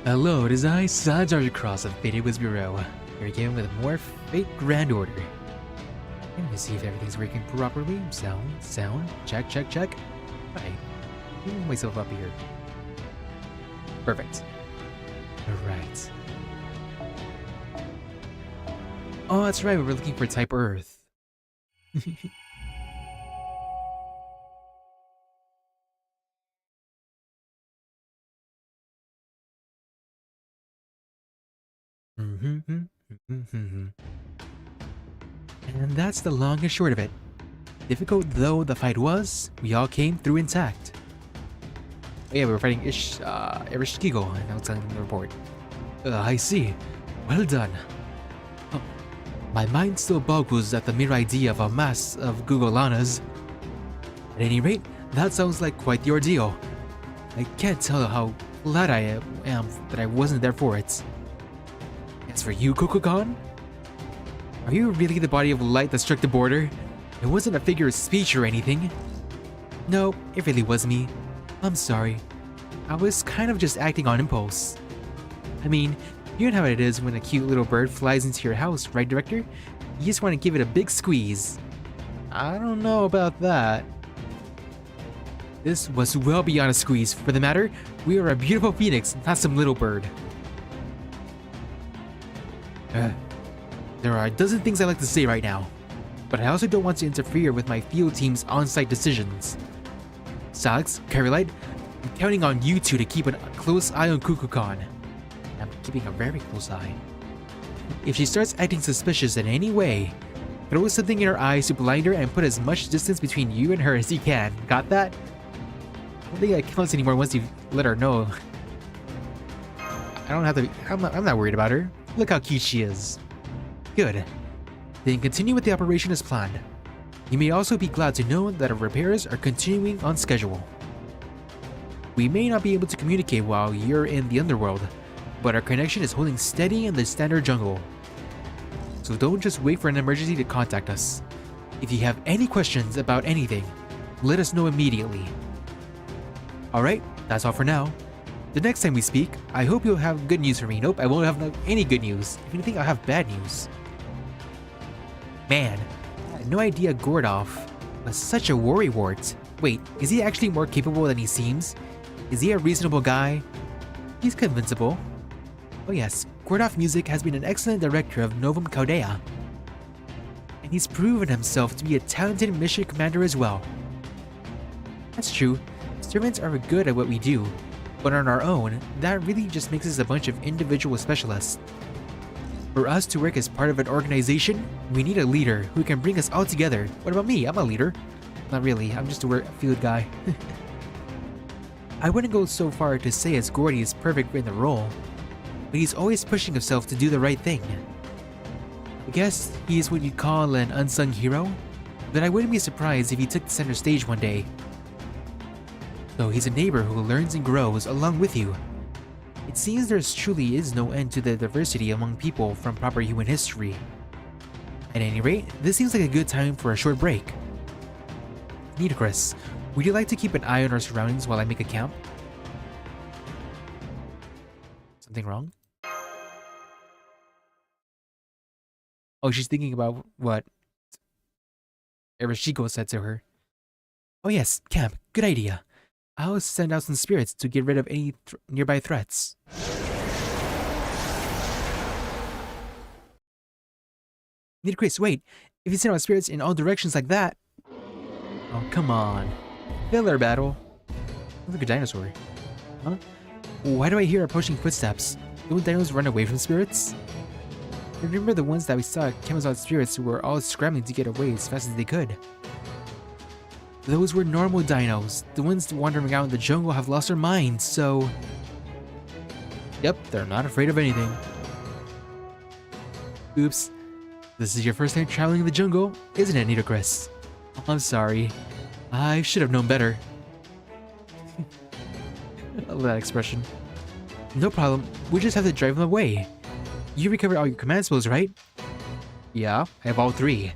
Hello, it is I, Sergeant Cross of Fate Bureau. Here again with more Fate Grand Order. Let me see if everything's working properly. Sound, check. Right, move myself up here. Perfect. Alright. Oh, that's right, we were looking for type Earth. And that's the long and short of it. Difficult though the fight was, we all came through intact. Oh yeah, we were fighting Ereshkigal, and I was telling him the report. I see. Well done. Oh, my mind still boggles at the mere idea of a mass of Gugolanas. At any rate, that sounds like quite the ordeal. I can't tell how glad I am that I wasn't there for it. As for you, Kukulcan? Are you really the body of light that struck the border? It wasn't a figure of speech or anything. No, it really was me. I'm sorry. I was kind of just acting on impulse. I mean, you know how it is when a cute little bird flies into your house, right, Director? You just want to give it a big squeeze. I don't know about that. This was well beyond a squeeze. For the matter, we are a beautiful phoenix, not some little bird. There are a dozen things I like to say right now, but I also don't want to interfere with my field team's on-site decisions. Salix, Carolite, I'm counting on you two to keep a close eye on Kukulcan. I'm keeping a very close eye. If she starts acting suspicious in any way, throw something in her eyes to blind her and put as much distance between you and her as you can. Got that? I don't think that counts anymore once you let her know. I don't have to. I'm not worried about her. Look how cute she is. Good. Then continue with the operation as planned. You may also be glad to know that our repairs are continuing on schedule. We may not be able to communicate while you're in the underworld, but our connection is holding steady in the standard jungle. So don't just wait for an emergency to contact us. If you have any questions about anything, let us know immediately. Alright, that's all for now. The next time we speak, I hope you'll have good news for me. Nope, I won't have any good news. If anything, I'll have bad news. Man, I had no idea Gordov was such a worrywart. Wait, is he actually more capable than he seems? Is he a reasonable guy? He's convincible. Oh yes, Gordov Music has been an excellent director of Novum Caudea. And he's proven himself to be a talented mission commander as well. That's true, servants are good at what we do, but on our own, that really just makes us a bunch of individual specialists. For us to work as part of an organization, we need a leader who can bring us all together. What about me? I'm a leader. Not really, I'm just a field guy. I wouldn't go so far to say as Gordy is perfect in the role, but he's always pushing himself to do the right thing. I guess he's what you'd call an unsung hero, but I wouldn't be surprised if he took the center stage one day. So he's a neighbor who learns and grows along with you. It seems there truly is no end to the diversity among people from proper human history. At any rate, this seems like a good time for a short break. Nitocris, would you like to keep an eye on our surroundings while I make a camp? Something wrong? Oh, she's thinking about what Ereshkigal said to her. Oh yes, camp, good idea. I'll send out some spirits to get rid of any nearby threats. Nitocris, wait. If you send out spirits in all directions like that... Oh, come on. Filler battle. Look like a dinosaur. Huh? Why do I hear approaching footsteps? Don't dinos run away from spirits? I remember the ones that we saw at Chemazot spirits who were all scrambling to get away as fast as they could. Those were normal dinos. The ones wandering around in the jungle have lost their minds, so... Yep, they're not afraid of anything. Oops. This is your first time traveling in the jungle, isn't it, Nitocris? I'm sorry. I should have known better. I love that expression. No problem, we just have to drive them away. You recovered all your command spells, right? Yeah, I have all 3.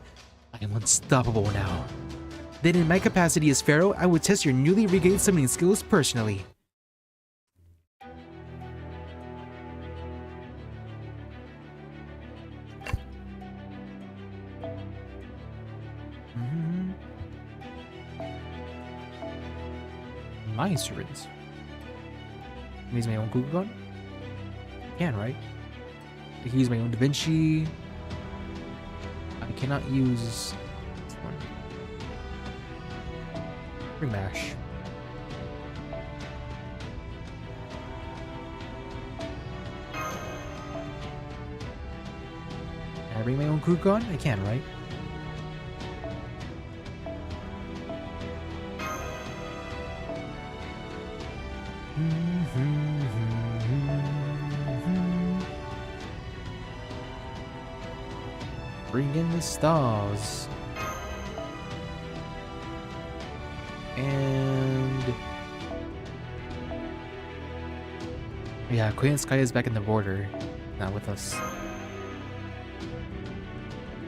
I am unstoppable now. Then in my capacity as Pharaoh, I will test your newly regained summoning skills personally. Mm-hmm. My servants. Use my own Kukulcan? Can, right? I can use my own Da Vinci. I cannot use this one. Bring mash. Can I bring my own Kukulcan? I can, right? Bring in the stars. And yeah, Queen Sky is back in the border, not with us.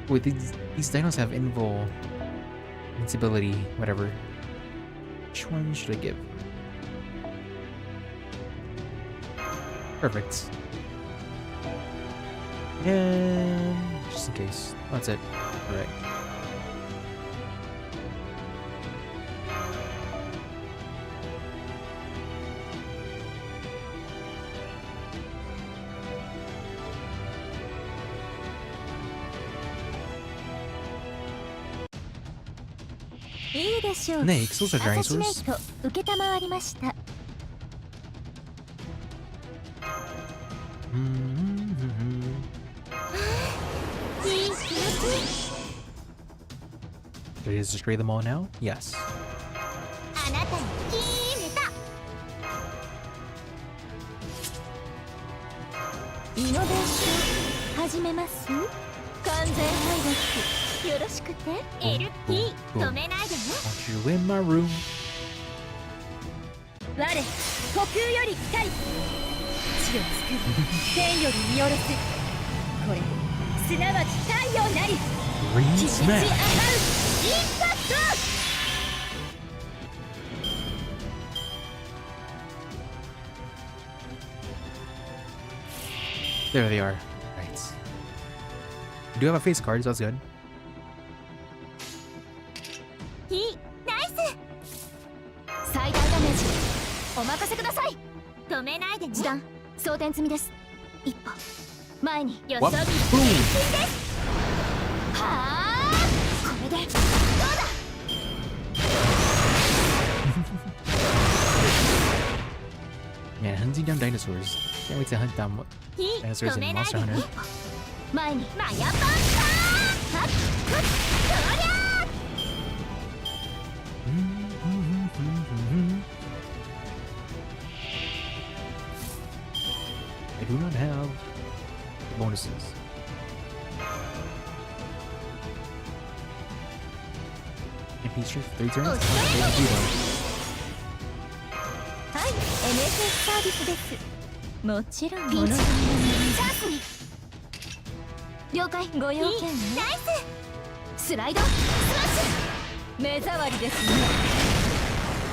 Wait, these dinos have invincibility, whatever. Which one should I give? Perfect. And just in case. That's it. Alright. Snakes, those are dinosaurs. Did I just destroy them all now? Yes. Want you in my room. Green smash. There they are. Right. We do have a face card, so that's good. What? Boom! Man, hunting down dinosaurs. Can't wait to hunt down dinosaurs in Monster Hunter. I do not have bonuses. MP Strength 3 turns? How did I do that? サービスです。もちろんピンチチャンスに了解ご用件ね。ナイススライドスマッシュ目障りですね。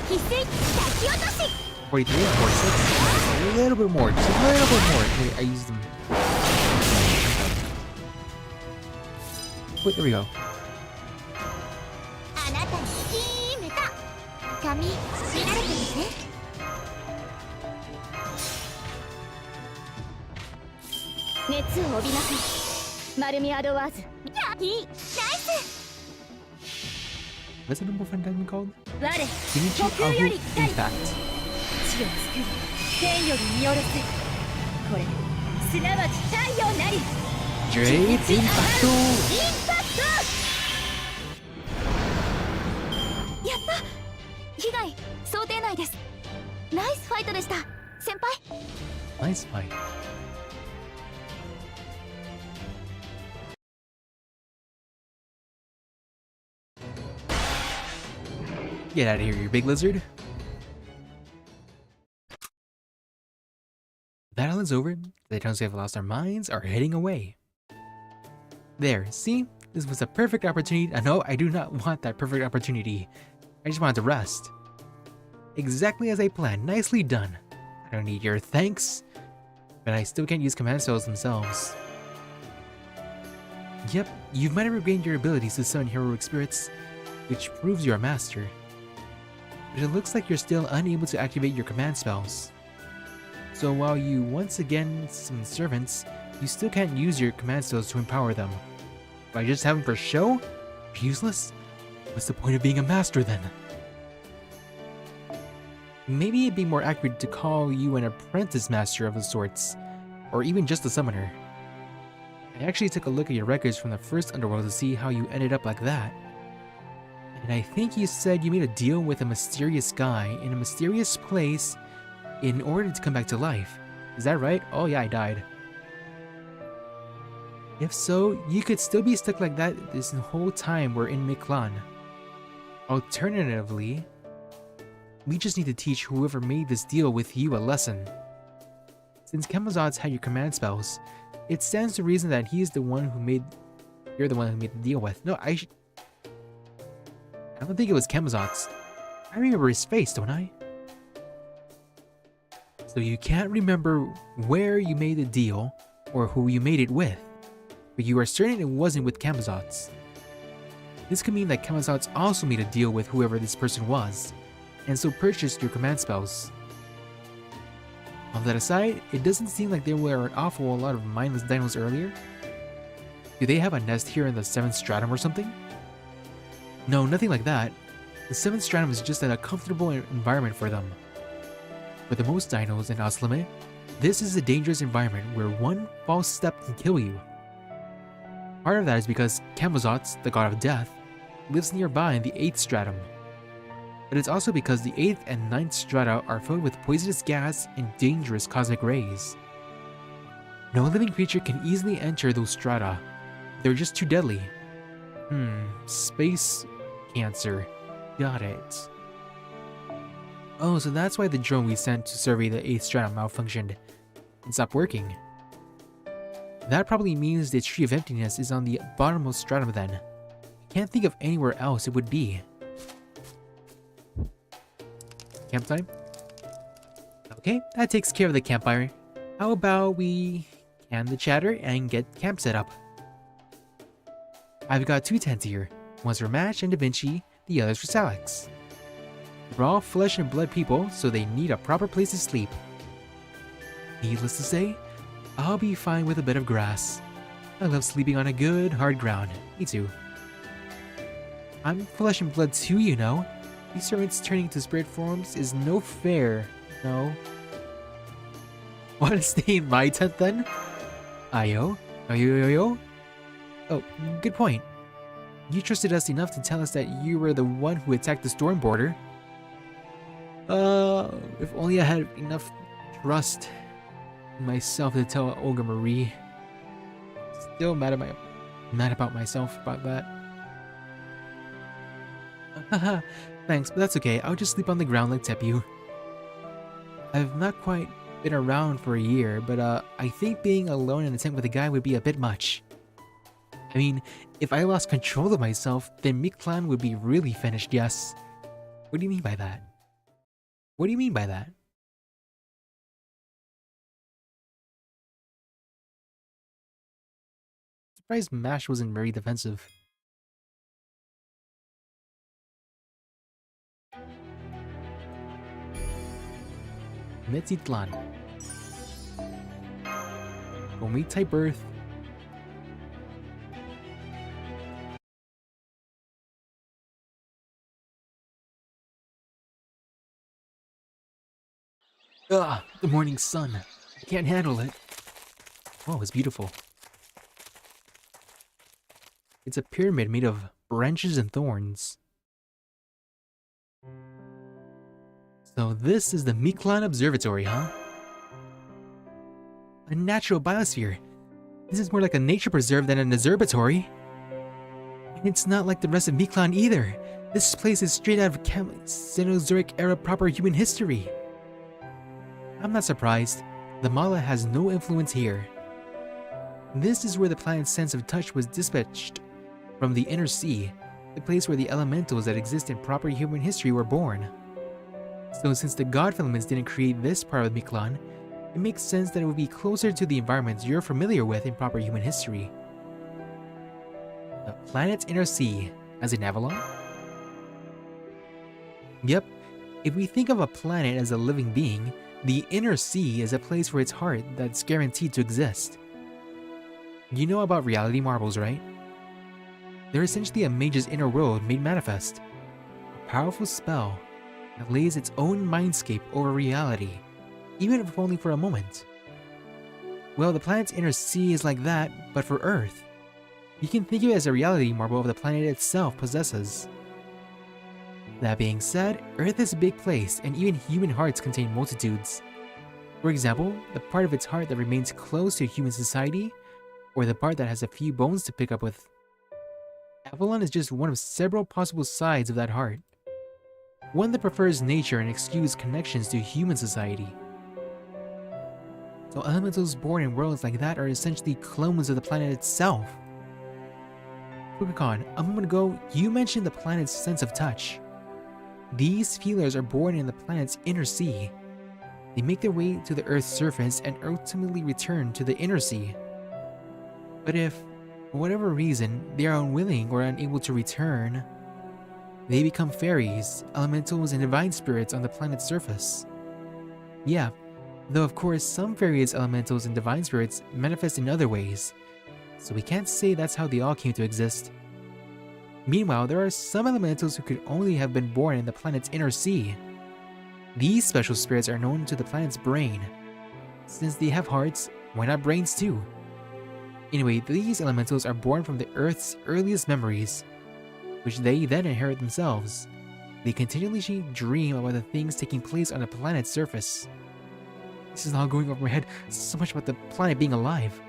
必須滝落とし43, 46. A little bit more. Just a little bit more. Wait, I used them. Wait, there we go. あなたに決めた髪見られてますね。熱を帯びなさい。丸みアドワーズ。いい、ナイス。What's the number friend diamond called? 我、呼吸より深い。地を作り、天より見下ろす。これ、すなわち太陽なり。Great Impact! インパクト。やった。被害想定内です。ナイスファイトでした、先輩。Nice fight. Get out of here, you big lizard. The battle is over. The Titans who have lost their minds are heading away. There, see? This was a perfect opportunity. No, I do not want that perfect opportunity. I just wanted to rest. Exactly as I planned. Nicely done. I don't need your thanks. But I still can't use command cells themselves. Yep, you might have regained your abilities to summon heroic spirits, which proves you're a master. But it looks like you're still unable to activate your command spells. So while you once again summon servants, you still can't use your command spells to empower them. By just having for show? Useless? What's the point of being a master then? Maybe it'd be more accurate to call you an apprentice master of the sorts, or even just a summoner. I actually took a look at your records from the first Underworld to see how you ended up like that. And I think you said you made a deal with a mysterious guy in a mysterious place in order to come back to life. Is that right? Oh yeah, I died. If so, you could still be stuck like that this whole time we're in Miklan. Alternatively, we just need to teach whoever made this deal with you a lesson. Since Camazotz had your command spells, it stands to reason that you're the one who made the deal with. No, I don't think it was Camazotz. I remember his face, don't I? So you can't remember where you made the deal or who you made it with, but you are certain it wasn't with Camazotz. This could mean that Camazotz also made a deal with whoever this person was, and so purchased your command spells. On that aside, it doesn't seem like there were an awful lot of mindless dinos earlier. Do they have a nest here in the 7th stratum or something? No, nothing like that. The 7th stratum is just a comfortable environment for them. For the most dinos in Oslimit, this is a dangerous environment where one false step can kill you. Part of that is because Camazotz, the god of death, lives nearby in the 8th stratum. But it's also because the 8th and 9th strata are filled with poisonous gas and dangerous cosmic rays. No living creature can easily enter those strata. They're just too deadly. Space cancer. Got it. Oh, so that's why the drone we sent to survey the 8th stratum malfunctioned and stopped working. That probably means the Tree of Emptiness is on the bottommost stratum then. I can't think of anywhere else it would be. Camp time? Okay, that takes care of the campfire. How about we can the chatter and get camp set up? I've got 2 tents here. One's for Mash and Da Vinci, the other's for Salix. They're all flesh and blood people, so they need a proper place to sleep. Needless to say, I'll be fine with a bit of grass. I love sleeping on a good, hard ground. Me too. I'm flesh and blood too, you know. These servants turning to spirit forms is no fair, no. Want to stay in my tent then? Ayo? Ayo? Oh, good point. You trusted us enough to tell us that you were the one who attacked the storm border. If only I had enough trust in myself to tell Olga Marie. Still mad about myself about that. Haha, thanks, but that's okay. I'll just sleep on the ground like Tepu. I've not quite been around for a year, but I think being alone in a tent with a guy would be a bit much. I mean, if I lost control of myself, then Miklan would be really finished, yes. What do you mean by that? What do you mean by that? Surprised Mash wasn't very defensive. Metzitlan. Only type Earth. Ugh, the morning sun. I can't handle it. Oh, it's beautiful. It's a pyramid made of branches and thorns. So this is the Miklan Observatory, huh? A natural biosphere. This is more like a nature preserve than an observatory. And it's not like the rest of Miklan either. This place is straight out of Cenozoic era proper human history. I'm not surprised. The Mala has no influence here. This is where the planet's sense of touch was dispatched from the inner sea, the place where the elementals that exist in proper human history were born. So since the god filaments didn't create this part of Miklan, it makes sense that it would be closer to the environments you're familiar with in proper human history. The planet's inner sea, as in Avalon? Yep, if we think of a planet as a living being, the inner sea is a place for its heart that's guaranteed to exist. You know about reality marbles, right? They're essentially a mage's inner world made manifest. A powerful spell that lays its own mindscape over reality, even if only for a moment. Well, the planet's inner sea is like that, but for Earth. You can think of it as a reality marble of the planet itself possesses. That being said, Earth is a big place, and even human hearts contain multitudes. For example, the part of its heart that remains close to human society, or the part that has a few bones to pick up with. Avalon is just one of several possible sides of that heart. One that prefers nature and eschews connections to human society. So elementals born in worlds like that are essentially clones of the planet itself. Kukulcan, a moment ago, you mentioned the planet's sense of touch. These feelers are born in the planet's inner sea. They make their way to the Earth's surface and ultimately return to the inner sea. But if, for whatever reason, they are unwilling or unable to return, they become fairies, elementals, and divine spirits on the planet's surface. Yeah, though of course some fairies, elementals, and divine spirits manifest in other ways, so we can't say that's how they all came to exist. Meanwhile, there are some elementals who could only have been born in the planet's inner sea. These special spirits are known to the planet's brain. Since they have hearts, why not brains too? Anyway, these elementals are born from the Earth's earliest memories, which they then inherit themselves. They continually dream about the things taking place on the planet's surface. This is all going over my head, so much about the planet being alive.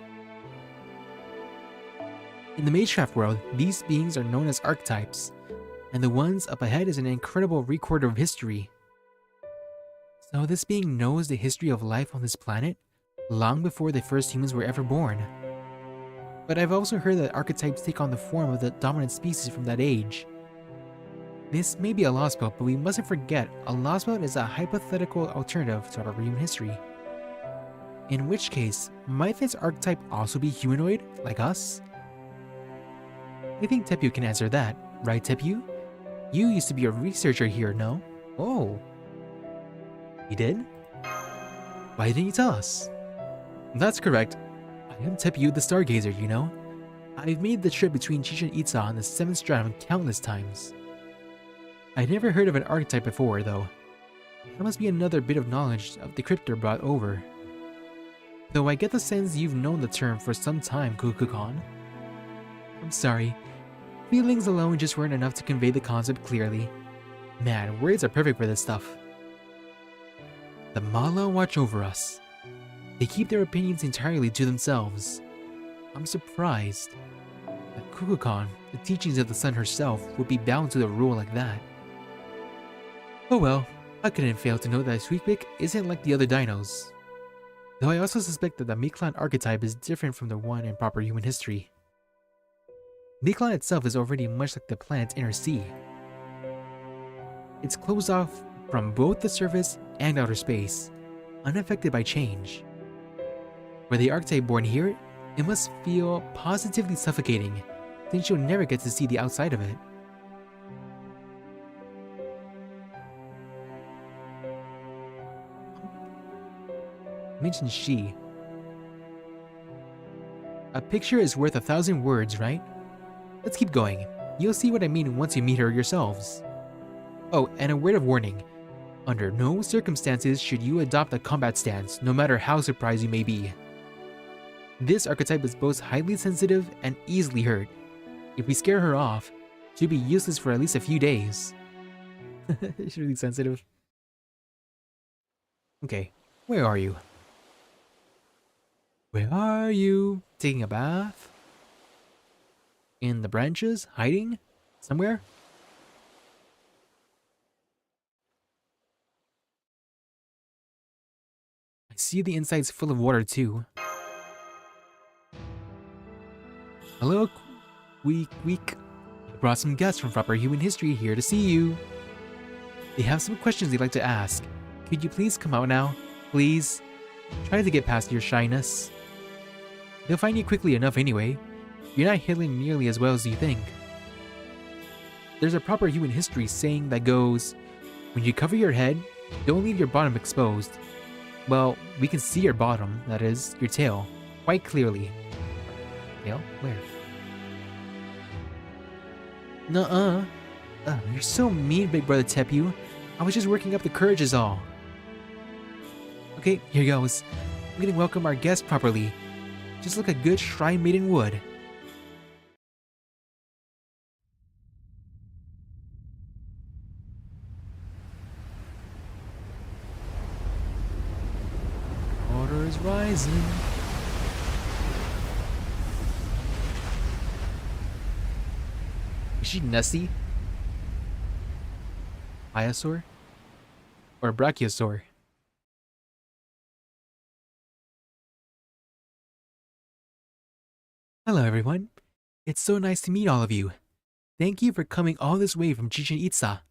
In the Magecraft world, these beings are known as archetypes, and the ones up ahead is an incredible recorder of history. So this being knows the history of life on this planet, long before the first humans were ever born. But I've also heard that archetypes take on the form of the dominant species from that age. This may be a lost belt, but we mustn't forget a lost belt is a hypothetical alternative to our human history. In which case, might this archetype also be humanoid, like us? I think Tepu can answer that, right Tepu? You used to be a researcher here, no? Oh. You did? Why didn't you tell us? That's correct. I am Tepu the Stargazer, you know? I've made the trip between Chichen Itza and the 7th Stratum countless times. I'd never heard of an archetype before, though. That must be another bit of knowledge of the cryptor brought over. Though I get the sense you've known the term for some time, Kukulcan. I'm sorry. Feelings alone just weren't enough to convey the concept clearly. Man, words are perfect for this stuff. The Mala watch over us. They keep their opinions entirely to themselves. I'm surprised that Kukulcan, the teachings of the sun herself, would be bound to the rule like that. Oh well, I couldn't fail to note that Sweetpick isn't like the other dinos. Though I also suspect that the Miklan archetype is different from the one in proper human history. Miklan itself is already much like the planet's inner sea. It's closed off from both the surface and outer space, unaffected by change. For the archetype born here, it must feel positively suffocating, since you'll never get to see the outside of it. Mention she. A picture is worth 1,000 words, right? Let's keep going. You'll see what I mean once you meet her yourselves. Oh, and a word of warning. Under no circumstances should you adopt a combat stance, no matter how surprised you may be. This archetype is both highly sensitive and easily hurt. If we scare her off, she'll be useless for at least a few days. She's really sensitive. Okay, where are you? Where are you? Taking a bath? In the branches? Hiding? Somewhere? I see the inside's full of water too. Hello, Week. I brought some guests from proper human history here to see you. They have some questions they'd like to ask. Could you please come out now? Please? Try to get past your shyness. They'll find you quickly enough anyway. you're not healing nearly as well as you think. There's a proper human history saying that goes, when you cover your head, don't leave your bottom exposed. Well, we can see your bottom, that is, your tail, quite clearly. Tail? Where? Nuh-uh. You're so mean, big brother Tepu. I was just working up the courage is all. Okay, here goes. We can welcome our guest properly. Just like a good shrine maiden would. Water is rising. Is she Nessie? Pliosaur? Or Brachiosaur? Hello everyone. It's so nice to meet all of you. Thank you for coming all this way from Chichen Itza.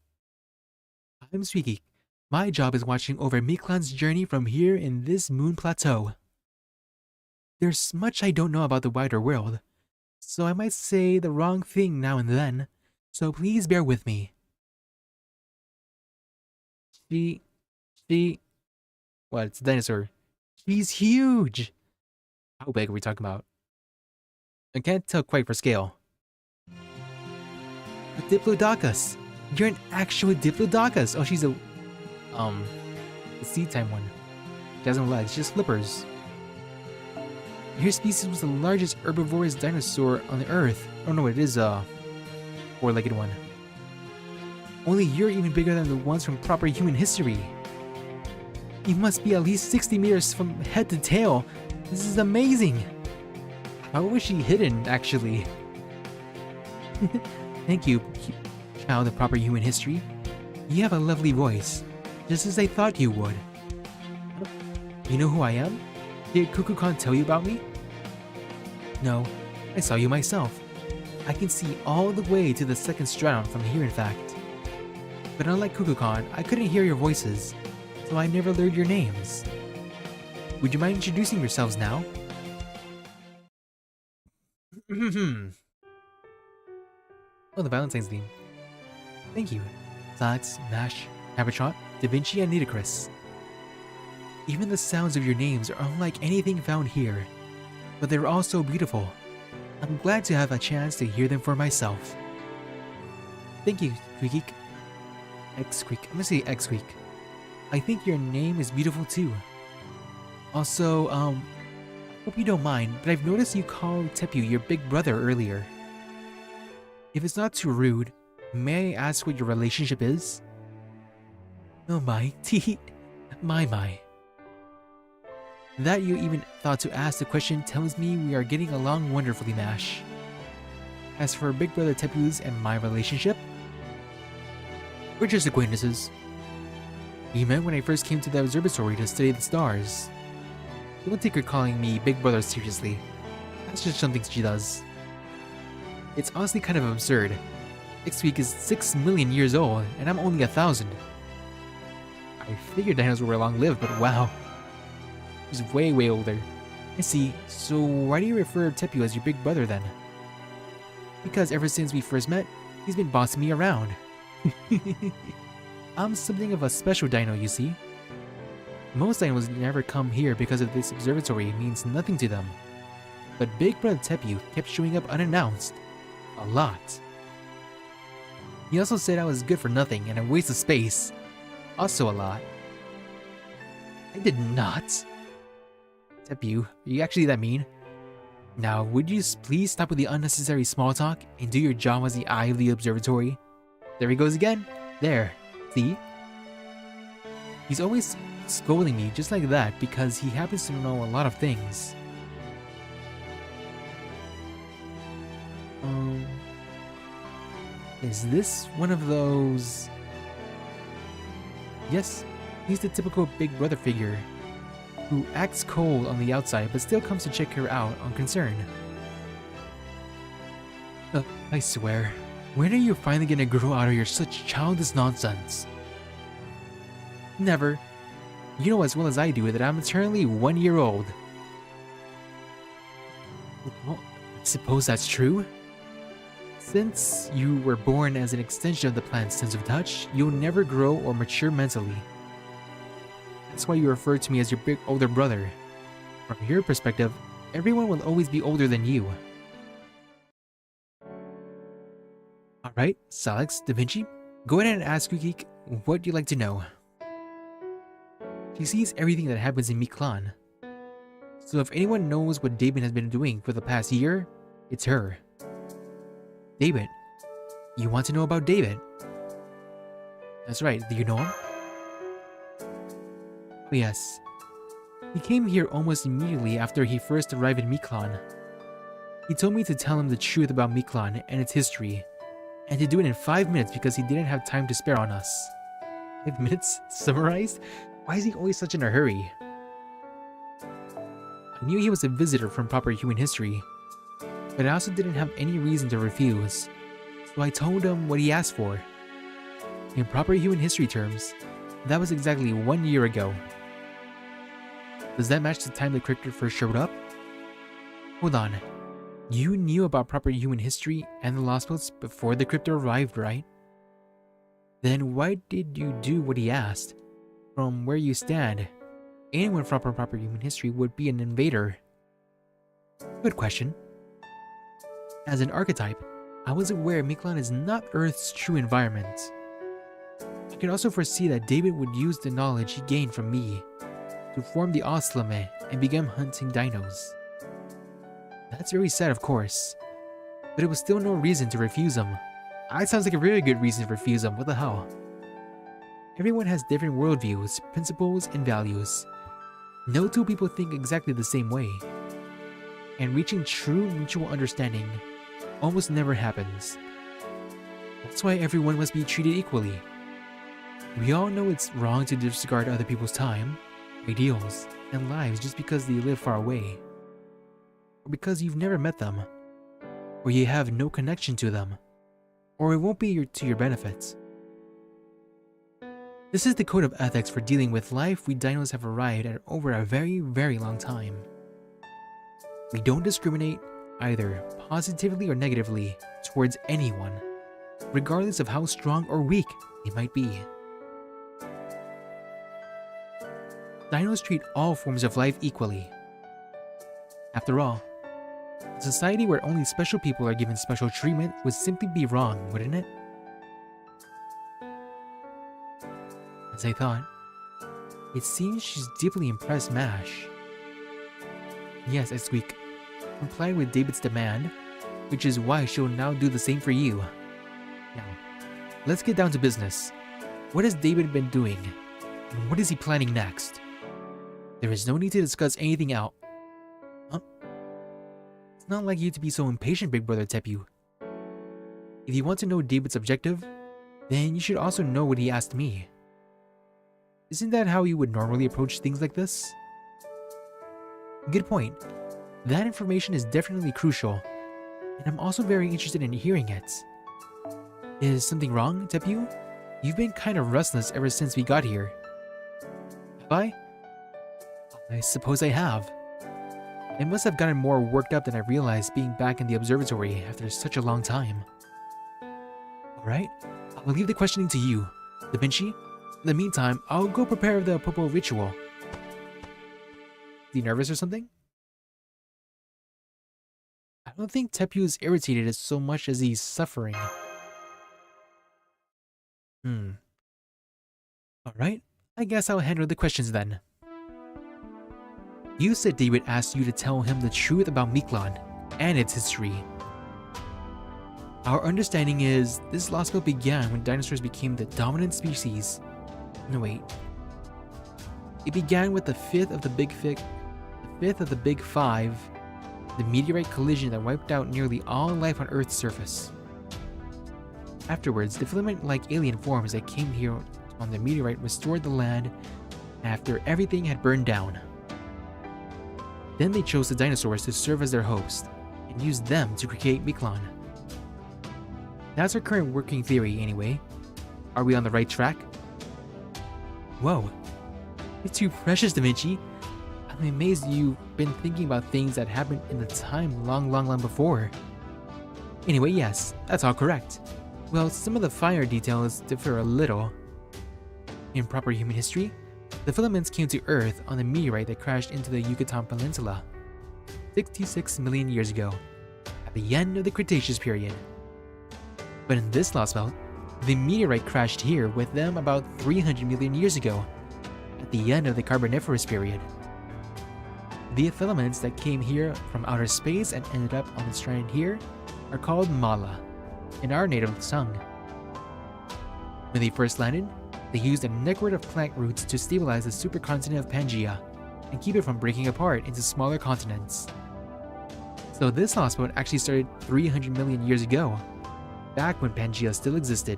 I'm Suiki. My job is watching over Miklan's journey from here in this moon plateau. There's much I don't know about the wider world, so I might say the wrong thing now and then, so please bear with me. What, it's a dinosaur. She's huge! How big are we talking about? I can't tell quite for scale. A Diplodocus! You're an actual Diplodocus! Oh, she's a sea-type one. She has no legs, just flippers. Your species was the largest herbivorous dinosaur on the Earth. Oh no, it is a four-legged one. Only you're even bigger than the ones from proper human history. You must be at least 60 meters from head to tail. This is amazing! How was she hidden, actually? Thank you, child of proper human history. You have a lovely voice, just as I thought you would. You know who I am? Did Kukulcan tell you about me? No, I saw you myself. I can see all the way to the second stratum from here, in fact. But unlike Kukulcan, I couldn't hear your voices, so I never learned your names. Would you mind introducing yourselves now? Oh, the Valentine's theme. Thank you. Zax, Nash, Abertrot, Da Vinci, and Nitocris. Even the sounds of your names are unlike anything found here, but they're all so beautiful. I'm glad to have a chance to hear them for myself. Thank you, Squeak. X-Squeak. I'm gonna say X-Squeak. I think your name is beautiful too. Also, hope you don't mind, but I've noticed you called Tepu your big brother earlier. If it's not too rude, may I ask what your relationship is? Oh my, tee, my. That you even thought to ask the question tells me we are getting along wonderfully, Nash. As for Big Brother Tepu's and my relationship, we're just acquaintances. We met when I first came to the observatory to study the stars. Don't take her calling me Big Brother seriously. That's just something she does. It's honestly kind of absurd. Next week is 6 million years old, and I'm only 1,000. I figured dinosaurs were long-lived, but wow. He's way older. I see, so why do you refer to Tepu as your big brother then? Because ever since we first met, he's been bossing me around. I'm something of a special dino, you see. Most dinos never come here because of this observatory means nothing to them. But Big Brother Tepu kept showing up unannounced. A lot. He also said I was good for nothing and a waste of space. Also a lot. I did not. Tepu, are you actually that mean? Now, would you please stop with the unnecessary small talk and do your job as the eye of the observatory? There he goes again. There. See? He's always scolding me just like that because he happens to know a lot of things. Is this one of those... Yes, he's the typical big brother figure who acts cold on the outside but still comes to check her out unconcerned. I swear, when are you finally gonna grow out of your such childish nonsense? Never. You know as well as I do that I'm eternally 1 year old. Suppose that's true? Since you were born as an extension of the plant's sense of touch, you'll never grow or mature mentally. That's why you refer to me as your big older brother. From your perspective, everyone will always be older than you. Alright, Salix, Da Vinci, go ahead and ask Kukik what you'd like to know. She sees everything that happens in Miklan. So if anyone knows what David has been doing for the past year, it's her. David. You want to know about David? That's right, do you know him? Oh yes. He came here almost immediately after he first arrived in Miklan. He told me to tell him the truth about Miklan and its history, and to do it in 5 minutes because he didn't have time to spare on us. 5 minutes? Summarized? Why is he always such in a hurry? I knew he was a visitor from proper human history, but I also didn't have any reason to refuse, so I told him what he asked for. In proper human history terms, that was exactly 1 year ago. Does that match the time the cryptid first showed up? Hold on, you knew about proper human history and the Lost Boats before the cryptid arrived, right? Then why did you do what he asked? From where you stand, anyone from proper human history would be an invader. Good question. As an archetype, I was aware Miklan is not Earth's true environment. I could also foresee that David would use the knowledge he gained from me to form the Oslame and begin hunting dinos. That's very sad, of course, but it was still no reason to refuse him. That sounds like a really good reason to refuse him, what the hell? Everyone has different worldviews, principles, and values. No two people think exactly the same way. And reaching true mutual understanding almost never happens. That's why everyone must be treated equally. We all know it's wrong to disregard other people's time, ideals, and lives just because they live far away. Or because you've never met them. Or you have no connection to them. Or it won't be to your benefit. This is the code of ethics for dealing with life we dinos have arrived at over a very, very long time. We don't discriminate, either positively or negatively, towards anyone, regardless of how strong or weak they might be. Dinos treat all forms of life equally. After all, a society where only special people are given special treatment would simply be wrong, wouldn't it? As I thought, it seems she's deeply impressed Mash. Yes, I squeak, complied with David's demand, which is why she'll now do the same for you. Now, let's get down to business. What has David been doing? And what is he planning next? There is no need to discuss anything out. Huh? It's not like you to be so impatient, big brother Tepu. If you want to know David's objective, then you should also know what he asked me. Isn't that how you would normally approach things like this? Good point. That information is definitely crucial, and I'm also very interested in hearing it. Is something wrong, Tepu? You've been kind of restless ever since we got here. Have I? I suppose I have. I must have gotten more worked up than I realized being back in the observatory after such a long time. Alright, I will leave the questioning to you, Da Vinci. In the meantime, I'll go prepare the Popo ritual. Is he nervous or something? I don't think Tepu is irritated as so much as he's suffering. Alright, I guess I'll handle the questions then. You said David asked you to tell him the truth about Miklan and its history. Our understanding is this lost boat began when dinosaurs became the dominant species. No, wait. It began with the fifth of the Big Five, the meteorite collision that wiped out nearly all life on Earth's surface. Afterwards, the filament-like alien forms that came here on the meteorite restored the land after everything had burned down. Then they chose the dinosaurs to serve as their host, and used them to create Miklan. That's our current working theory anyway. Are we on the right track? Whoa, you're too precious, Da Vinci. I'm amazed you've been thinking about things that happened in the time long before. Anyway, yes, that's all correct. Well, some of the finer details differ a little. In proper human history, the filaments came to Earth on a meteorite that crashed into the Yucatan Peninsula 66 million years ago, at the end of the Cretaceous period. But in this lost belt, the meteorite crashed here with them about 300 million years ago, at the end of the Carboniferous period. The filaments that came here from outer space and ended up on the strand here are called mala, in our native tongue. When they first landed, they used a network of plant roots to stabilize the supercontinent of Pangaea and keep it from breaking apart into smaller continents. So this lost boat actually started 300 million years ago, back when Pangaea still existed.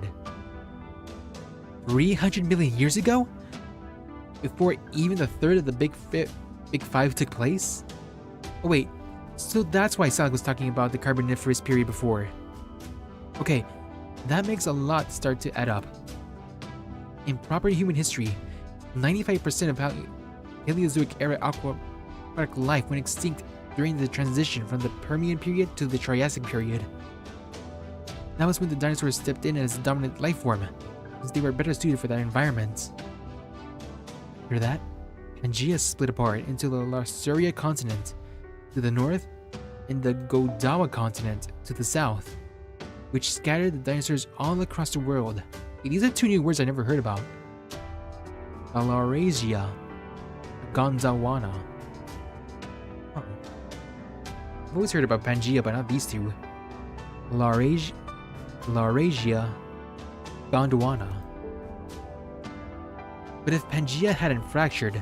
300 million years ago? Before even the third of the Big Five took place? Oh wait, so that's why Sally was talking about the Carboniferous period before. Okay, that makes a lot start to add up. In proper human history, 95% of Paleozoic era aquatic life went extinct during the transition from the Permian period to the Triassic period. That was when the dinosaurs stepped in as the dominant life form, since they were better suited for that environment. After that, Pangaea split apart into the Larsuria continent to the north and the Godawa continent to the south, which scattered the dinosaurs all across the world. These are two new words I never heard about. Laurasia, Gondwana. Huh. I've always heard about Pangaea, but not these two. Laurasia, Gondwana. But if Pangaea hadn't fractured,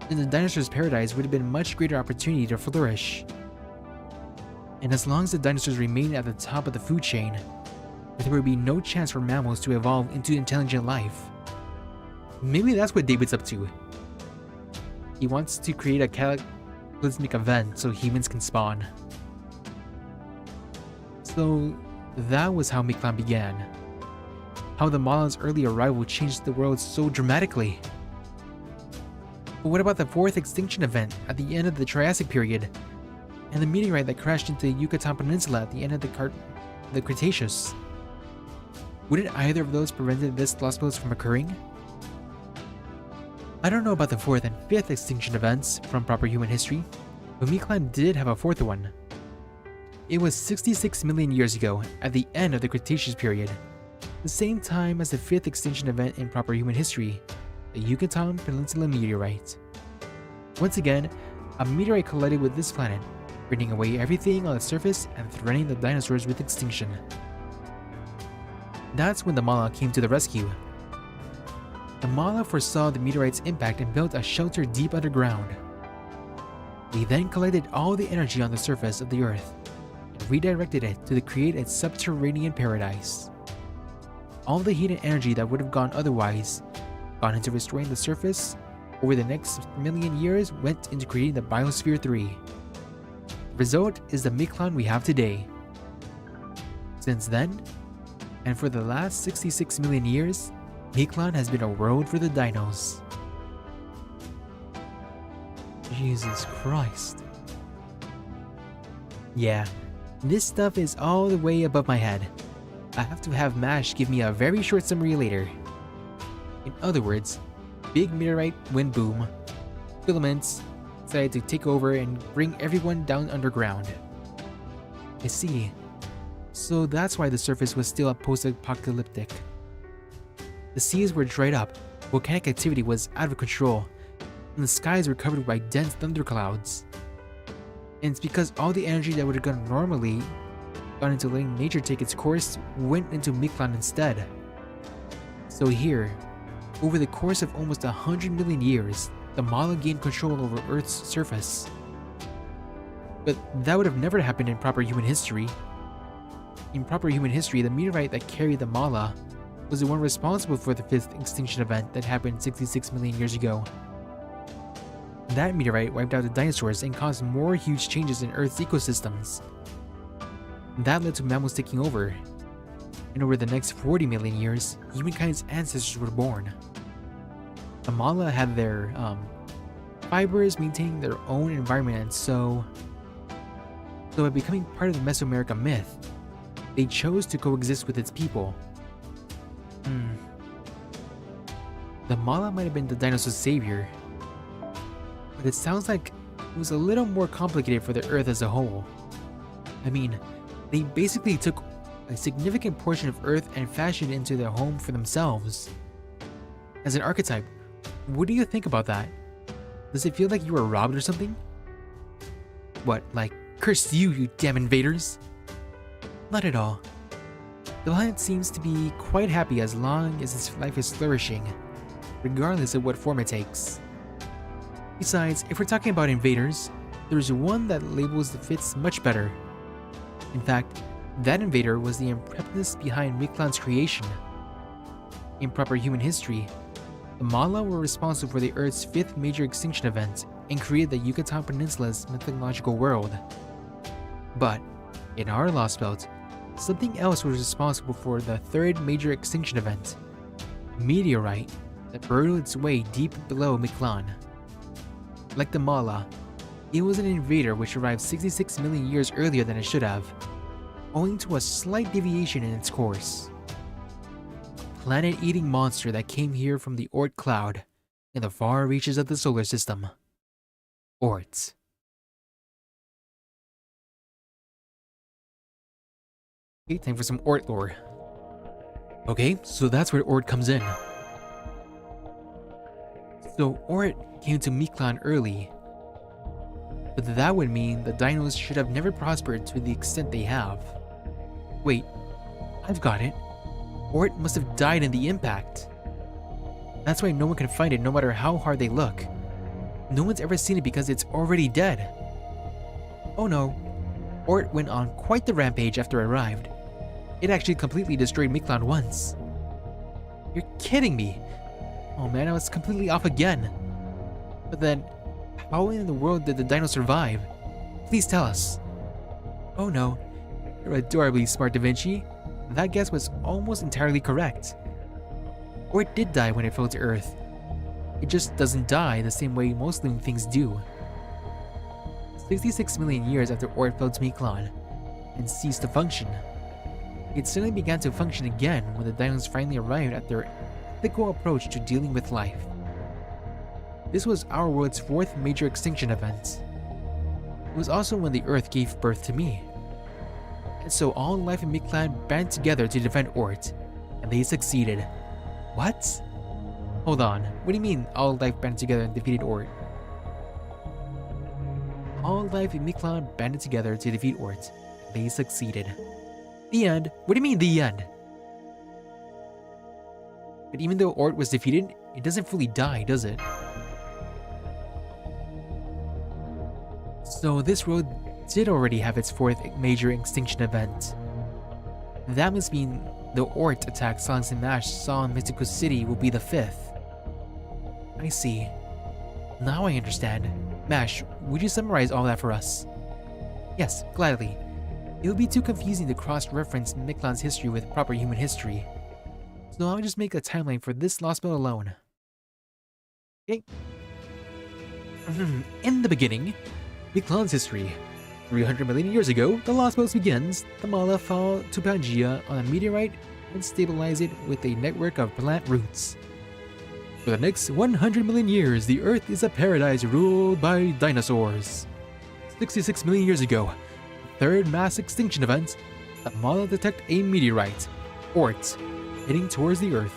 then the dinosaurs' paradise would have been a much greater opportunity to flourish. And as long as the dinosaurs remained at the top of the food chain, there would be no chance for mammals to evolve into intelligent life. Maybe that's what David's up to. He wants to create a cataclysmic event so humans can spawn. So that was how Miklan began. How the Malan's early arrival changed the world so dramatically. But what about the fourth extinction event at the end of the Triassic period, and the meteorite that crashed into the Yucatan Peninsula at the end of the Cretaceous? Wouldn't either of those prevented this lost boats from occurring? I don't know about the fourth and fifth extinction events from proper human history, but Miklan did have a fourth one. It was 66 million years ago at the end of the Cretaceous period, the same time as the fifth extinction event in proper human history, the Yucatan Peninsula meteorite. Once again, a meteorite collided with this planet, burning away everything on the surface and threatening the dinosaurs with extinction. That's when the Mala came to the rescue. The Mala foresaw the meteorite's impact and built a shelter deep underground. They then collected all the energy on the surface of the Earth and redirected it to create its subterranean paradise. All the heat and energy that would have gone otherwise, gone into restoring the surface, over the next million years went into creating the Biosphere 3. The result is the Miklan we have today. Since then, and for the last 66 million years, Miklan has been a world for the dinos. Jesus Christ. Yeah, this stuff is all the way above my head. I have to have MASH give me a very short summary later. In other words, big meteorite wind boom, filaments decided to take over and bring everyone down underground. I see. So that's why the surface was still post-apocalyptic. The seas were dried up, volcanic activity was out of control, and the skies were covered by dense thunderclouds. And it's because all the energy that would have gone into letting nature take its course went into Miklan instead. So here, over the course of almost 100 million years, the Mala gained control over Earth's surface. But that would have never happened in proper human history. In proper human history, the meteorite that carried the Mala was the one responsible for the fifth extinction event that happened 66 million years ago. That meteorite wiped out the dinosaurs and caused more huge changes in Earth's ecosystems. That led to mammals taking over, and over the next 40 million years, humankind's ancestors were born. The Mala had their fibers maintaining their own environment, and so by becoming part of the Mesoamerica myth, they chose to coexist with its people. The Mala might have been the dinosaur's savior, but it sounds like it was a little more complicated for the Earth as a whole. I mean, they basically took a significant portion of Earth and fashioned it into their home for themselves. As an archetype, what do you think about that? Does it feel like you were robbed or something? What, like, curse you, you damn invaders? Not at all. The planet seems to be quite happy as long as its life is flourishing, regardless of what form it takes. Besides, if we're talking about invaders, there's one that labels the fits much better. In fact, that invader was the impetus behind Mictlan's creation. In proper human history, the Mala were responsible for the Earth's 5th major extinction event and created the Yucatan Peninsula's mythological world. But, in our Lost Belt, something else was responsible for the 3rd major extinction event, a meteorite that burrowed its way deep below Mictlan. Like the Mala, it was an invader which arrived 66 million years earlier than it should have, owing to a slight deviation in its course. A planet-eating monster that came here from the Oort cloud in the far reaches of the solar system. Oort. Okay, time for some Oort lore. Okay, so that's where Oort comes in. So Oort came to Mictlan early, but that would mean the dinos should have never prospered to the extent they have. Wait, I've got it. Oort must have died in the impact. That's why no one can find it no matter how hard they look. No one's ever seen it because it's already dead. Oh no, Oort went on quite the rampage after it arrived. It actually completely destroyed Mictlan once. You're kidding me. Oh man, I was completely off again. But then, how in the world did the dino survive? Please tell us. Oh no, you're adorably smart, Da Vinci. That guess was almost entirely correct. Oort did die when it fell to Earth. It just doesn't die the same way most living things do. 66 million years after Oort fell to Mictlan and ceased to function, it suddenly began to function again when the dinos finally arrived at their ethical approach to dealing with life. This was our world's 4th major extinction event. It was also when the Earth gave birth to me. And so all life in Mictlan banded together to defend Oort, and they succeeded. What? Hold on, what do you mean all life banded together and defeated Oort? All life in Mictlan banded together to defeat Oort, and they succeeded. The end? What do you mean the end? But even though Oort was defeated, it doesn't fully die, does it? So this world did already have its 4th major extinction event. That must mean the Oort attack Silence and Mash saw in Mystical City will be the 5th. I see. Now I understand. Mash, would you summarize all that for us? Yes, gladly. It would be too confusing to cross-reference Mictlan's history with proper human history. So I'll just make a timeline for this Lost Belt alone. Okay. In the beginning, Mictlan's history. 300 million years ago, the Lost Belt begins. The Mala fall to Pangea on a meteorite and stabilize it with a network of plant roots. For the next 100 million years, the Earth is a paradise ruled by dinosaurs. 66 million years ago, the 3rd mass extinction event, the Mala detect a meteorite, Oort, heading towards the Earth.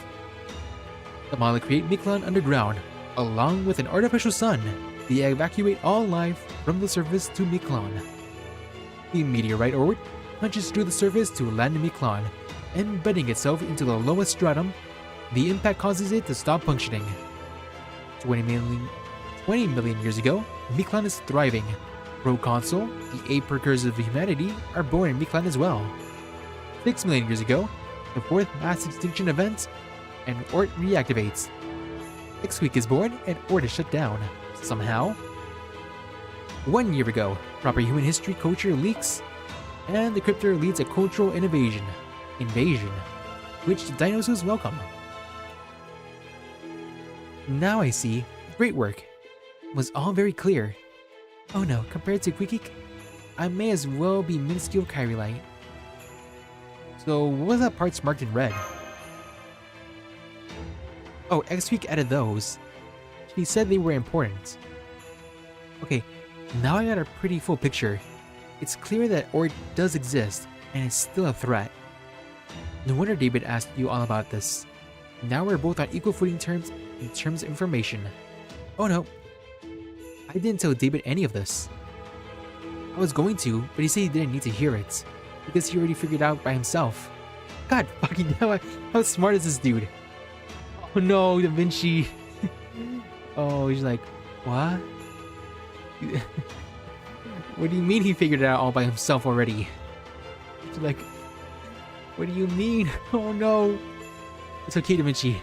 The Mala create Mictlan underground, along with an artificial sun. They evacuate all life from the surface to Mictlan. The meteorite Oort punches through the surface to land in Mictlan, embedding itself into the lowest stratum. The impact causes it to stop functioning. 20 million years ago, Mictlan is thriving. Proconsul, the 8 precursors of humanity, are born in Mictlan as well. 6 million years ago, the 4th mass extinction event, and Oort reactivates. X-Week is born and Oort is shut down. Somehow. 1 year ago, proper human history culture leaks, and the Cryptor leads a cultural invasion, which the dinosaurs welcome. Now I see. Great work. was all very clear. Oh no, compared to Quickic, I may as well be minuscule Kyrillite. So what was that parts marked in red? Oh, X-Week added those. She said they were important. Okay, now I got a pretty full picture. It's clear that Ort does exist, and is still a threat. No wonder David asked you all about this. Now we're both on equal footing terms in terms of information. Oh no, I didn't tell David any of this. I was going to, but he said he didn't need to hear it, because he already figured it out by himself. God fucking hell, how smart is this dude? Oh no, Da Vinci. Oh, he's like, what? What do you mean he figured it out all by himself already? He's like, what do you mean? Oh no. It's okay, Da Vinci.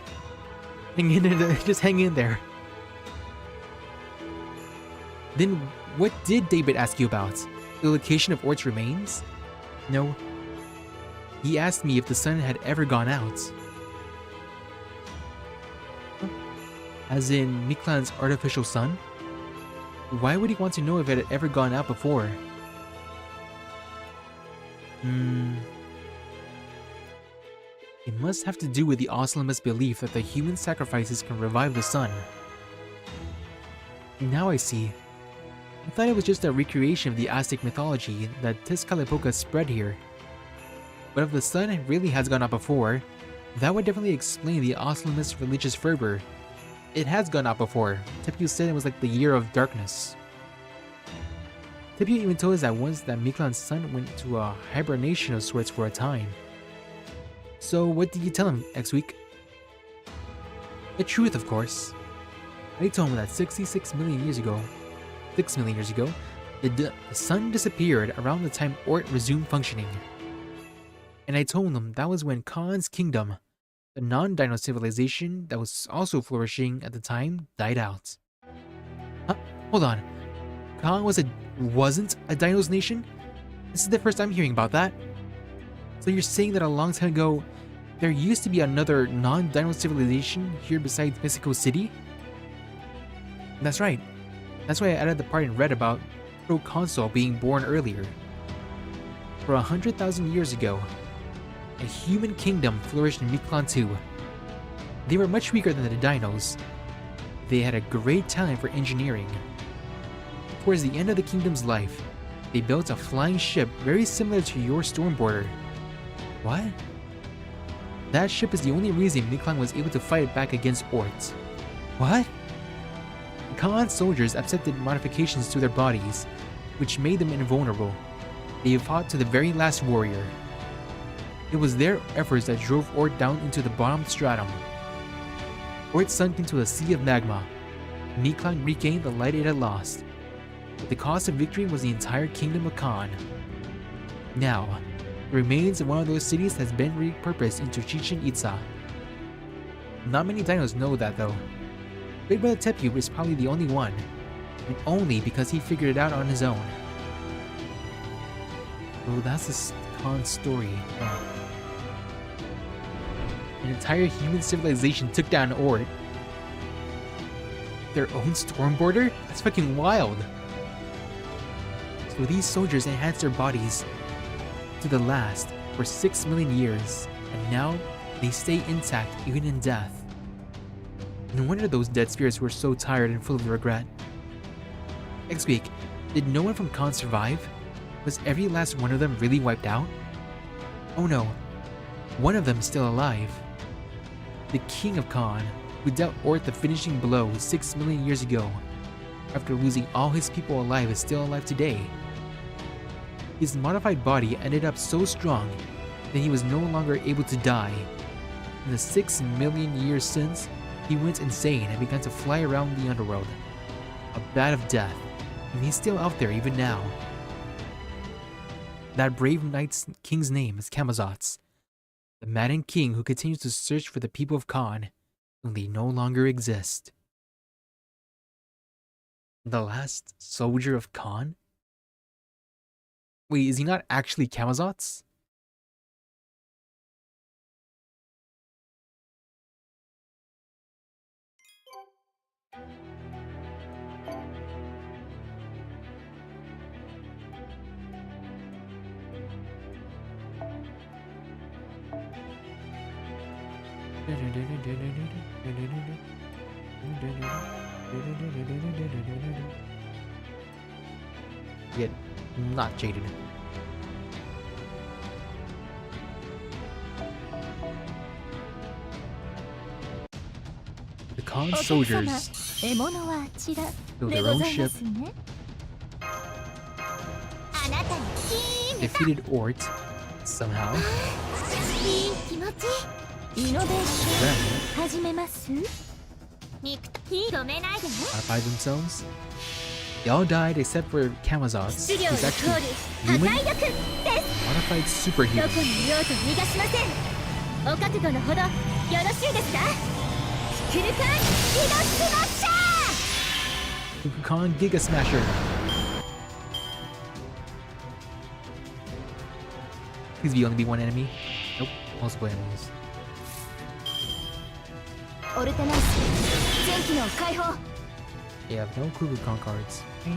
Hang in there, just hang in there. Then what did David ask you about? The location of Ort's remains? No. He asked me if the sun had ever gone out. As in Miklan's artificial sun? Why would he want to know if it had ever gone out before? It must have to do with the Oslamist belief that the human sacrifices can revive the sun. Now I see. I thought it was just a recreation of the Aztec mythology that Tezcatlipoca spread here. But if the sun really has gone out before, that would definitely explain the Oslamist religious fervor. It has gone out before. Tepu said it was like the year of darkness. Tepu even told us that once that Miklan's sun went into a hibernation of sorts for a time. So what did you tell him, X-Week? The truth, of course. I told him that 66 million years ago, 6 million years ago, the sun disappeared around the time Ort resumed functioning. And I told him that was when Khan's kingdom, the non-Dino civilization that was also flourishing at the time, died out. Huh? Hold on. Khan wasn't a Dino's nation? This is the first I'm hearing about that. So you're saying that a long time ago, there used to be another non-Dino civilization here besides Mexico City? That's right. That's why I added the part in red about Proconsul being born earlier. For 100,000 years ago, a human kingdom flourished in Miklan too. They were much weaker than the dinos. They had a great talent for engineering. Towards the end of the kingdom's life, they built a flying ship very similar to your Stormboarder. What? That ship is the only reason Miklan was able to fight back against Ort. What? Khan's soldiers accepted modifications to their bodies, which made them invulnerable. They fought to the very last warrior. It was their efforts that drove Ort down into the bottom stratum. Ort sunk into a sea of magma. Miklan regained the light it had lost. But the cost of victory was the entire kingdom of Khan. Now, the remains of one of those cities has been repurposed into Chichen Itza. Not many dinos know that though. Big Brother Tepu is probably the only one, and only because he figured it out on his own. Oh, that's the Khan's story. An entire human civilization took down Ort. Their own Stormboarder? That's fucking wild. So these soldiers enhanced their bodies to the last for 6 million years, and now they stay intact even in death. No wonder those dead spirits were so tired and full of regret. X-Week, did no one from Khan survive? Was every last one of them really wiped out? Oh no, one of them is still alive. The king of Khan, who dealt Ort the finishing blow 6 million years ago, after losing all his people alive, is still alive today. His modified body ended up so strong that he was no longer able to die. In the 6 million years since, he went insane and began to fly around the underworld. A bat of death, and he's still out there even now. That brave knight's king's name is Camazotz, the maddened king who continues to search for the people of Khan when they no longer exist. The last soldier of Khan? Wait, is he not actually Camazotz? Yet not jaded. The Khan お客様 soldiers 獲物はあちら built で their ご own ざいま ship, すねあなたにいい defeated Ort somehow. いい気持ちイノベーシ Then ョン始めます肉と火止めないでね modified themselves. They all died except for Kamazots, 質量を who's 通 actually る破 human, 壊力です modified ど superhuman. こにいようと逃がしませんお覚悟のほどよろしいですかクルカンヒドスマッシャー Kukulcan Giga Smasher. Please be only be one enemy. Nope, multiple enemies. オルテナンス全機能解放 They have no Kukulcan cards. And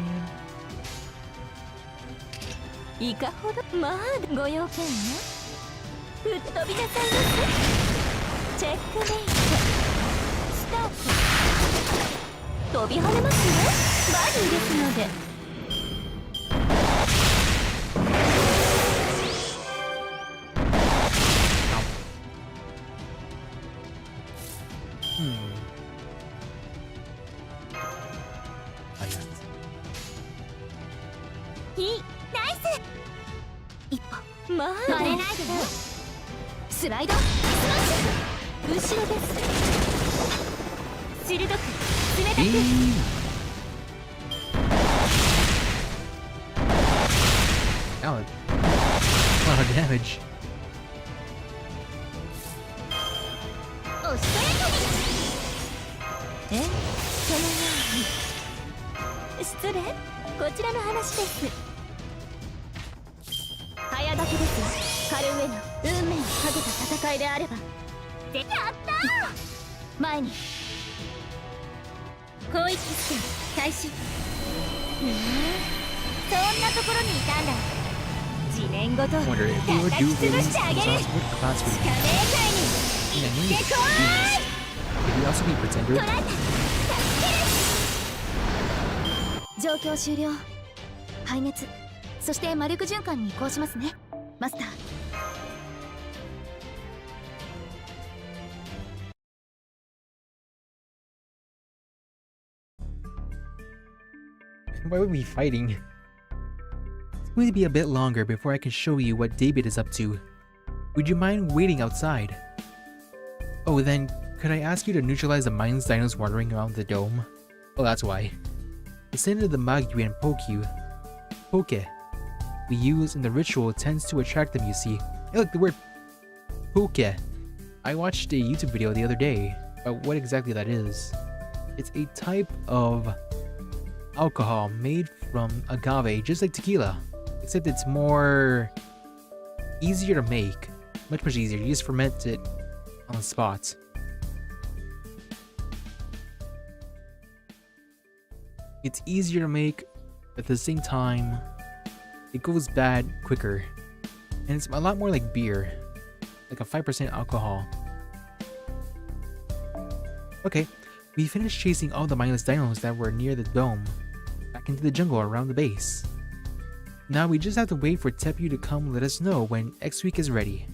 いかほどまあご用件は吹っ飛びなさいませチェックメイトスタート飛び跳ねますねバディですので I got いいナイス一歩まあバレないでねスライドスマッシュ後ろです鋭く冷たく Beam! Now, a lot of damage. おしとやかにそのように失礼こちらの話です早書きですカル上の運命をかけた戦いであればやったー前に広域試験開始そんなところにいたんだ次年ごと Wonder if we would 叩 do き潰 release してあげる Kamazots, what class 地 would 下 it 冥 be? 界に Yeah, 行 maybe ってこ it's ーい Could he also be 捉 Pretender? えた助ける状況終了排熱そして魔力循環に移行しますねマスター Why would we be fighting? It's going to be a bit longer before I can show you what David is up to. Would you mind waiting outside? Oh, then, could I ask you to neutralize the mindless dinos wandering around the dome? Oh, that's why. The scent of the Magyu and Poke we use in the ritual tends to attract them, you see. Hey, look, the word Poke. I watched a YouTube video the other day about what exactly that is. It's a type of alcohol made from agave, just like tequila, except it's more easier to make, much easier. You just ferment it on the spot. It's easier to make, but at the same time it goes bad quicker, and it's a lot more like beer, like a 5% alcohol. Okay, we finished chasing all the mindless dinos that were near the dome back into the jungle around the base. Now we just have to wait for Tepu to come let us know when X-Week is ready.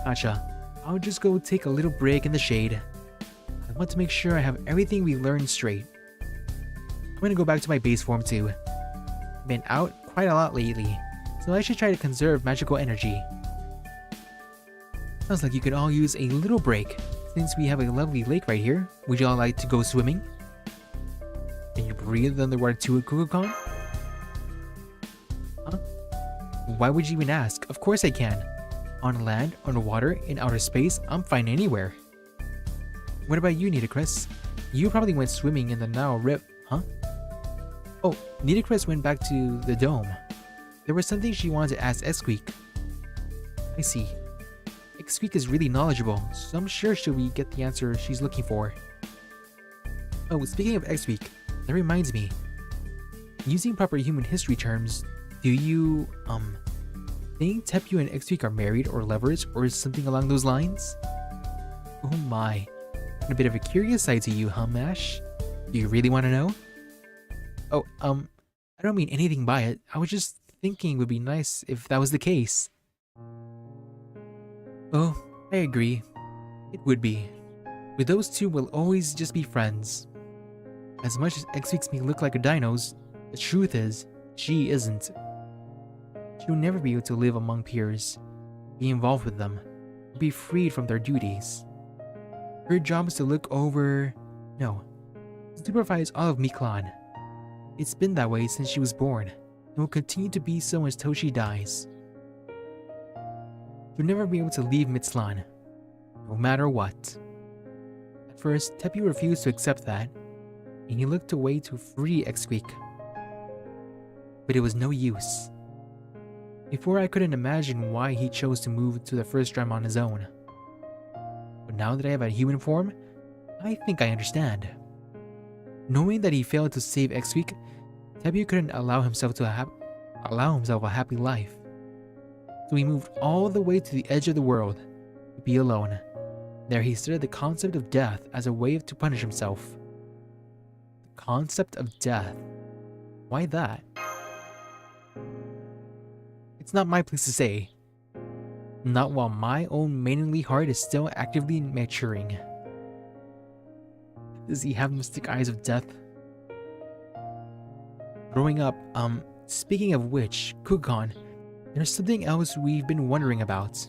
Gotcha. I'll just go take a little break in the shade. I want to make sure I have everything we learned straight. I'm gonna go back to my base form too. I've been out quite a lot lately, so I should try to conserve magical energy. Sounds like you could all use a little break. Since we have a lovely lake right here, would you all like to go swimming? Can you breathe underwater too at Kukulcan? Huh? Why would you even ask? Of course I can. On land, underwater, in outer space, I'm fine anywhere. What about you, Nitocris? You probably went swimming in the Nile Rip, huh? Oh, Nitocris went back to the dome. There was something she wanted to ask X-Week. I see. X-Week is really knowledgeable, so I'm sure she'll get the answer she's looking for. Oh, speaking of X-Week, that reminds me. Using proper human history terms, do you, think Tepu and X-Week are married or lovers or something along those lines? Oh my. A bit of a curious side to you, huh, Mash? Do you really want to know? Oh, I don't mean anything by it. I was just thinking it would be nice if that was the case. Oh, I agree. It would be. But those two will always just be friends. As much as X makes me look like a dino's, the truth is, she isn't. She will never be able to live among peers, be involved with them, or be freed from their duties. Her job is to look over... no, supervise all of Miklan. It's been that way since she was born, and will continue to be so until she dies. She'll never be able to leave Mitslan, no matter what. At first, Tepi refused to accept that, and he looked away to free X-Squeak. But it was no use. Before, I couldn't imagine why he chose to move to the first realm on his own. But now that I have a human form, I think I understand. Knowing that he failed to save X-Squeak, Tepi couldn't allow himself a happy life. So he moved all the way to the edge of the world, to be alone. There he studied the concept of death as a way to punish himself. The concept of death? Why that? It's not my place to say. Not while my own maidenly heart is still actively maturing. Does he have mystic eyes of death? Growing up, speaking of which, Kukulcan, there's something else we've been wondering about.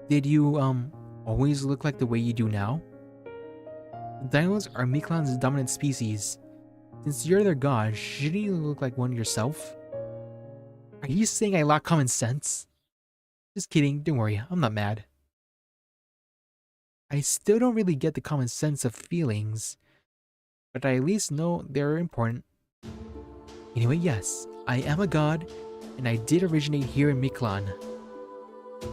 Did you, always look like the way you do now? Dinos are Miklan's dominant species. Since you're their god, shouldn't you look like one yourself? Are you saying I lack common sense? Just kidding, don't worry, I'm not mad. I still don't really get the common sense of feelings, but I at least know they're important. Anyway, yes, I am a god, and I did originate here in Miklan.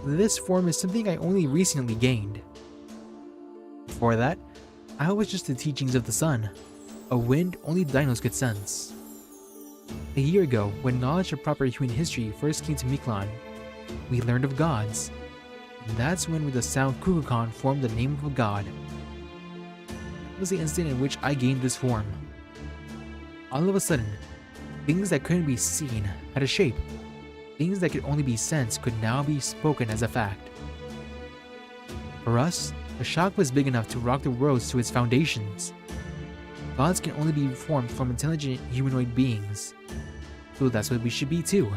This form is something I only recently gained. Before that, I was just the teachings of the sun, a wind only dinos could sense. A year ago, when knowledge of proper human history first came to Miklan, we learned of gods, and that's when with the sound Kukulcan formed the name of a god. That was the instant in which I gained this form. All of a sudden, things that couldn't be seen had a shape. Things that could only be sensed could now be spoken as a fact. For us, the shock was big enough to rock the world to its foundations. Gods can only be formed from intelligent humanoid beings, so that's what we should be too.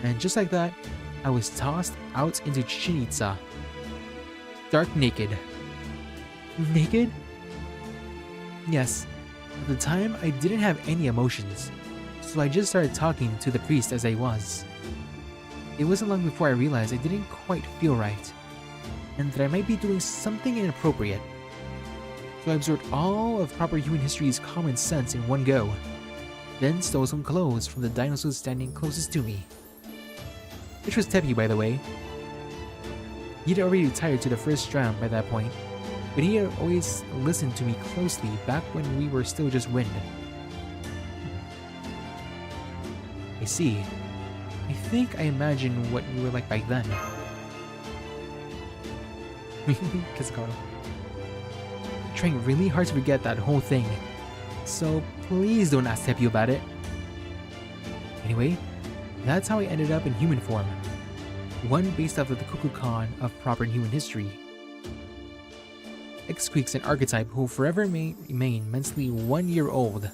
And just like that, I was tossed out into Chichen Itza, stark naked. Naked? Yes, at the time I didn't have any emotions, so I just started talking to the priest as I was. It wasn't long before I realized I didn't quite feel right, and that I might be doing something inappropriate. So I absorbed all of proper human history's common sense in one go, then stole some clothes from the dinosaur standing closest to me. Which was Tepi, by the way. He'd already retired to the first round by that point, but he had always listened to me closely back when we were still just wind. I see. I think I imagine what we were like back then. Kiss Carl. Trying really hard to forget that whole thing, so please don't ask Tepi about it. Anyway, that's how I ended up in human form. One based off of the Kukulcan of proper human history. X-Squeak's an archetype who will forever remain mentally 1 year old.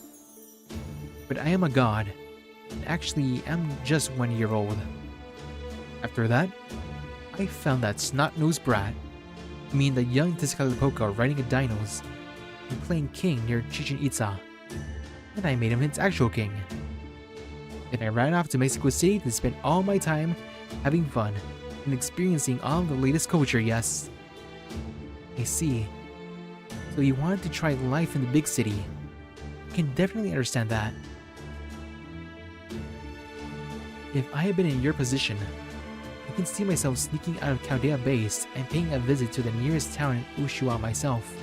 But I am a god, and actually am just 1 year old. After that, I found that snot-nosed brat, the young Tezcatlipoca riding a dinos and playing king near Chichen Itza, and I made him its actual king. Then I ran off to Mexico City to spend all my time having fun and experiencing all the latest culture, yes. I see. So you wanted to try life in the big city. I can definitely understand that. If I had been in your position, I can see myself sneaking out of Chaldea base and paying a visit to the nearest town in Ushua myself.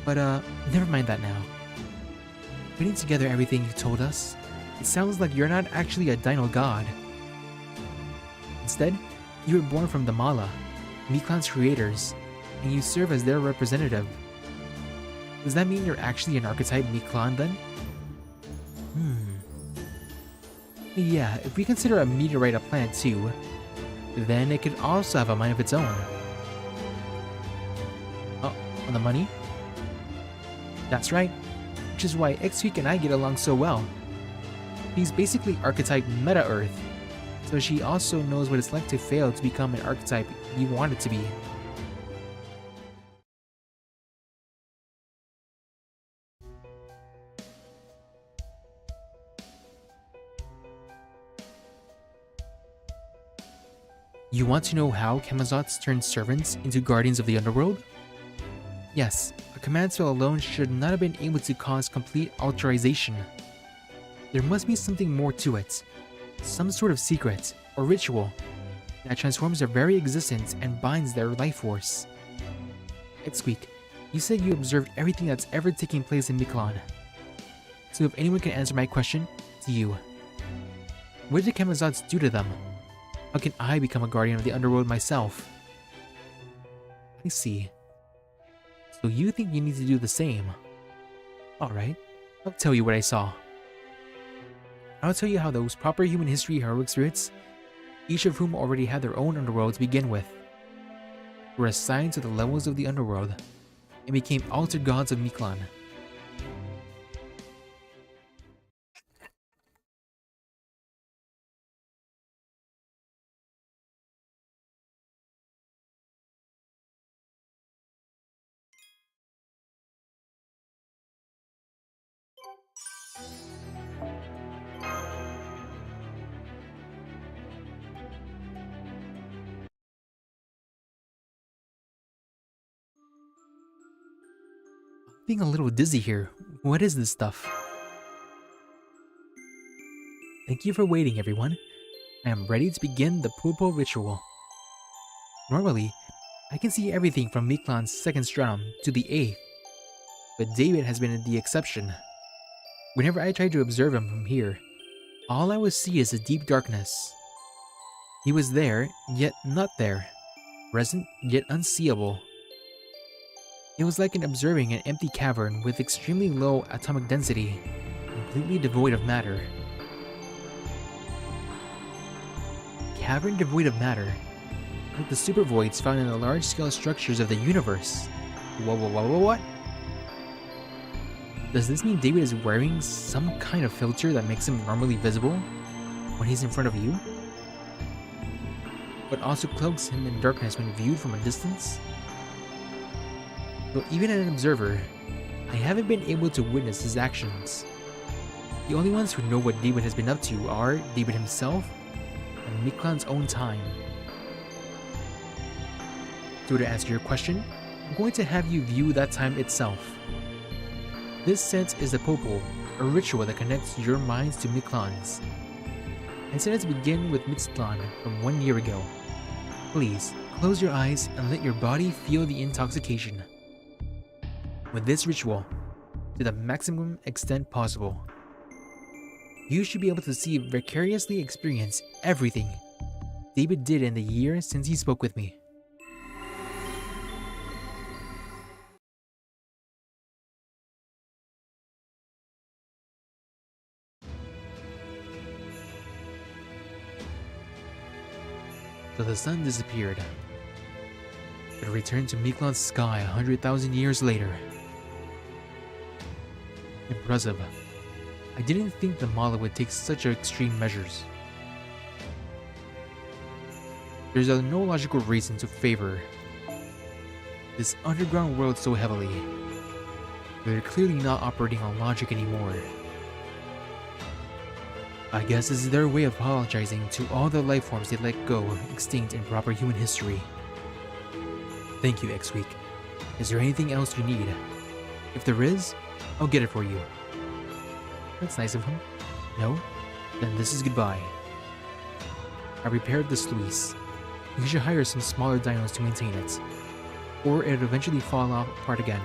But never mind that now. Putting together everything you told us, it sounds like you're not actually a dino god. Instead, you were born from the Mala, Miklan's creators, and you serve as their representative. Does that mean you're actually an archetype Miklan then? Yeah, if we consider a meteorite a planet too, then it could also have a mind of its own. Oh, on the money? That's right, which is why X-Week and I get along so well. He's basically archetype Meta-Earth, so she also knows what it's like to fail to become an archetype you want it to be. You want to know how Camazotz turned servants into guardians of the underworld? Yes, a command spell alone should not have been able to cause complete authorization. There must be something more to it. Some sort of secret, or ritual, that transforms their very existence and binds their life force. X-Week, you said you observed everything that's ever taken place in Miklan. So if anyone can answer my question, it's you. What did Camazotz do to them? How can I become a guardian of the underworld myself? I see. So you think you need to do the same? Alright, I'll tell you what I saw. I'll tell you how those proper human history heroic spirits, each of whom already had their own underworld to begin with, were assigned to the levels of the underworld and became altar gods of Miklan. Being a little dizzy here. What is this stuff? Thank you for waiting, everyone. I am ready to begin the Popo ritual. Normally, I can see everything from Miklan's second stratum to the 8th, but David has been the exception. Whenever I try to observe him from here, all I would see is a deep darkness. He was there, yet not there. Present, yet unseeable. It was like observing an empty cavern with extremely low atomic density, completely devoid of matter. Cavern devoid of matter, like the supervoids found in the large-scale structures of the universe. What? Does this mean David is wearing some kind of filter that makes him normally visible when he's in front of you, but also cloaks him in darkness when viewed from a distance? Though even as an observer, I haven't been able to witness his actions. The only ones who know what David has been up to are David himself and Miklan's own time. So to answer your question, I'm going to have you view that time itself. This sense is a Popo, a ritual that connects your minds to Miklan's. I said to begin with Miztlan from 1 year ago. Please, close your eyes and let your body feel the intoxication. With this ritual, to the maximum extent possible, you should be able to see vicariously experience everything David did in the year since he spoke with me. So the sun disappeared, but returned to Miklan's sky 100,000 years later. Impressive. I didn't think the Mala would take such extreme measures. There's no logical reason to favor this underground world so heavily. They're clearly not operating on logic anymore. I guess this is their way of apologizing to all the life forms they let go extinct in proper human history. Thank you, X-Week. Is there anything else you need? If there is, I'll get it for you. That's nice of him. No? Then this is goodbye. I repaired the sluice. You should hire some smaller dinos to maintain it, or it'll eventually fall apart again.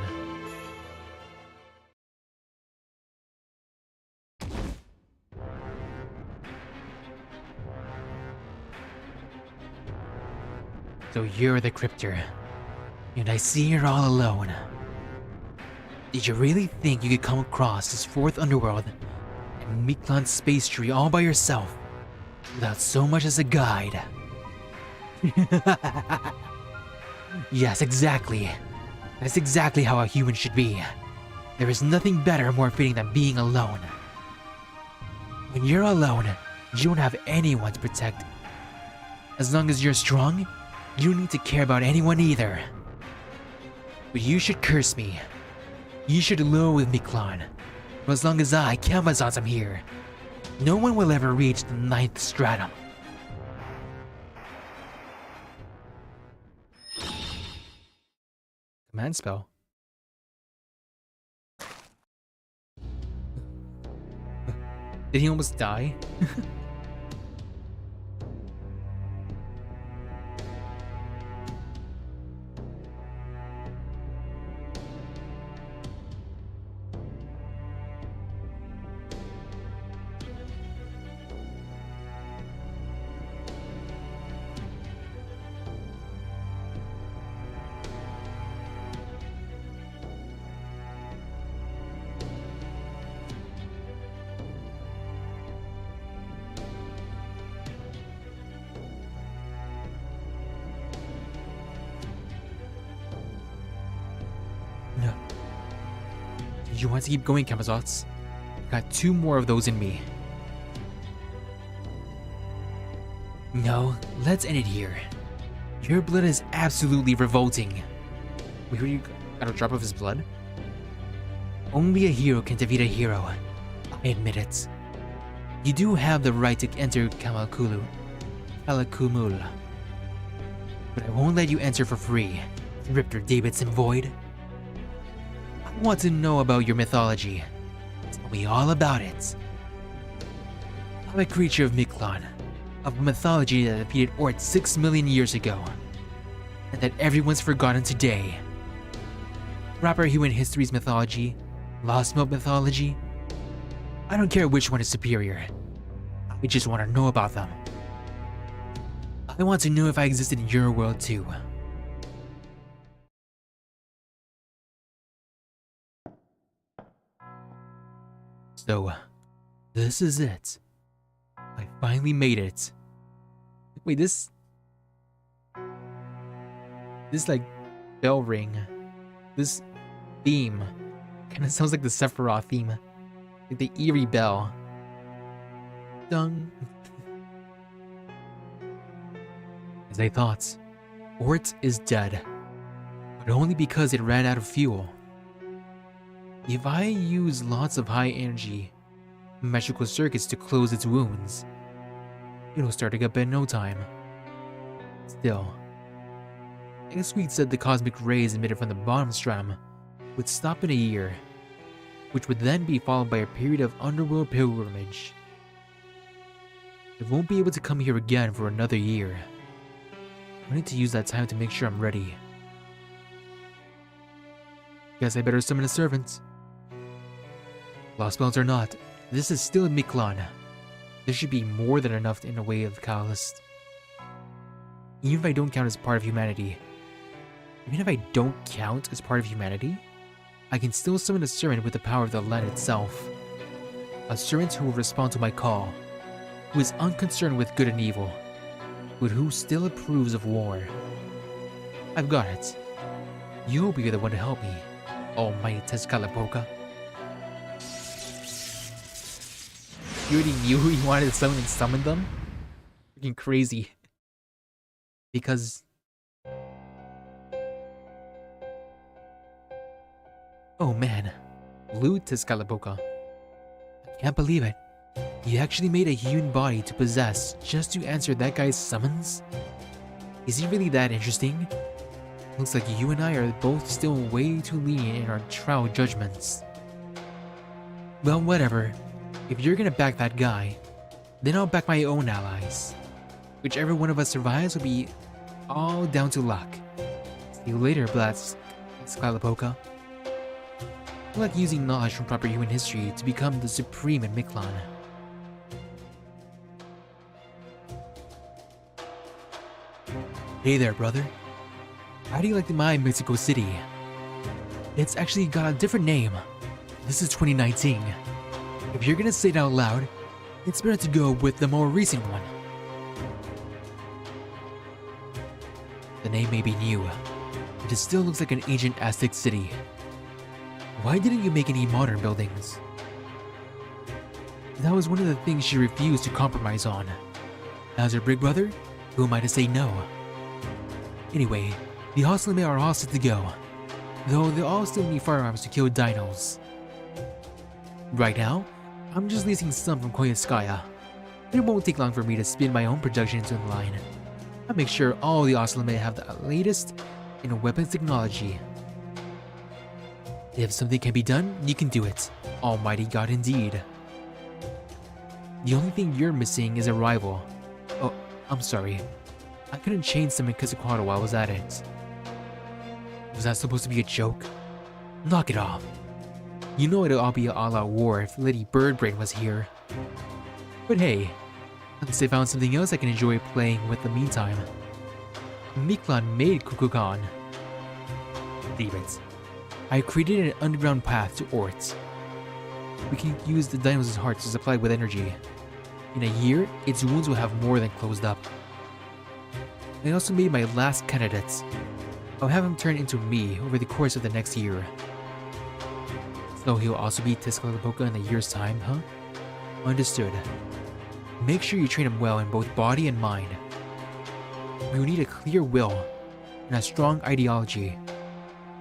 So you're the crypter, and I see you're all alone. Did you really think you could come across this fourth underworld and Miklan's space tree all by yourself without so much as a guide? Yes, exactly. That's exactly how a human should be. There is nothing better or more fitting than being alone. When you're alone, you don't have anyone to protect. As long as you're strong, you don't need to care about anyone either. But you should curse me. You should loathe Miklan. For as long as I, Camazons, am here, no one will ever reach the 9th stratum. Command spell. Did he almost die? No. You want to keep going, Camazots? Got 2 more of those in me. No, let's end it here. Your blood is absolutely revolting. Wait, you got a drop of his blood? Only a hero can defeat a hero. I admit it. You do have the right to enter Kalakumul. But I won't let you enter for free, Riptor Davidson Void. I want to know about your mythology. Tell me all about it. I'm a creature of Miklan, of a mythology that defeated Ort 6 million years ago, and that everyone's forgotten today. Proper human history's mythology, Lost Milk mythology. I don't care which one is superior. I just want to know about them. I want to know if I existed in your world too. So, this is it. I finally made it. Wait, this like bell ring, this theme kind of sounds like the Sephiroth theme, like the eerie bell. Dung. As I thought, Ort is dead, but only because it ran out of fuel. If I use lots of high energy magical circuits to close its wounds, it'll start up in no time. Still, X-Weed said the cosmic rays emitted from the bottom stratum would stop in a year, which would then be followed by a period of underworld pilgrimage. I won't be able to come here again for another year. I need to use that time to make sure I'm ready. Guess I better summon a servant. Lost spells or not, this is still Miklan. There should be more than enough in the way of the catalyst. Even if I don't count as part of humanity, I can still summon a servant with the power of the land itself. A servant who will respond to my call, who is unconcerned with good and evil, but who still approves of war. I've got it. You'll be the one to help me, almighty Tezcatlipoca. You already knew who you wanted to summon and summon them? Freaking crazy. Because... oh man, Blue Tezcatlipoca. I can't believe it. You actually made a human body to possess just to answer that guy's summons? Is he really that interesting? Looks like you and I are both still way too lenient in our trial judgments. Well, whatever. If you're gonna back that guy, then I'll back my own allies. Whichever one of us survives will be all down to luck. See you later, Blast Tezcatlipoca. I like using knowledge from proper human history to become the supreme in Miklan. Hey there, brother. How do you like my Mexico City? It's actually got a different name. This is 2019. If you're gonna say it out loud, it's better to go with the more recent one. The name may be new, but it still looks like an ancient Aztec city. Why didn't you make any modern buildings? That was one of the things she refused to compromise on. As her big brother, who am I to say no? Anyway, the Oslime are all set to go, though they all still need firearms to kill dinos. Right now, I'm just leasing some from Koyatskaya. It won't take long for me to spin my own production into the line. I'll make sure all the Oslime have the latest in weapons technology. If something can be done, you can do it. Almighty God indeed. The only thing you're missing is a rival. Oh, I'm sorry. I couldn't change them in Quetzalcoatl while I was at it. Was that supposed to be a joke? Knock it off. You know it'll all be an all-out war if Lady Birdbrain was here. But hey, at least I found something else I can enjoy playing with in the meantime. Miklan made Kukulcan. Leave it. I created an underground path to Ort. We can use the dino's heart to supply it with energy. In a year, its wounds will have more than closed up. I also made my last candidate. I'll have him turn into me over the course of the next year. So he'll also be Tezcatlipoca in a year's time, huh? Understood. Make sure you train him well in both body and mind. We will need a clear will and a strong ideology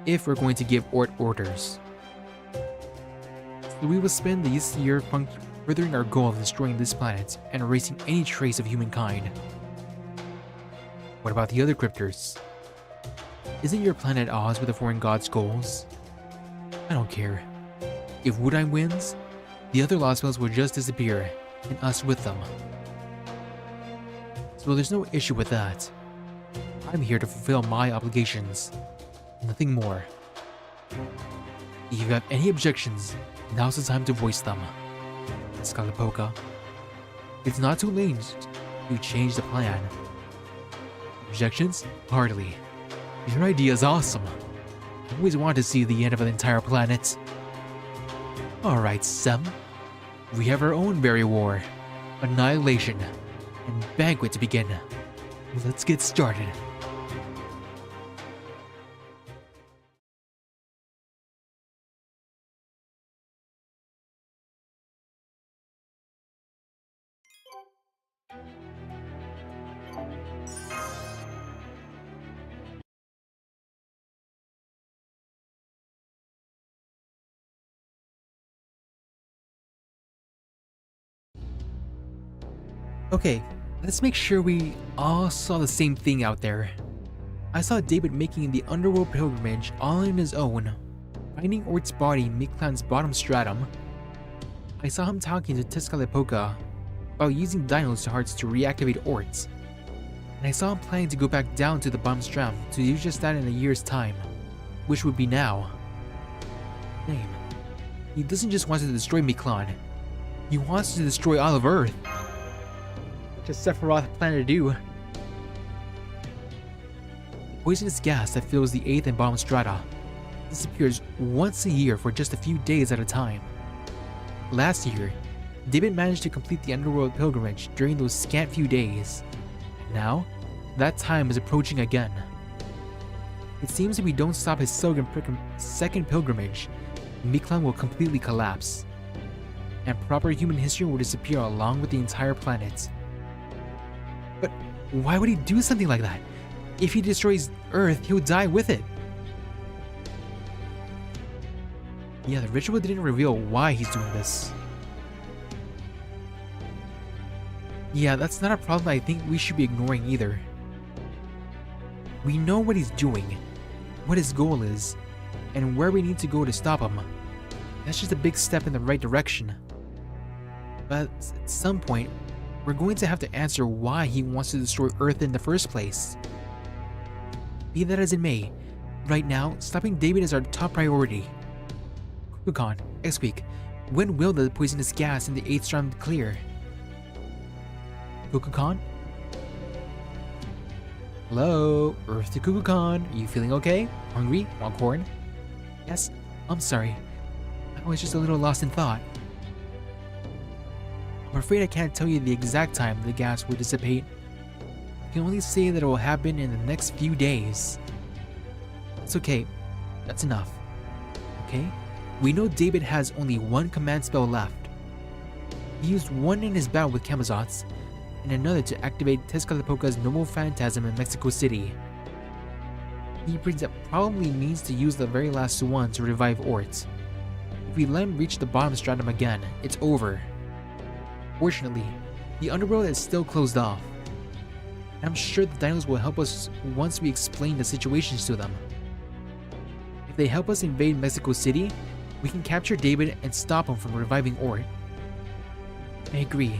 if we're going to give Ort orders. So we will spend this year furthering our goal of destroying this planet and erasing any trace of humankind. What about the other cryptors? Isn't your planet at odds with the foreign god's goals? I don't care. If Woodine wins, the other Lost Spells will just disappear, and us with them. So there's no issue with that. I'm here to fulfill my obligations. Nothing more. If you have any objections, now's the time to voice them. Tezcatlipoca. It's not too late to change the plan. Objections? Hardly. Your idea is awesome. I always wanted to see the end of an entire planet. Alright, Sem. We have our own berry war, annihilation, and banquet to begin. Let's get started. Okay, let's make sure we all saw the same thing out there. I saw David making the underworld pilgrimage all on his own, finding Ort's body in Miklan's bottom stratum. I saw him talking to Tezcatlipoca about using dinos hearts to reactivate Ort. And I saw him planning to go back down to the bottom stratum to do just that in a year's time, which would be now. Damn. He doesn't just want to destroy Miklan, he wants to destroy all of Earth. Sephiroth plan to do. The poisonous gas that fills the 8th and bottom strata disappears once a year for just a few days at a time. Last year, David managed to complete the underworld pilgrimage during those scant few days. Now, that time is approaching again. It seems if we don't stop his second pilgrimage, Miklan will completely collapse, and proper human history will disappear along with the entire planet. But why would he do something like that? If he destroys Earth, he'll die with it. Yeah, the ritual didn't reveal why he's doing this. Yeah, that's not a problem I think we should be ignoring either. We know what he's doing, what his goal is, and where we need to go to stop him. That's just a big step in the right direction. But at some point, we're going to have to answer why he wants to destroy Earth in the first place. Be that as it may, right now, stopping David is our top priority. Kukulcan, X-Week, when will the poisonous gas in the 8th stratum clear? Kukulcan? Hello, Earth to Kukulcan. Are you feeling okay? Hungry? Want corn? Yes, I'm sorry. I was just a little lost in thought. I'm afraid I can't tell you the exact time the gas will dissipate. I can only say that it will happen in the next few days. It's okay. That's enough. Okay? We know David has only one command spell left. He used one in his battle with Camazotz, and another to activate Tezcatlipoca's Noble Phantasm in Mexico City. He probably means to use the very last one to revive Ort. If we let him reach the bottom stratum again, it's over. Fortunately, the underworld is still closed off. And I'm sure the dinos will help us once we explain the situations to them. If they help us invade Mexico City, we can capture David and stop him from reviving Ort. I agree.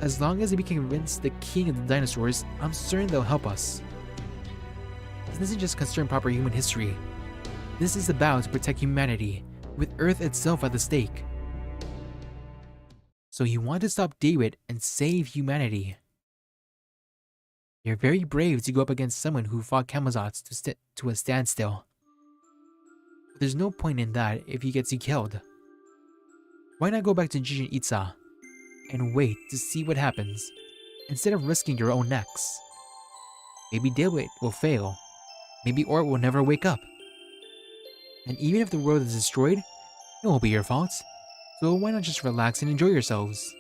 As long as we can convince the king of the dinosaurs, I'm certain they'll help us. This doesn't just concern proper human history. This is about to protect humanity, with Earth itself at the stake. So you want to stop David and save humanity. You're very brave to go up against someone who fought Camazotz to a standstill. But there's no point in that if he gets you killed. Why not go back to Chichen Itza and wait to see what happens, instead of risking your own necks? Maybe David will fail. Maybe Ort will never wake up. And even if the world is destroyed, it won't be your fault. So why not just relax and enjoy yourselves?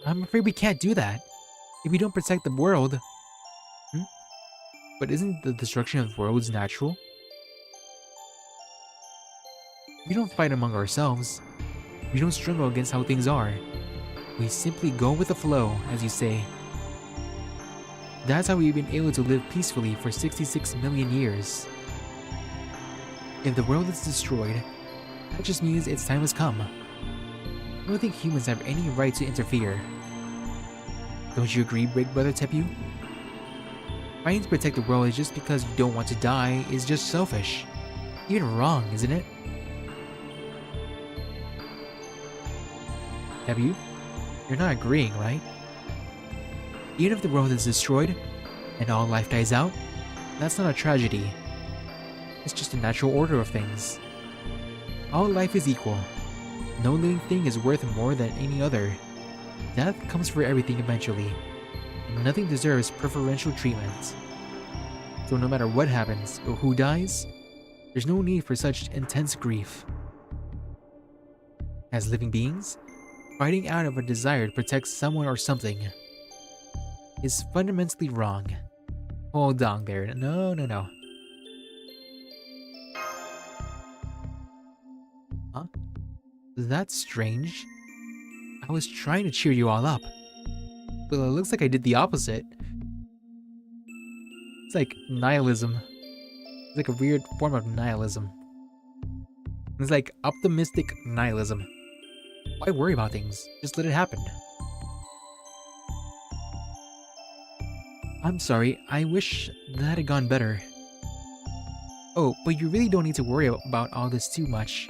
I'm afraid we can't do that. If we don't protect the world... But isn't the destruction of worlds natural? We don't fight among ourselves. We don't struggle against how things are. We simply go with the flow, as you say. That's how we've been able to live peacefully for 66 million years. If the world is destroyed, that just means its time has come. I don't think humans have any right to interfere. Don't you agree, Big Brother Tepu? Fighting to protect the world is just because you don't want to die is just selfish. Even wrong, isn't it? Tepu? You're not agreeing, right? Even if the world is destroyed and all life dies out, that's not a tragedy. It's just a natural order of things. All life is equal. No living thing is worth more than any other. Death comes for everything eventually, and nothing deserves preferential treatment. So no matter what happens or who dies, there's no need for such intense grief. As living beings, fighting out of a desire to protect someone or something is fundamentally wrong. Hold on there. No. Huh? That's strange. I was trying to cheer you all up, but it looks like I did the opposite. It's like nihilism. It's like a weird form of nihilism. It's like optimistic nihilism. Why worry about things? Just let it happen. I'm sorry, I wish that had gone better. Oh, but you really don't need to worry about all this too much.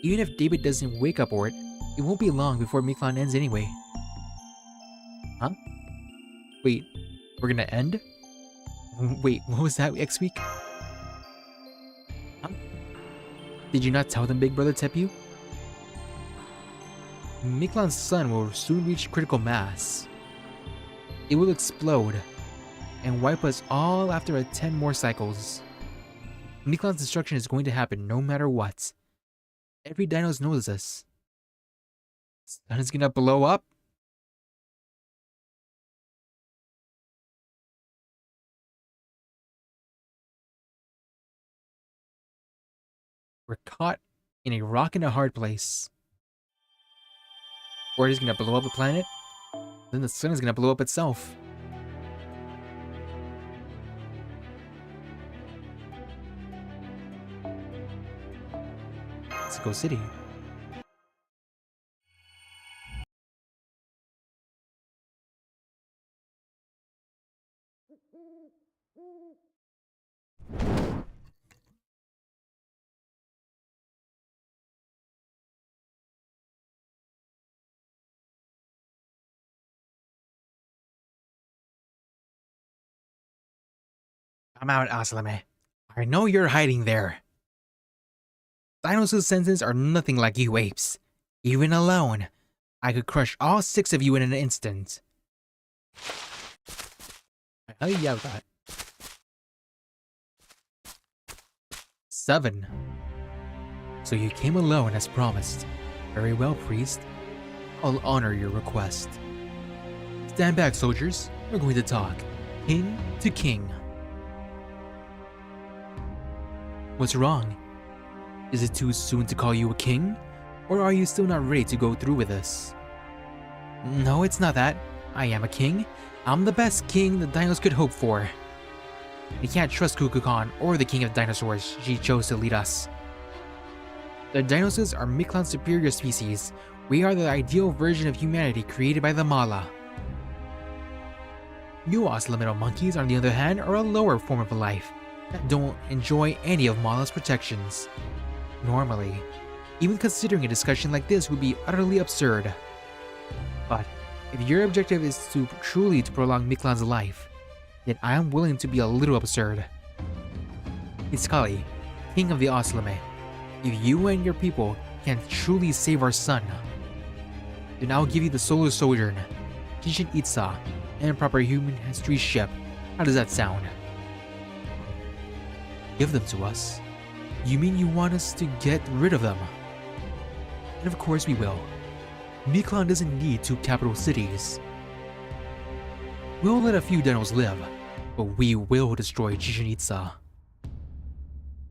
Even if David doesn't wake up Ort, it won't be long before Miklan ends anyway. Huh? Wait, we're gonna end? Wait, what was that next week? Huh? Did you not tell them, Big Brother Tepu? Miklan's sun will soon reach critical mass. It will explode and wipe us all after 10 more cycles. Miklan's destruction is going to happen no matter what. Every Dinos knows this. Sun is gonna blow up? We're caught in a rock and a hard place. Or it is gonna blow up the planet, then the sun is gonna blow up itself. Mexico City. Come out, Aslame. I know you're hiding there. Dinos' senses are nothing like you apes. Even alone, I could crush all 6 of you in an instant. Yeah, that. 7. So you came alone as promised. Very well, priest. I'll honor your request. Stand back, soldiers. We're going to talk. King to king. What's wrong? Is it too soon to call you a king? Or are you still not ready to go through with this? No, it's not that. I am a king. I'm the best king the dinos could hope for. We can't trust Kukulcan or the king of dinosaurs. She chose to lead us. The dinosaurs are Miklan's superior species. We are the ideal version of humanity created by the Mala. You Ocelometal monkeys, on the other hand, are a lower form of life that don't enjoy any of Mala's protections. Normally, even considering a discussion like this would be utterly absurd. But if your objective is to truly prolong Miklan's life, then I am willing to be a little absurd. Iskali, king of the Ocelome, if you and your people can truly save our son, then I'll give you the Solar Sojourn, Chichen Itza, and proper human history ship. How does that sound? Give them to us? You mean you want us to get rid of them? And of course we will. Miklan doesn't need 2 capital cities. We'll let a few dinos live, but we will destroy Chichen Itza.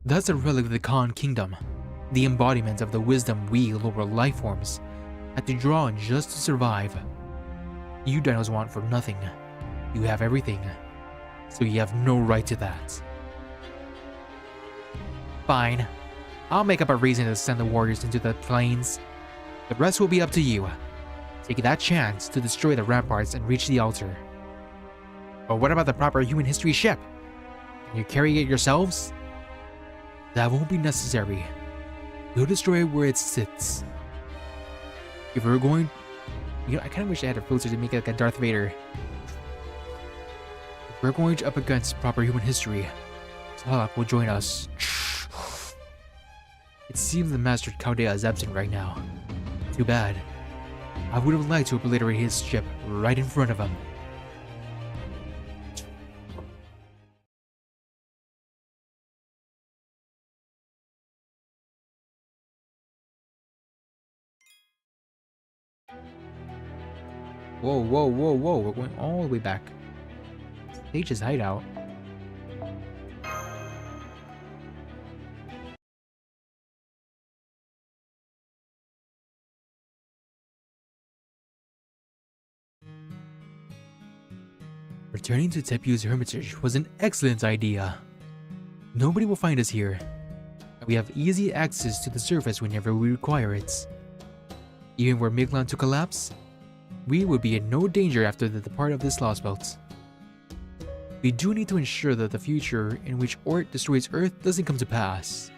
That's a relic of the Khan Kingdom, the embodiment of the wisdom we lower lifeforms had to draw on just to survive. You dinos want for nothing. You have everything, so you have no right to that. Fine. I'll make up a reason to send the warriors into the plains. The rest will be up to you. Take that chance to destroy the ramparts and reach the altar. But what about the proper human history ship? Can you carry it yourselves? That won't be necessary. You'll destroy it where it sits. If we're going... You know, I kind of wish I had a filter to make it like a Darth Vader. If we're going up against proper human history, Salak will join us. It seems the Master Chaldea is absent right now. Too bad. I would have liked to obliterate his ship right in front of him. Whoa, whoa, whoa, whoa, we're going all the way back. Sage's hideout. Returning to Tepeu's hermitage was an excellent idea. Nobody will find us here, and we have easy access to the surface whenever we require it. Even were Miklan to collapse, we would be in no danger after the depart of this lost belt. We do need to ensure that the future in which Ort destroys Earth doesn't come to pass.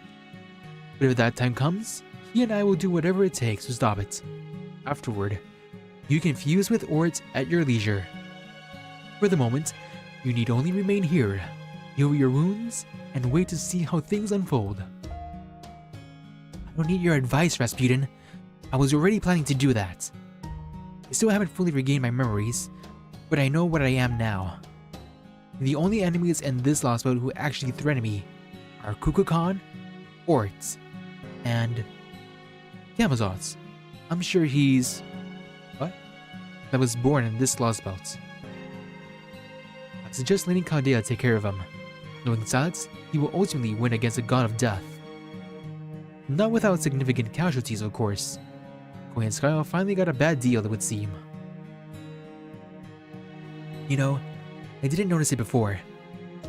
But if that time comes, he and I will do whatever it takes to stop it. Afterward, you can fuse with Ort at your leisure. For the moment, you need only remain here, heal your wounds, and wait to see how things unfold. I don't need your advice, Rasputin. I was already planning to do that. I still haven't fully regained my memories, but I know what I am now. The only enemies in this lost boat who actually threaten me are Kukulcan, Ort, and Gamazots. I'm sure he's... what? That was born in this lost boat. I suggest letting Chaldea take care of him. Knowing Salix, he will ultimately win against the god of death. Not without significant casualties, of course. Queen Skyle finally got a bad deal, it would seem. You know, I didn't notice it before,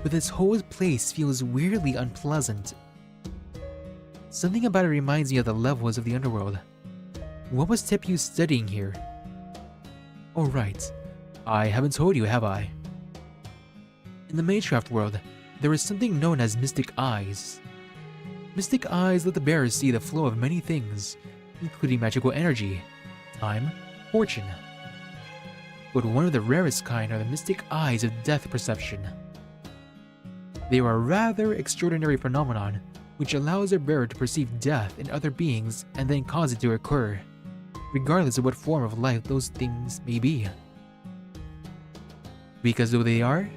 but this whole place feels weirdly unpleasant. Something about it reminds me of the levels of the underworld. What was Tepeu studying here? Oh right, I haven't told you, have I? In the Magecraft world, there is something known as Mystic Eyes. Mystic Eyes let the bearers see the flow of many things, including magical energy, time, fortune. But one of the rarest kind are the Mystic Eyes of Death Perception. They are a rather extraordinary phenomenon, which allows their bearer to perceive death in other beings and then cause it to occur, regardless of what form of life those things may be. Because though they are,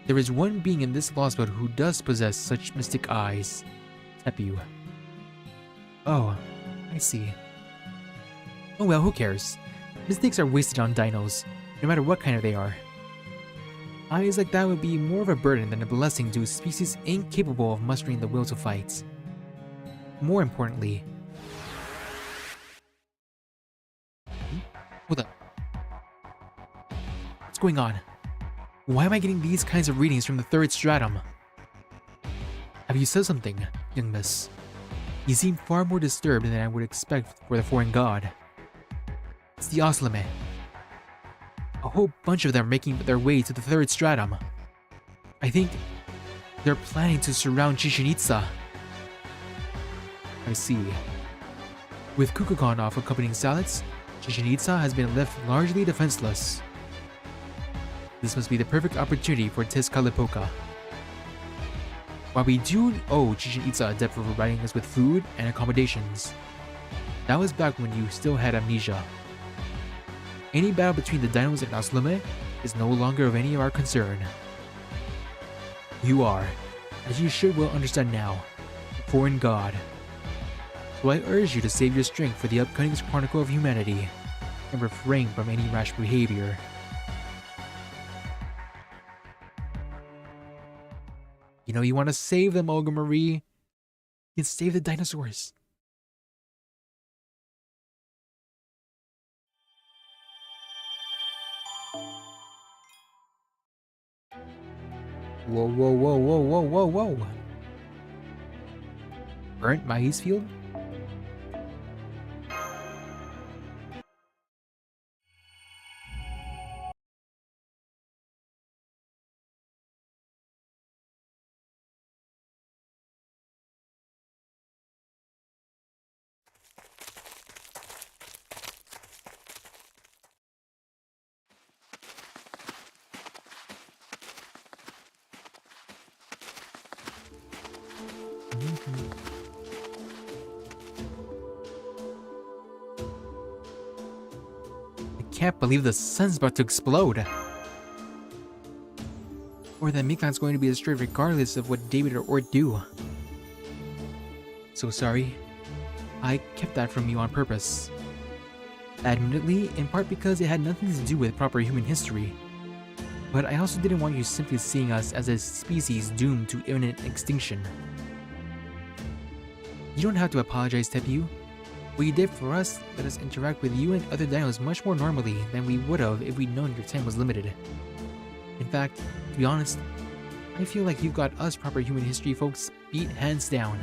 there is one being in this lost world who does possess such mystic eyes. Tepu. Oh, I see. Oh well, who cares? Mystics are wasted on dinos, no matter what kind of they are. Eyes like that would be more of a burden than a blessing to a species incapable of mustering the will to fight. More importantly... Hold up. What's going on? Why am I getting these kinds of readings from the third stratum? Have you said something, young miss? You seem far more disturbed than I would expect for the foreign god. It's the Oslime. A whole bunch of them are making their way to the third stratum. I think they're planning to surround Chichen Itza. I see. With Kukulcan off accompanying Salets, Chichen Itza has been left largely defenseless. This must be the perfect opportunity for Tezcatlipoca. While we do owe Chichen Itza a debt for providing us with food and accommodations, that was back when you still had amnesia. Any battle between the dinos and Oslime is no longer of any of our concern. You are, as you should well understand now, a foreign god. So I urge you to save your strength for the upcoming Chronicle of Humanity, and refrain from any rash behavior. You know, you want to save them, Olga Marie. You can save the dinosaurs. Whoa, whoa, whoa, whoa, whoa, whoa, whoa. Burnt maize field? I can't believe the sun's about to explode. Or that Miklan's going to be destroyed regardless of what David or Ort do. So sorry. I kept that from you on purpose. Admittedly, in part because it had nothing to do with proper human history. But I also didn't want you simply seeing us as a species doomed to imminent extinction. You don't have to apologize, Tepu. What you did for us let us interact with you and other dinos much more normally than we would have if we'd known your time was limited. In fact, to be honest, I feel like you've got us proper human history folks beat hands down.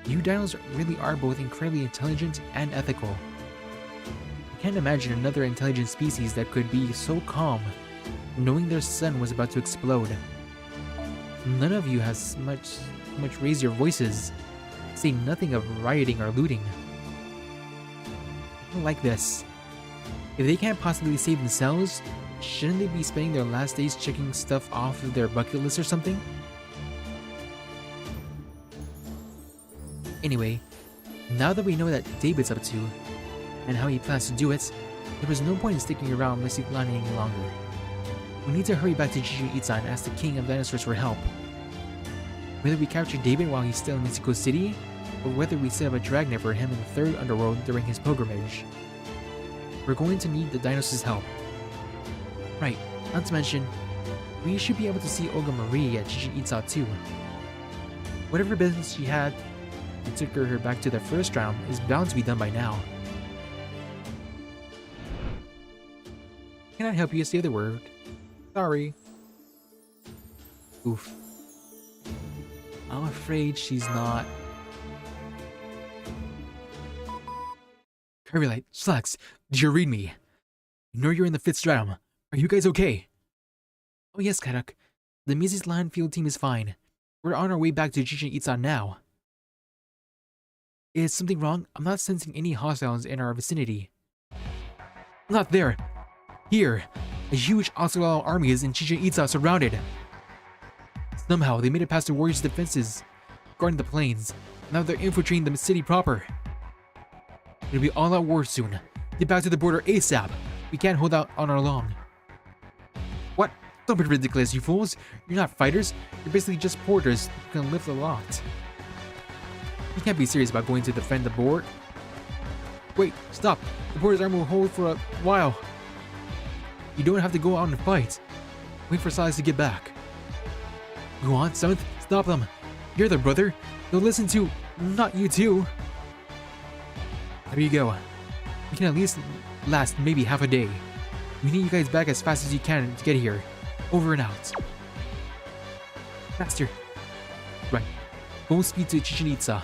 You dinos really are both incredibly intelligent and ethical. I can't imagine another intelligent species that could be so calm, knowing their sun was about to explode. None of you has much raised your voices, say nothing of rioting or looting. Like this. If they can't possibly save themselves, shouldn't they be spending their last days checking stuff off of their bucket list or something? Anyway, now that we know what David's up to, and how he plans to do it, there was no point in sticking around Miklan any longer. We need to hurry back to Chichen Itza and ask the King of Dinosaurs for help. Whether we capture David while he's still in Mexico City, or whether we set up a dragnet for him in the third underworld during his pilgrimage. We're going to need the dinosaurs' help. Right, not to mention, we should be able to see Olga Marie at Chichen Itza too. Whatever business she had that took her back to the first round is bound to be done by now. Can I help you say the word? Sorry. Oof. I'm afraid she's not. Curvylite, Slacks, did you read me? I know you're in the 5th stratum. Are you guys okay? Oh yes, Karak. The Mrs. Land field team is fine. We're on our way back to Chichen Itza now. Is something wrong? I'm not sensing any hostiles in our vicinity. Not there! Here! A huge Ocelot army is in Chichen Itza surrounded. Somehow, they made it past the warriors' defenses guarding the plains. Now they're infiltrating the city proper. It'll be all out war soon. Get back to the border ASAP. We can't hold out on our long. What? Don't be ridiculous, you fools. You're not fighters. You're basically just porters who can lift a lot. You can't be serious about going to defend the board. Wait, stop. The border's army will hold for a while. You don't have to go out and fight. Wait for Silas to get back. Go on, 7th. Stop them. You're their brother. They'll listen to... not you too. There you go. We can at least last maybe half a day. We need you guys back as fast as you can to get here. Over and out. Faster. Right. Full speed to Chichen Itza.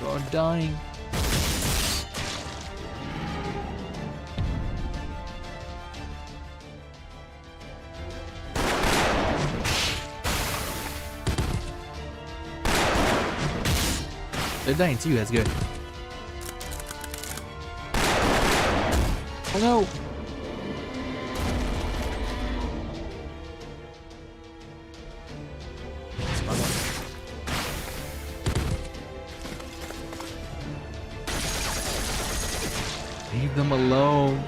Oh, I'm dying. They're dying too, that's good. Oh no! Leave them alone.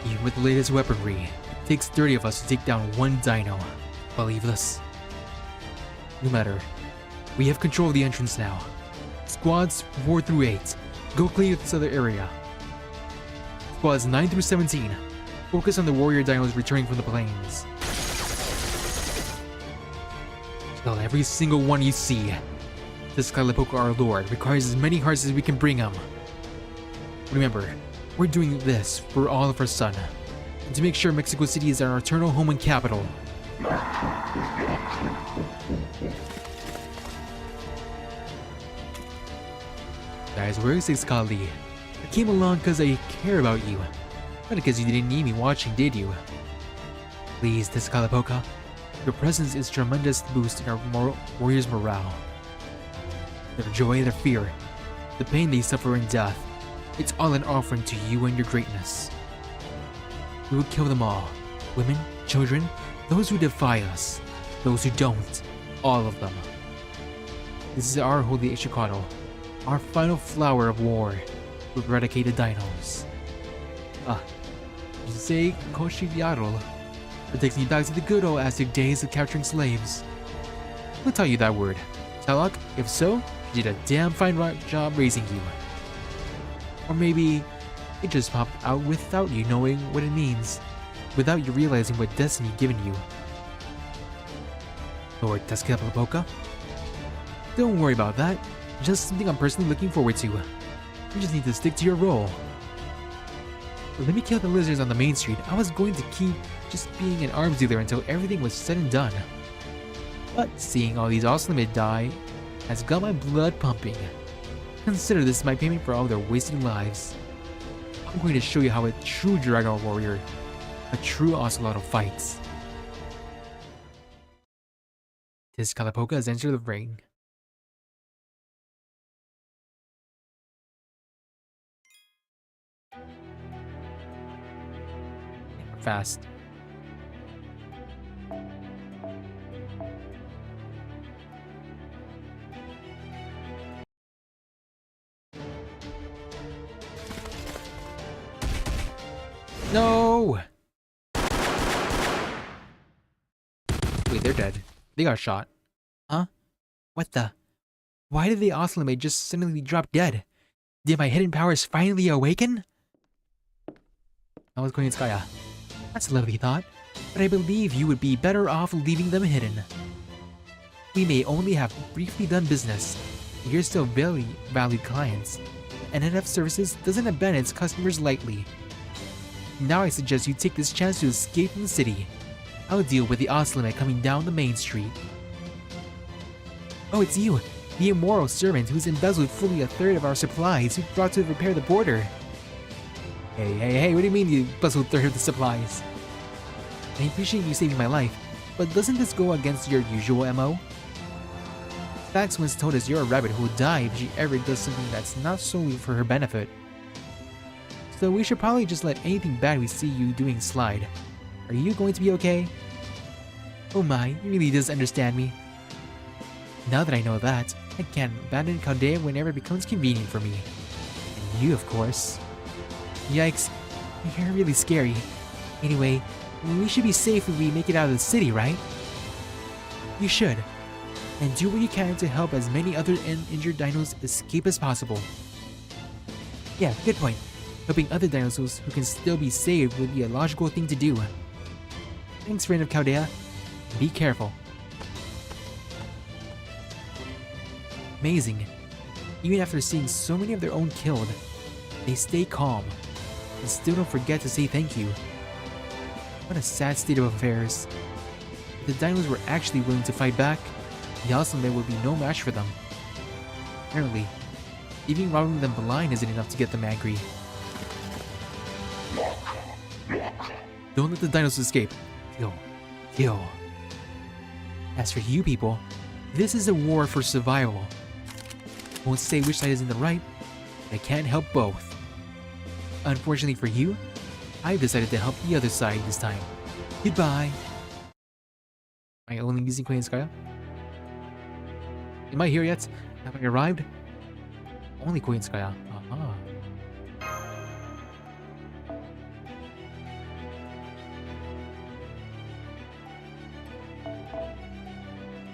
Even with the latest weaponry, it takes 30 of us to take down one dino. Believe us. No matter. We have control of the entrance now. Squads 4 through 8. Go clear this other area. Squads 9 through 17. Focus on the warrior dinos returning from the plains. Kill every single one you see. This Kalapoka, our lord, requires as many hearts as we can bring him. Remember, we're doing this for all of our son. And to make sure Mexico City is our eternal home and capital. Guys, where is Excali? I came along because I care about you. Not because you didn't need me watching, did you? Please, Tezcatlipoca. Your presence is a tremendous boost in our warriors' morale. Their joy, their fear, the pain they suffer in death. It's all an offering to you and your greatness. We will kill them all. Women, children, those who defy us, those who don't, all of them. This is our holy Ishikado, our final flower of war to eradicate the dinos. Say Koshivyarol. It takes me back to the good old Aztec days of capturing slaves. Who taught you that word? Talok? If so, you did a damn fine job raising you. Or maybe it just popped out without you knowing what it means, without you realizing what destiny given you. Lord Tezcatlipoca? Don't worry about that. Just something I'm personally looking forward to. You just need to stick to your role. Let me kill the lizards on the main street. I was going to keep just being an arms dealer until everything was said and done. But seeing all these Oslimid die has got my blood pumping. Consider this my payment for all their wasted lives. I'm going to show you how a true Dragon warrior, a true Ocelotl fights. Tezcatlipoca has entered the ring. Fast. No! Wait, they're dead. They got shot. Huh? What the? Why did the Oslimate just suddenly drop dead? Did my hidden powers finally awaken? I was going to Skaya. That's a lovely thought, but I believe you would be better off leaving them hidden. We may only have briefly done business, but you're still very valued clients. NNF Services doesn't abandon its customers lightly. Now I suggest you take this chance to escape from the city. I'll deal with the Oslimate coming down the main street. Oh, it's you, the immoral servant who's embezzled fully a third of our supplies who brought to repair the border. Hey, what do you mean you plus a third of the supplies? I appreciate you saving my life, but doesn't this go against your usual MO? Fax once told us you're a rabbit who will die if she ever does something that's not solely for her benefit. So we should probably just let anything bad we see you doing slide. Are you going to be okay? Oh my, he really does understand me. Now that I know that, I can abandon Caldea whenever it becomes convenient for me. And you, of course. Yikes, you're really scary. Anyway, we should be safe if we make it out of the city, right? You should. And do what you can to help as many other injured dinos escape as possible. Yeah, good point. Helping other dinosaurs who can still be saved would be a logical thing to do. Thanks, friend of Caldea. Be careful. Amazing. Even after seeing so many of their own killed, they stay calm and still don't forget to say thank you. What a sad state of affairs. If the dinos were actually willing to fight back, the Awesome Man would be no match for them. Apparently, even robbing them blind isn't enough to get them angry. Don't let the dinos escape. Kill. As for you people, this is a war for survival. Won't say which side is in the right, but I can't help both. Unfortunately for you, I've decided to help the other side this time. Goodbye. Am I only using Koyanskaya? Am I here yet? Have I arrived? Only Koyanskaya. Aha.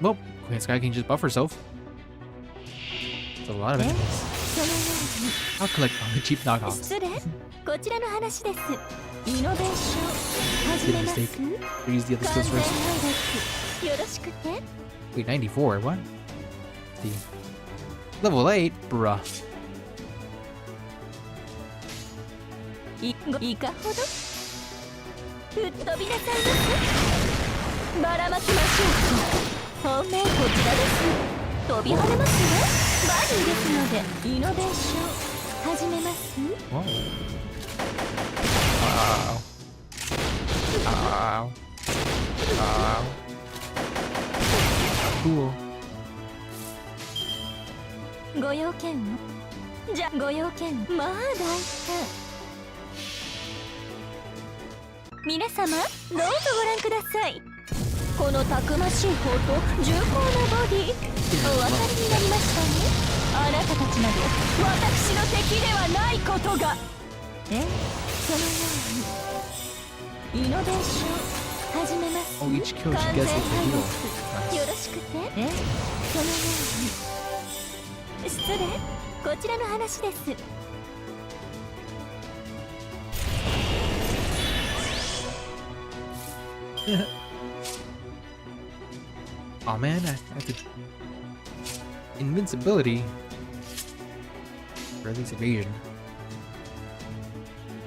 Well, Koyanskaya can just buff herself. It's a lot of enemies. I'll collect all the cheap knockoffs. Did a mistake. We use the other skills first. Wait, 94, what? Level 8? Bruh. Whoa. Ow. Cool. ご用件をじゃご用件まあ大胆皆様どうぞご覧くださいこのたくましい方と重厚なボディお分かりになりましたねあなたたちなど私の敵ではないことがそのようにイノベーション始めます Oh, each kill she gets is a heal. よろしくてそのように失礼こちらの話です Aw man, I have to... Invincibility? Or at least evasion.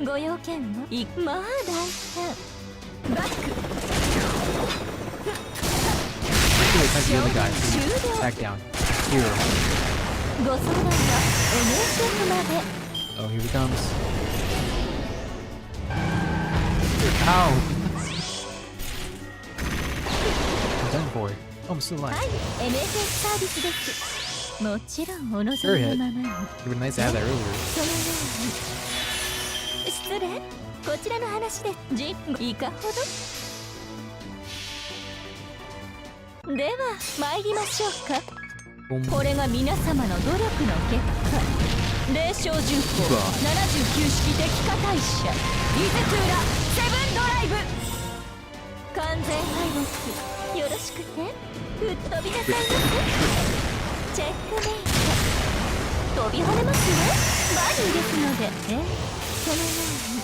ご用件をまあ大胆バック Really attack the other guy. Attack down. Hero. ご相談はお姉様まで Oh, here he comes. Ow! I'm done for. Oh, I'm still alive. はい NSS サービスですもちろんお望 Sure み hit. のままに It would be nice to have that earlier. そのように失礼こちらの話でいかほどでは参りましょうか Boom. これが皆様の努力の結果霊障重工79式敵化大社イズトゥーラセブンドライブ完全敗北よろしくて吹っ飛びなさいますチェックメイト飛び跳ねますねバディですのでそのように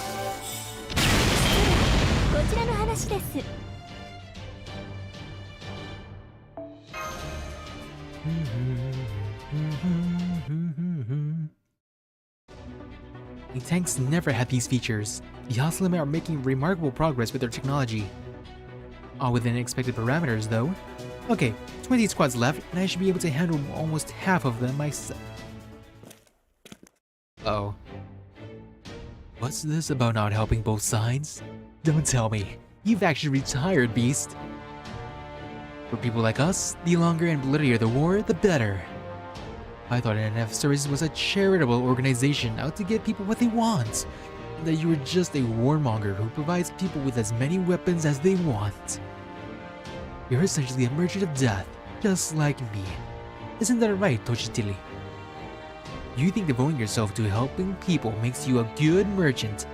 こちらの話です The tanks never had these features. The Yaslima are making remarkable progress with their technology. All within expected parameters though. Okay, 20 squads left and I should be able to handle almost half of them myself. Uh oh. What's this about not helping both sides? Don't tell me. You've actually retired, Beast. For people like us, the longer and bloodier the war, the better. I thought NF Services was a charitable organization out to give people what they want. And that you were just a warmonger who provides people with as many weapons as they want. You're essentially a merchant of death, just like me. Isn't that right, Toshitili? You think devoting yourself to helping people makes you a good merchant?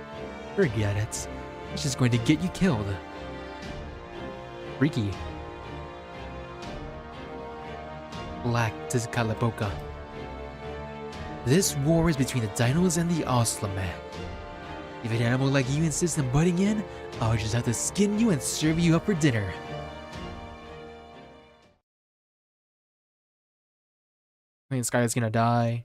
Forget it. It's just going to get you killed. Freaky. Black Tizcalapoca. This war is between the dinos and the Oslame. If an animal like you insists on butting in, I'll just have to skin you and serve you up for dinner. I think Sky's gonna die.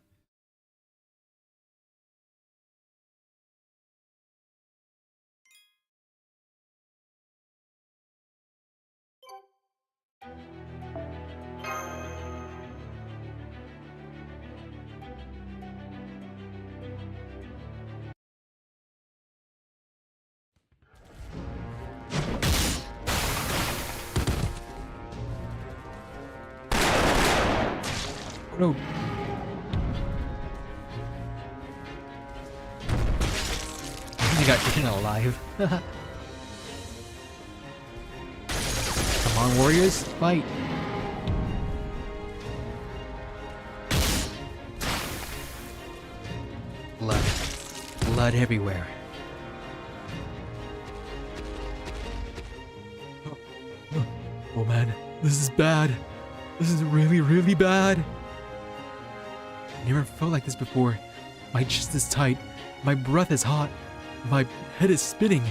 No. I got eaten alive. Come on, warriors, fight! Blood. Blood everywhere. Oh man, this is bad. This is really, really bad. I never felt like this before. My chest is tight, my breath is hot, my head is spinning.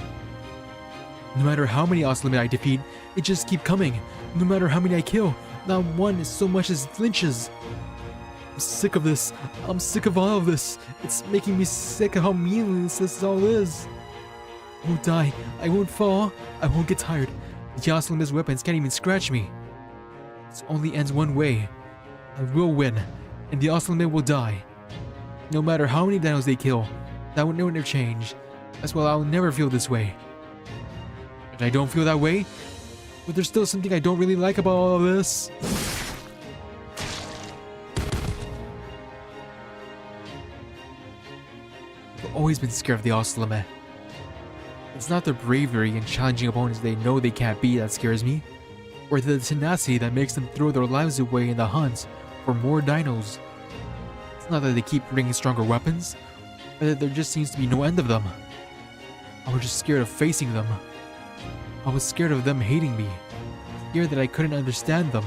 No matter how many Oslame I defeat, it just keeps coming. No matter how many I kill, not one is so much as flinches. I'm sick of this. I'm sick of all of this. It's making me sick of how meaningless this all is. I won't die. I won't fall. I won't get tired. The Oslame's weapons can't even scratch me. This only ends one way. I will win, and the Oslame will die. No matter how many dinos they kill, that will never change. That's why I'll never feel this way. And I don't feel that way, but there's still something I don't really like about all of this. I've always been scared of the Oslame. It's not their bravery in challenging opponents they know they can't beat that scares me, or the tenacity that makes them throw their lives away in the hunt for more dinos. It's not that they keep bringing stronger weapons, but that there just seems to be no end of them. I was just scared of facing them. I was scared of them hating me, scared that I couldn't understand them,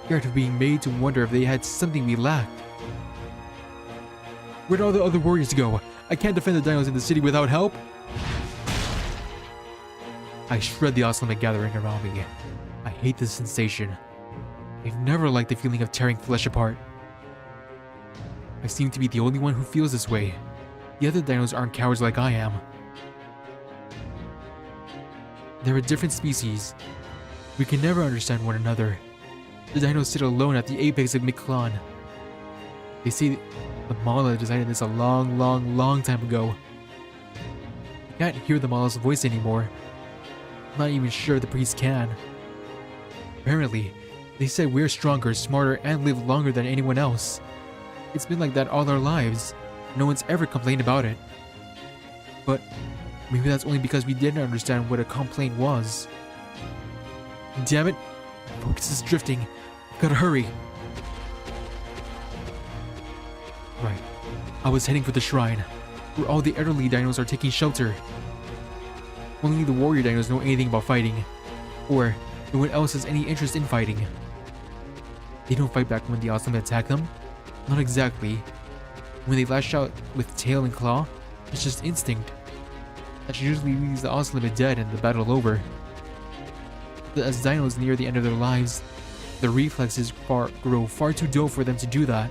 scared of being made to wonder if they had something we lacked. Where'd all the other warriors go? I can't defend the dinos in the city without help. I shred the Oslame gathering around me. I hate this sensation. I've never liked the feeling of tearing flesh apart. I seem to be the only one who feels this way. The other dinos aren't cowards like I am. They're a different species. We can never understand one another. The dinos sit alone at the apex of Miklan. They say the Mala decided this a long time ago. I can't hear the Mala's voice anymore. I'm not even sure the priest can. Apparently, they said we're stronger, smarter, and live longer than anyone else. It's been like that all our lives. No one's ever complained about it. But maybe that's only because we didn't understand what a complaint was. Damn it! My focus is drifting. I've gotta hurry. Right. I was heading for the shrine, where all the elderly dinos are taking shelter. Only the warrior dinos know anything about fighting, or no one else has any interest in fighting. They don't fight back when the Oslame attack them. Not exactly. When they lash out with tail and claw, it's just instinct. That usually leaves the Oslame dead and the battle over. But as dinos near the end of their lives, their reflexes grow far too dull for them to do that.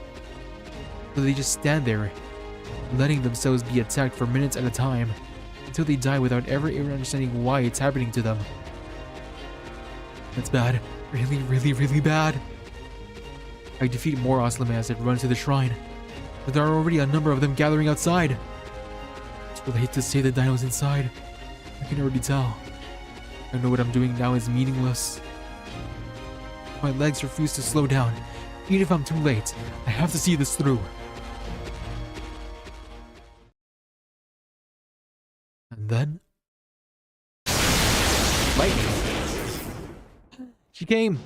So they just stand there, letting themselves be attacked for minutes at a time, until they die without ever even understanding why it's happening to them. That's bad. Really bad. I defeat more Oslame as I run to the shrine, but there are already a number of them gathering outside. Will I hate to save the dinos inside? I can already tell. I know what I'm doing now is meaningless. My legs refuse to slow down. Even if I'm too late, I have to see this through. And then... lightning. She came!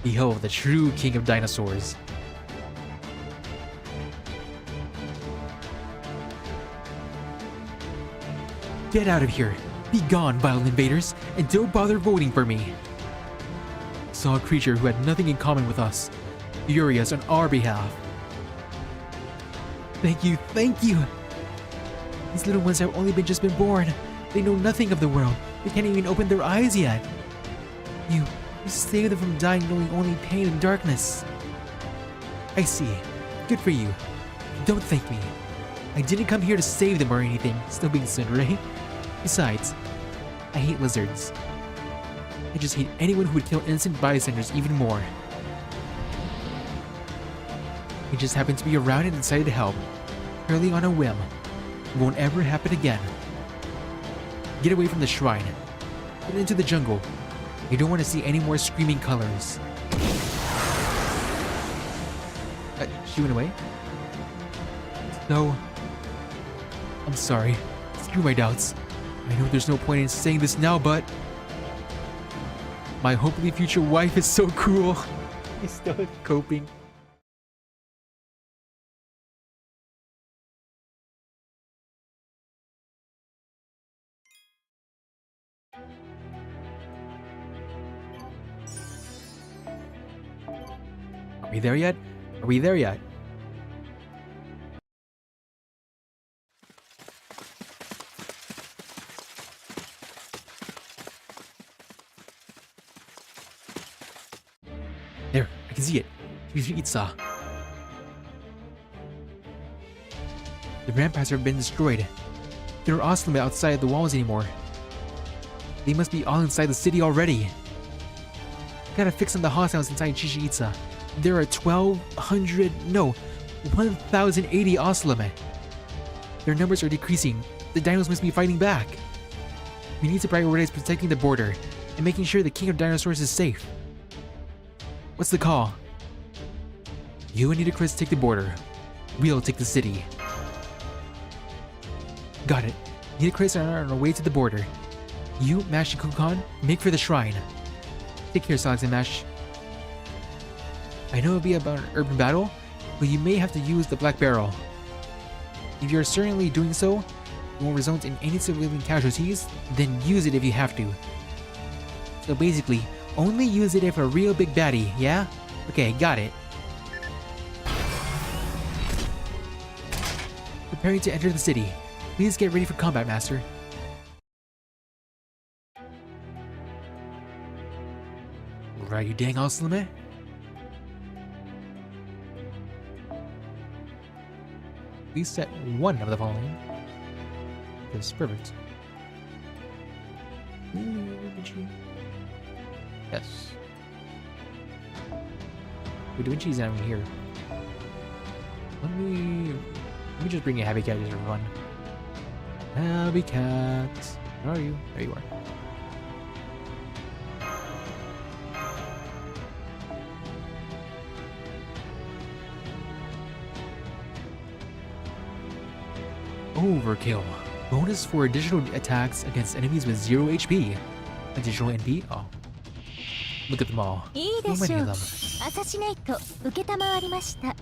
Behold, the true king of dinosaurs. Get out of here! Be gone, vile invaders, and don't bother voting for me! I saw a creature who had nothing in common with us, furious on our behalf. Thank you, thank you! These little ones have only just been born. They know nothing of the world. They can't even open their eyes yet. You saved them from dying knowing only pain and darkness. I see. Good for you. Don't thank me. I didn't come here to save them or anything. Still being Tsundere. Besides, I hate lizards. I just hate anyone who would kill innocent bystanders even more. I just happened to be around and decided to help. Purely on a whim. It won't ever happen again. Get away from the shrine. Get into the jungle. I don't want to see any more screaming colors. She went away? No. I'm sorry. Screw my doubts. I know there's no point in saying this now, but... my hopefully future wife is so cruel. He's still coping. Are we there yet? Are we there yet? There, I can see it. Itza. The ramparts have been destroyed. There are Oslime outside the walls anymore. They must be all inside the city already. Gotta fix on the hostiles inside Chichen-Itza. There are 1,200, no, 1,080 Oslime. Their numbers are decreasing. The dinos must be fighting back. We need to prioritize protecting the border and making sure the king of dinosaurs is safe. What's the call? You and Nitocris take the border. We'll take the city. Got it. Nitocris are on our way to the border. You, Mash, and Kukulcan, make for the shrine. Take care, Salax and Mash. I know it'll be about an urban battle, but you may have to use the Black Barrel. If you're certainly doing so, it won't result in any civilian casualties, then use it if you have to. So basically, only use it if a real big baddie, yeah? Okay, got it. Preparing to enter the city. Please get ready for combat, Master. Right, you dang Oslime? Please set one of the following. That's perfect. Yes. Wait, Da Vinci's not even here. Let me just bring a Happy Cat just for fun. Happy Cat. Where are you? There you are. Overkill. Bonus for additional attacks against enemies with 0 HP. Additional NP? Oh. Look at them all. So many of them. アサシネイト受けたまわりました。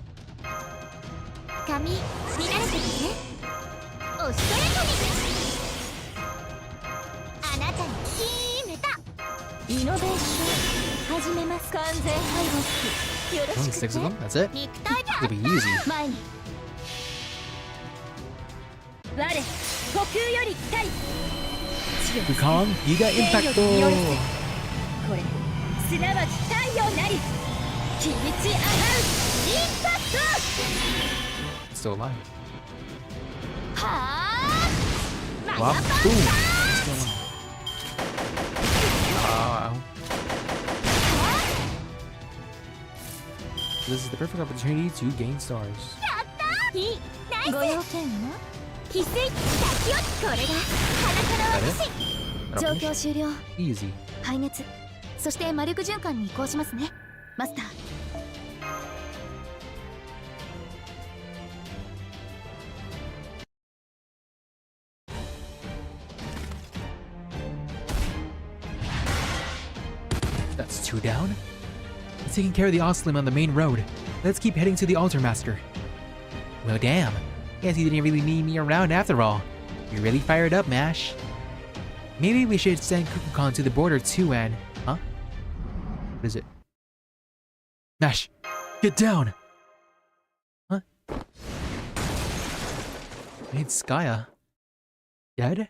髪見慣れてるね。おしとやかに。あなたに決めた。イノベーション始めます。完全敗北。よろ Only し 6 of くね。 them? That's it? 肉体だ。 It'll be easy. 前に。我呼吸より来たり。 Kukulcan, Giga Impacto! これすなわち太陽なり響ち上がるインパクト Still alive. はあ Wow. Boom! What's going on? This is the perfect opportunity to gain stars. やったーいいナご用件は翡翠滝よこれが裸の私状況終了 Easy. 排熱そして魔力循環に移行しますねマスターThat's 2 down. He's taking care of the Oslim on the main road. Let's keep heading to the Altar Master. Well, damn. Guess he didn't really need me around after all. You're really fired up, Mash. Maybe we should send Kukulcan to the border too and... Huh? What is it? Mash! Get down! Huh? Wait, Skya. Dead?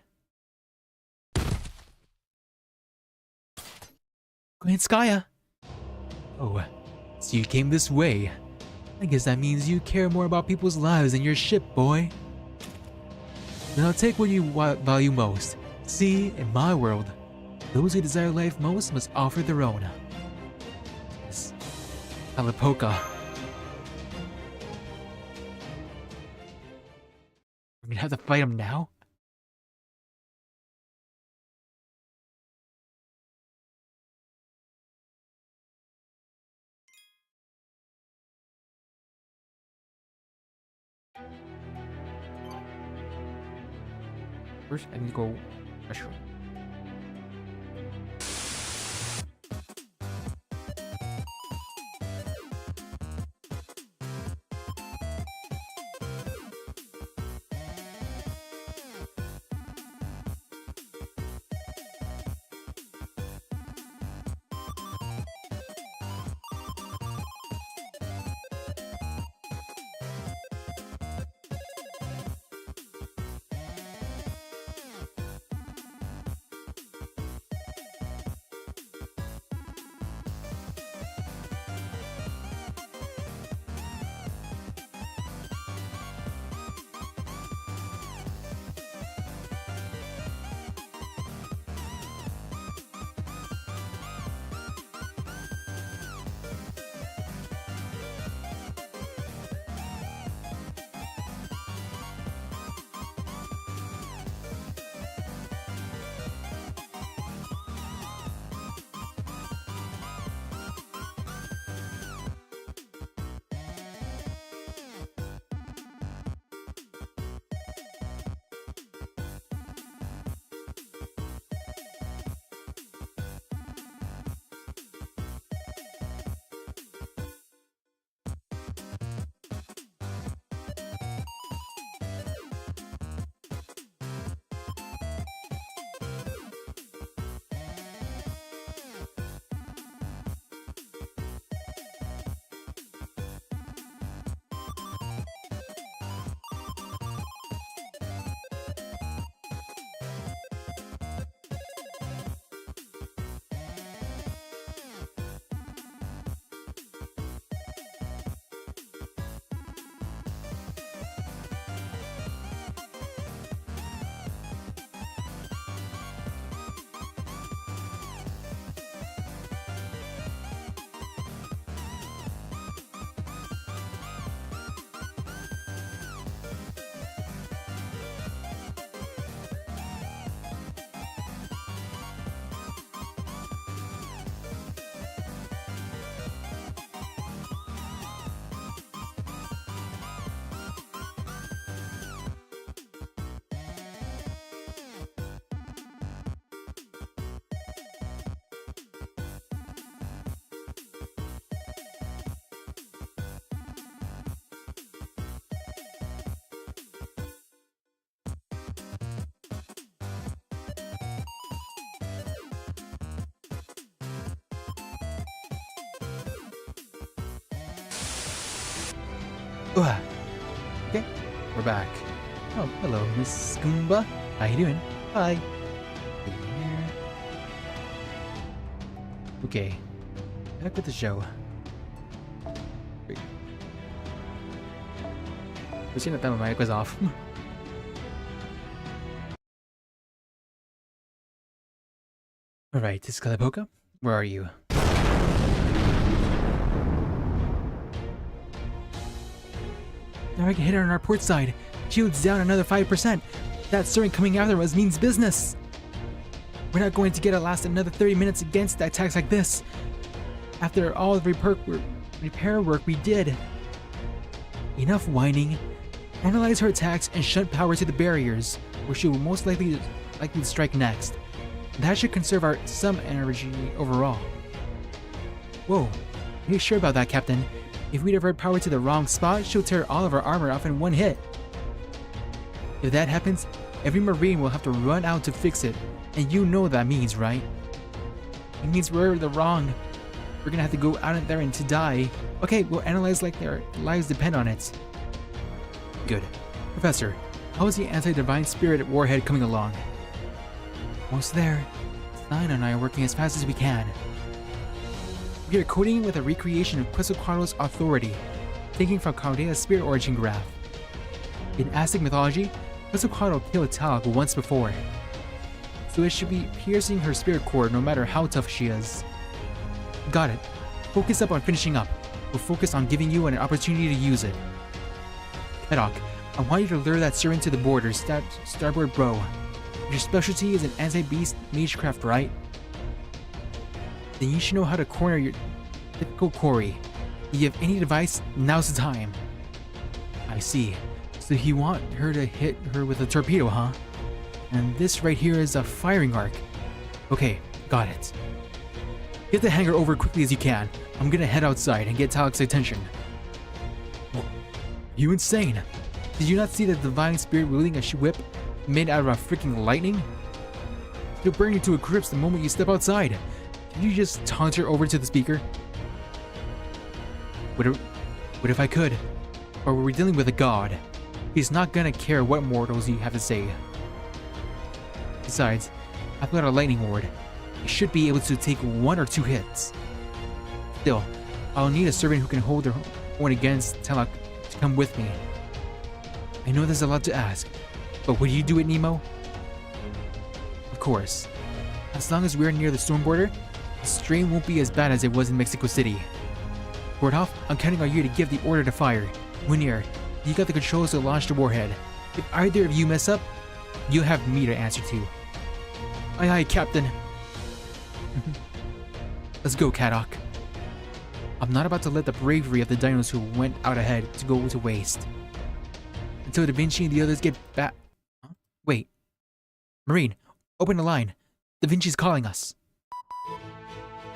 Queen Skya! Oh, so you came this way. I guess that means you care more about people's lives than your ship, boy. Then I'll take what you value most. See, in my world, those who desire life most must offer their own. Yes. Alapoka. We're gonna have to fight him now? First, I need to go restroom. Ugh. Okay, we're back. Oh, hello, Miss Goomba. How you doing? Hi. Okay, back with the show. Wait. Kasi na tama, my mic was off. Alright, Skalapoka, where are you? Direct hit on our port side. Shield's down another 5%. That Siren coming after us means business. We're not going to get to last another 30 minutes against attacks like this. After all the repair work we did. Enough whining. Analyze her attacks and shunt power to the barriers, where she will most likely strike next. That should conserve some energy overall. Whoa, are you sure about that, Captain? If we divert power to the wrong spot, she'll tear all of our armor off in one hit. If that happens, every Marine will have to run out to fix it, and you know what that means, right? It means we're gonna have to go out there and to die. Okay, we'll analyze like their lives depend on it. Good. Professor, how is the anti-divine spirit warhead coming along? Almost there. Stein and I are working as fast as we can. We are coding with a recreation of Quetzalcoatl's authority, taking from Chaldea's spirit origin graph. In Aztec mythology, Quetzalcoatl killed Talak once before, so it should be piercing her spirit core no matter how tough she is. Got it. Focus up on finishing up. We'll focus on giving you an opportunity to use it. Hedok, I want you to lure that Siren to the border, starboard bro. Your specialty is an anti-beast magecraft, right? Then you should know how to corner your typical quarry. If you have any device, now's the time. I see. So you want her to hit her with a torpedo, huh? And this right here is a firing arc. Okay, got it. Get the hangar over quickly as you can. I'm gonna head outside and get Talak's attention. Whoa, you insane? Did you not see the divine spirit wielding a whip made out of a freaking lightning? It'll burn you to a crisp the moment you step outside. Can you just taunt her over to the speaker? What if I could? Or were we dealing with a god? He's not gonna care what mortals you have to say. Besides, I've got a lightning ward. I should be able to take 1 or 2 hits. Still, I'll need a servant who can hold their own against Talak to come with me. I know there's a lot to ask, but would you do it, Nemo? Of course. As long as we're near the storm border, the strain won't be as bad as it was in Mexico City. Bordhoff, I'm counting on you to give the order to fire. Munir, you got the controls to launch the warhead. If either of you mess up, you'll have me to answer to. Aye aye, Captain. Let's go, Kadok. I'm not about to let the bravery of the dinos who went out ahead to go to waste. Until Da Vinci and the others get back. Huh? Wait. Marine, open the line. Da Vinci's calling us.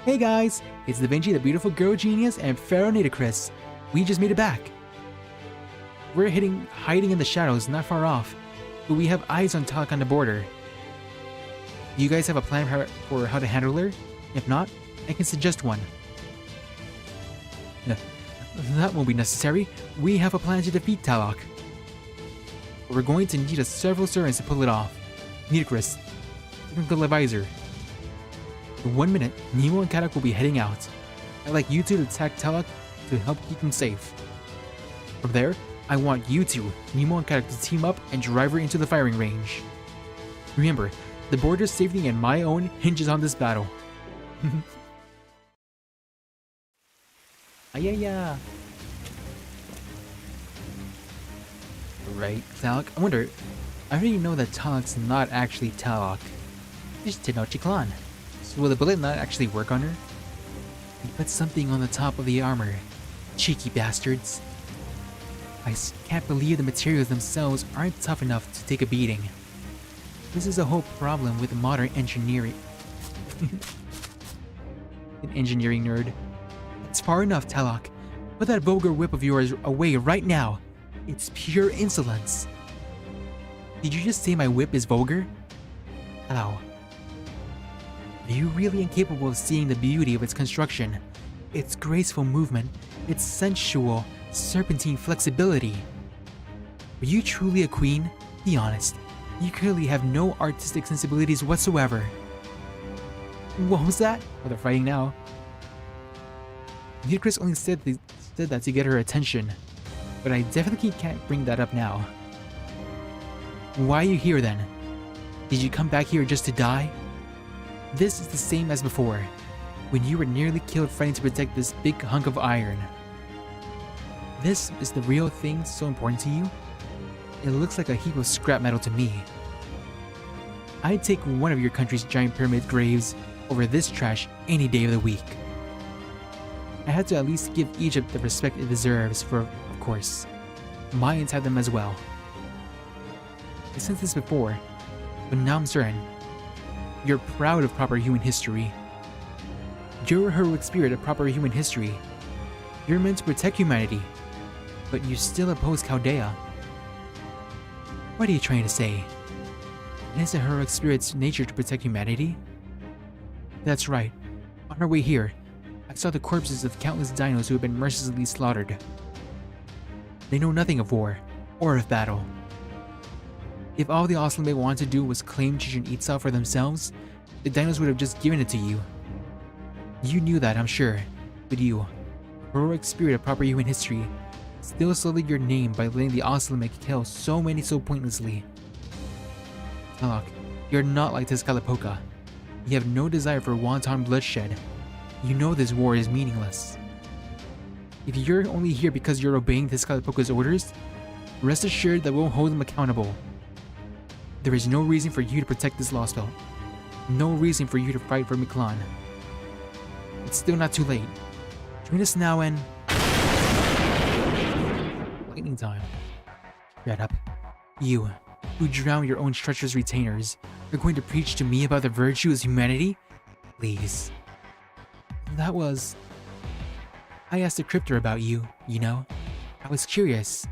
Hey guys, it's Da Vinci, the beautiful girl genius, and Pharaoh Nitocris. We just made it back. We're hiding in the shadows not far off, but we have eyes on Talak on the border. Do you guys have a plan for how to handle her? If not, I can suggest one. That won't be necessary. We have a plan to defeat Talak. But we're going to need several servants to pull it off. Nitocris, technical advisor. In 1 minute, Nemo and Kadok will be heading out. I'd like you two to attack Talak to help keep him safe. From there, I want you two, Nemo and Kadok, to team up and drive her into the firing range. Remember, the border's safety and my own hinges on this battle. Ayaya. Right, Talak. I wonder, I already know that Talak's not actually Talak. It's Tenochtitlan. So will the bullet not actually work on her? They put something on the top of the armor. Cheeky bastards. I can't believe the materials themselves aren't tough enough to take a beating. This is a whole problem with modern engineering. An engineering nerd. It's far enough, Talak. Put that vulgar whip of yours away right now. It's pure insolence. Did you just say my whip is vulgar? Ow. Are you really incapable of seeing the beauty of its construction? Its graceful movement, its sensual, serpentine flexibility. Are you truly a queen? Be honest. You clearly have no artistic sensibilities whatsoever. What was that? Oh, they're fighting now. Nitocris only said that to get her attention, but I definitely can't bring that up now. Why are you here then? Did you come back here just to die? This is the same as before, when you were nearly killed fighting to protect this big hunk of iron. this is the real thing so important to you, it looks like a heap of scrap metal to me. I'd take one of your country's giant pyramid graves over this trash any day of the week. I had to at least give Egypt the respect it deserves, for, of course, Mayans had them as well. I said this before, but now I'm certain. You're proud of proper human history. You're a heroic spirit of proper human history. You're meant to protect humanity, but you still oppose Chaldea. What are you trying to say? It is a heroic spirit's nature to protect humanity? That's right. On our way here, I saw the corpses of countless dinos who have been mercilessly slaughtered. They know nothing of war, or of battle. If all the Oslime wanted to do was claim Chichen Itza for themselves, the dinos would have just given it to you. You knew that, I'm sure, but you, heroic spirit of proper human history, still sullied your name by letting the Oslime kill so many so pointlessly. Look, you're not like Tezcatlipoca. You have no desire for wanton bloodshed. You know this war is meaningless. If you're only here because you're obeying Tezcatlipoca's orders, rest assured that we'll hold them accountable. There is no reason for you to protect this lost belt. No reason for you to fight for Mictlan. It's still not too late. Join us now and... lightning time. Shut up. You, who drown your own treacherous retainers, are going to preach to me about the virtues of humanity? Please. That was... I asked the cryptor about you, you know? I was curious.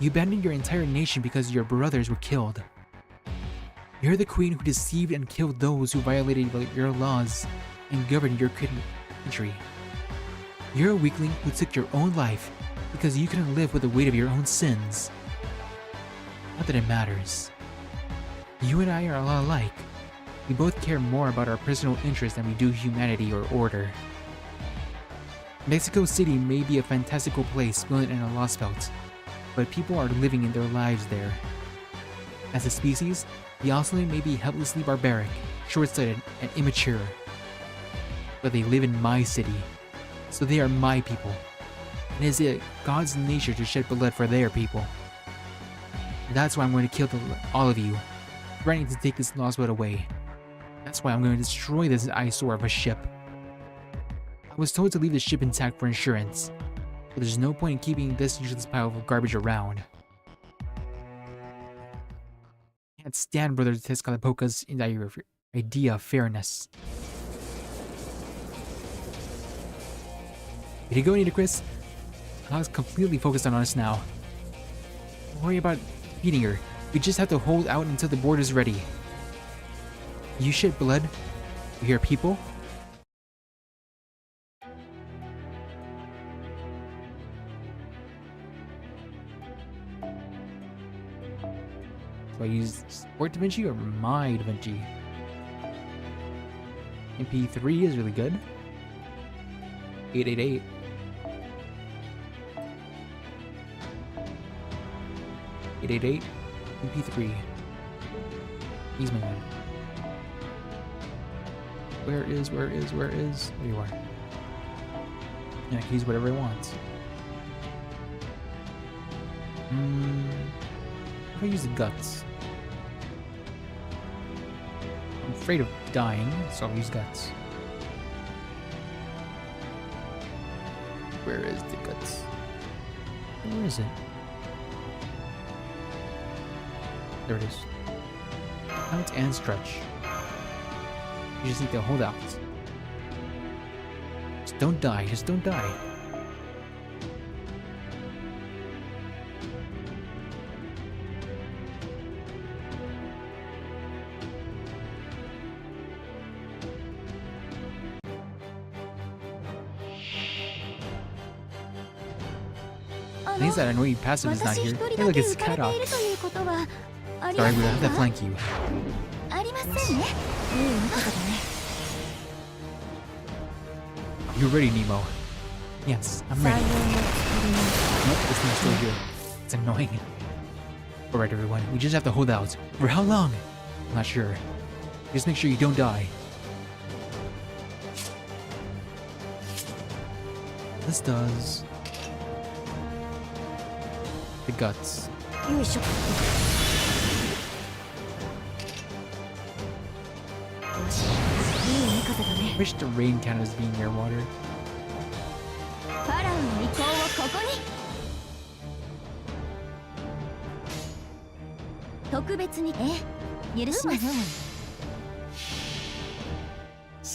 You abandoned your entire nation because your brothers were killed. You're the queen who deceived and killed those who violated your laws and governed your country. You're a weakling who took your own life because you couldn't live with the weight of your own sins. Not that it matters. You and I are a lot alike. We both care more about our personal interests than we do humanity or order. Mexico City may be a fantastical place built in a lost belt, but people are living in their lives there. As a species, the Oslime may be helplessly barbaric, short-sighted, and immature. But they live in my city, so they are my people. And it is God's nature to shed blood for their people. And that's why I'm going to kill all of you, threatening to take this lost belt away. That's why I'm going to destroy this eyesore of a ship. I was told to leave the ship intact for insurance, but there's no point in keeping this useless pile of garbage around. I can't stand Brother Tezcatlipoca's idea of fairness. Way to go, Nitocris. I was completely focused on us now. Don't worry about beating her. We just have to hold out until the board is ready. You shed blood? You hear people? Do I use Sport DaVinci or My DaVinci? MP3 is really good. 888. MP3. He's my man. Where is? There you are. Yeah, I can use whatever I want. If I use the guts. I'm afraid of dying, so I'll use guts. Where is the guts? Where is it? There it is. Count and stretch. You just need to hold out. Just don't die. Just don't die. At least that annoying passive is not here. Hey, look, it's cut off. Sorry, we have to flank you. You're ready, Nemo. Yes, I'm ready. Nope, this thing's still here. It's annoying. Alright, everyone, we just have to hold out. For how long? I'm not sure. Just make sure you don't die. This does... The guts. よいしょ。よし、いい味方だね。 Wish the rain count as being near water. ファラオの意向をここに。特別に許します。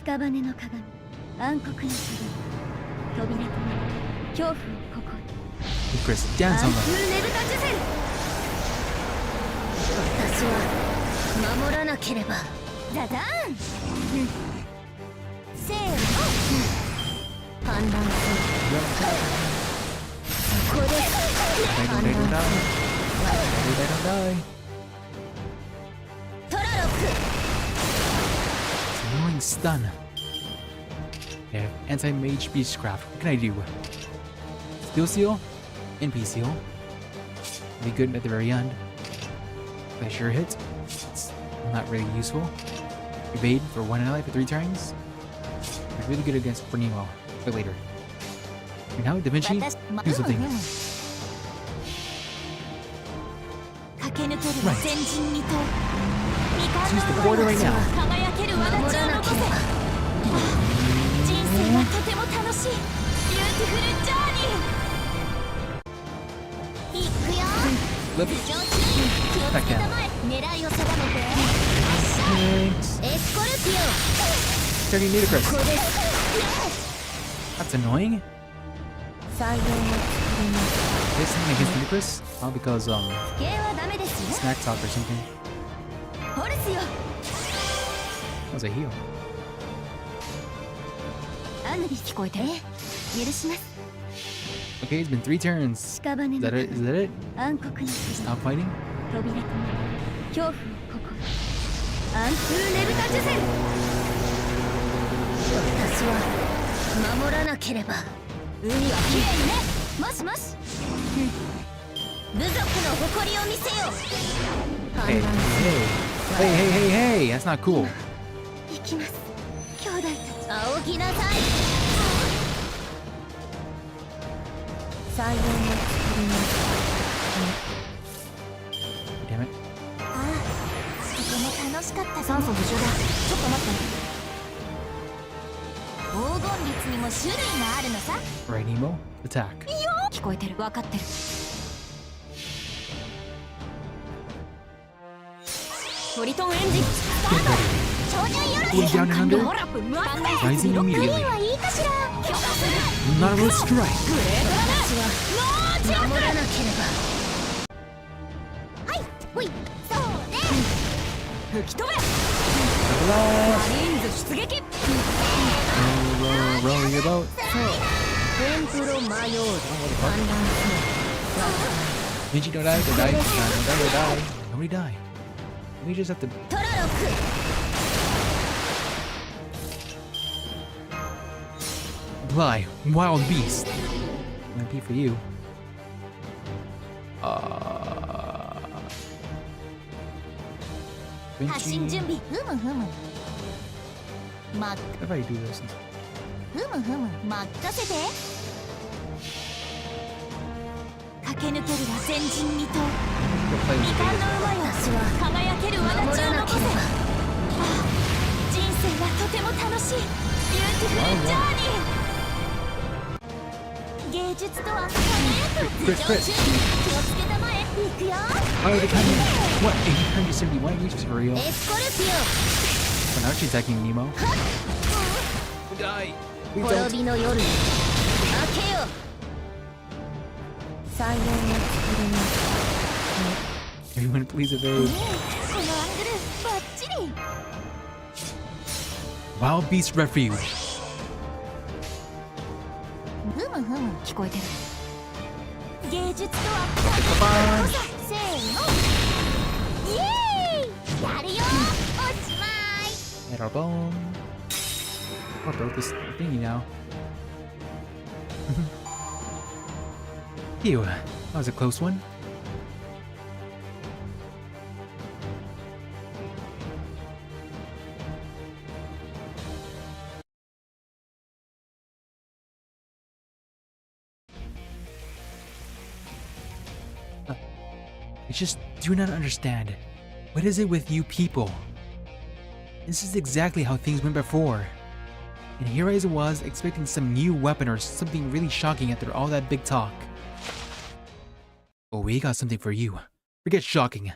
屍の鏡、暗黒の鏡、扉となり恐怖をここに。Chris, dance on 暗 them. 風ねぶたジュゼル。私は守らなければ。ザザーン、せーの、反乱する。そこで They don't die. They don't die. トラロック。 Annoying stun. Yeah, anti-mage beastcraft. What can I do? Steel seal? NP seal. Be good at the very end. If I sure hit. It's not really useful. Evade for 1 ally for 3 turns. It's really good against for Nemo, but later. And now, Da Vinci, do something. 駆け抜ける前人未到。 Choose the border right now. 輝ける轍を残せ。人生はとても楽しい。ビューティフルジャーニー。行くよ。 Flip. 気をつけたまえ。狙いを定めて。発射。 Thanks. エスコルピオ。 Starting ludicrous. ここです。 That's annoying. 採用を作ります。 This something against ludicrous? All because ゲーはダメですよ。 snack talk or something. ホルスよ。 That was a heal. アヌビ聞こえてる。許します。 Okay, it's been 3 turns. 屍 Is の that it? Is that it? 暗黒の鏡。 Stop fighting? 扉となり恐怖をここに。暗風ねぶたジュゼル。私は守らなければ。海はきれいにね。もしもし。部族の誇りを見せよ。 Hey, hey, hey, hey, hey, hey! That's not cool. 行きます。兄弟たち。仰ぎなさい。採用を作ります。 Damn it. ああ、とても楽しかった。酸素無償だ。ちょっと待って。黄金律にも種類があるのさ。 Right, Nemo. Attack. 聞こえてる。分かってる。トリトンエンジンスタート。超入よろ Pulling し down and under. ローラップ無圧回 Rising ロックイン immediately. はいいかしら。許可する。 Nautilus strike. グレートだね。私は守らなければ。はい、ほい、そうね。吹き飛べ。 Blah. マリーンズ出撃。 Roll your boat. テンプロマヨール。反乱する。 Vinci, don't die, don't die, don't die, don't die. Nobody die. We just have to. トラロック。 Apply. Wild beast. MP for you.発進 Vinci. 準備。ふむふむ。ま、 If I do this. ふむふむ。任せて。駆け抜けるら前人未到。 Go play 未 with 完 the の馬よ。輝ける轍を残せ。人生はとても楽しい。ビューティフルジャーニー。芸術とは輝く。 Crit, crit. 気をつけたまえ。行くよ。 Oh, the cannon. What? 871 reaches for real. エスコルピ Oh, now she's attacking Nemo. We die. We オ。 don't. 滅びの夜に明けよ。採用を作ります。 Everyone, please evade. このアングルバッチリ。 Wild beast refuge. ふむふむ。聞こえてる。芸術とは Come on. せーの。イエーイ。やるよ。おしまい。 Hit our bone. Oh, broke this thingy now. Phew, that was a close one. just do not understand. What is it with you people? This is exactly how things went before. And here I was expecting some new weapon or something really shocking after all that big talk. Oh, we got something for you. Forget shocking.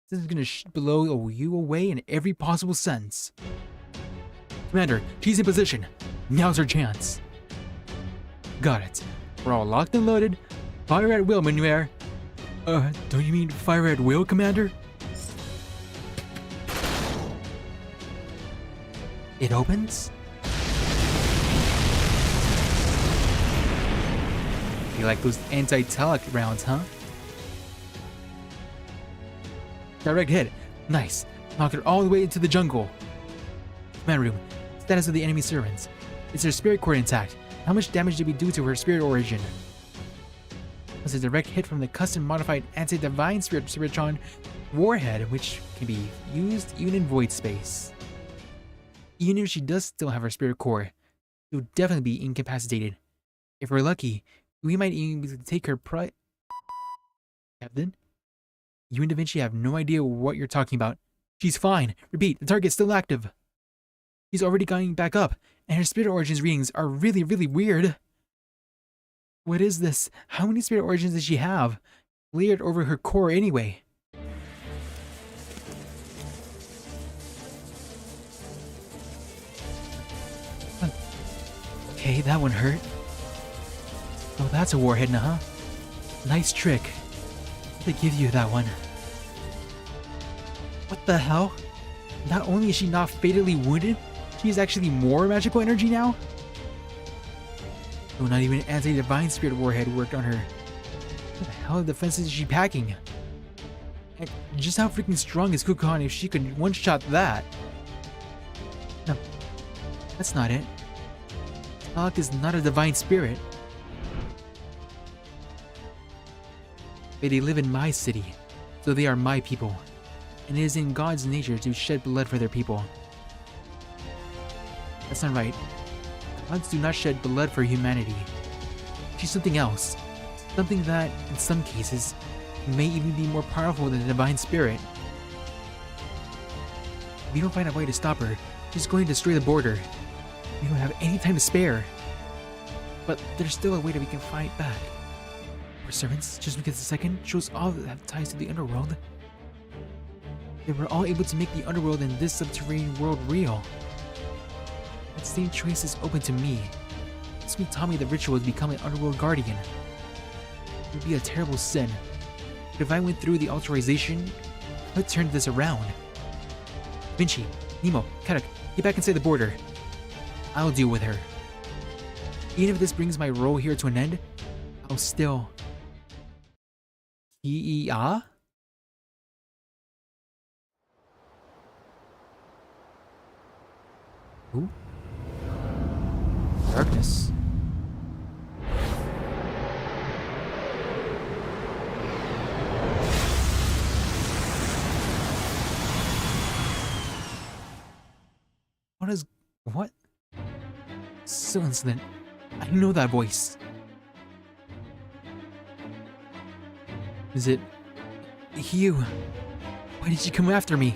This is gonna blow you away in every possible sense. Commander, she's in position. Now's our chance. Got it. We're all locked and loaded. Fire at will, Manuel. Don't you mean fire at will, Commander? It opens? You like those anti-telic rounds, huh? Direct hit. Nice. Knocked her all the way into the jungle. Command room. Status of the enemy servants. Is her spirit core intact? How much damage did we do to her spirit origin? Was a direct hit from the custom-modified anti-divine spiritron warhead, which can be used even in void space. Even if she does still have her spirit core, she will definitely be incapacitated. If we're lucky, we might even be able to take her Captain? You and Da Vinci have no idea what you're talking about. She's fine. Repeat, the target's still active. She's already going back up, and her spirit origins readings are really, really weird. What is this? How many spirit origins does she have? Layered over her core anyway. Okay, that one hurt. Oh, that's a warhead now, huh? Nice trick. They give you that one. What the hell? Not only is she not fatally wounded, she has actually more magical energy now? Oh, not even an anti-divine spirit warhead worked on her. What the hell of defenses is she packing? And just how freaking strong is Kukulcan if she could one-shot that? No, that's not it. Alec is not a divine spirit. But they live in my city, so they are my people. And it is in God's nature to shed blood for their people. That's not right. Gods do not shed blood for humanity. She's something else. Something that, in some cases, may even be more powerful than the divine spirit. If we don't find a way to stop her, she's going to destroy the border. We don't have any time to spare. But there's still a way that we can fight back. Our servants, just because the second, shows all that have ties to the underworld. They were all able to make the underworld and this subterranean world real. That same choice is open to me. Smith taught me the ritual to become an underworld guardian. It would be a terrible sin. But if I went through the authorization, I would turn this around. Vinci, Nemo, Karak, get back inside the border. I'll deal with her. Even if this brings my role here to an end, I'll still... Kia? Who? Darkness. What? So insolent. I know that voice. Is it you? Why did you come after me?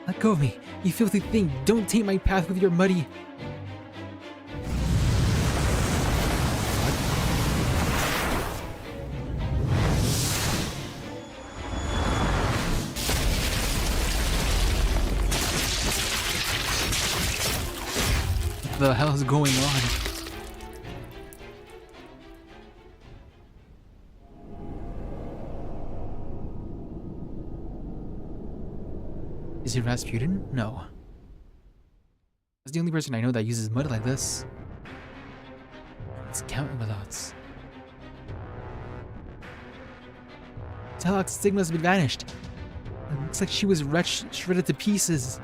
Let go of me, you filthy thing. Don't taint my path with your muddy... What the hell is going on? Is it Rasputin? No. That's the only person I know that uses mud like this. It's Count Madots. Telok's stigma has been vanished. It looks like she was shredded to pieces.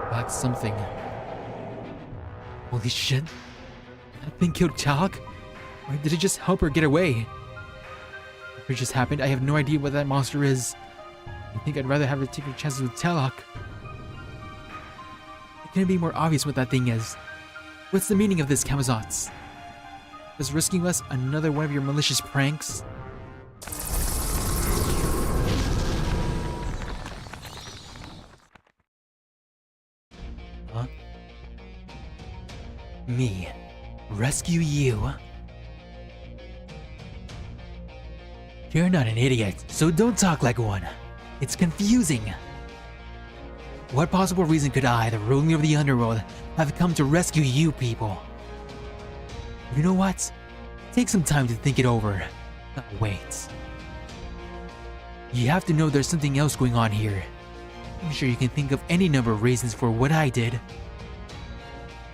That's something. Holy shit. That thing killed Telok? Or did it just help her get away? If it just happened, I have no idea what that monster is. I think I'd rather have her take her chances with Telok. It couldn't be more obvious what that thing is. What's the meaning of this, Camazotz? Was risking us another one of your malicious pranks? Me. Rescue you. You're not an idiot, so don't talk like one. It's confusing. What possible reason could I, the ruler of the underworld, have come to rescue you people? You know what? Take some time to think it over. Wait. You have to know there's something else going on here. I'm sure you can think of any number of reasons for what I did.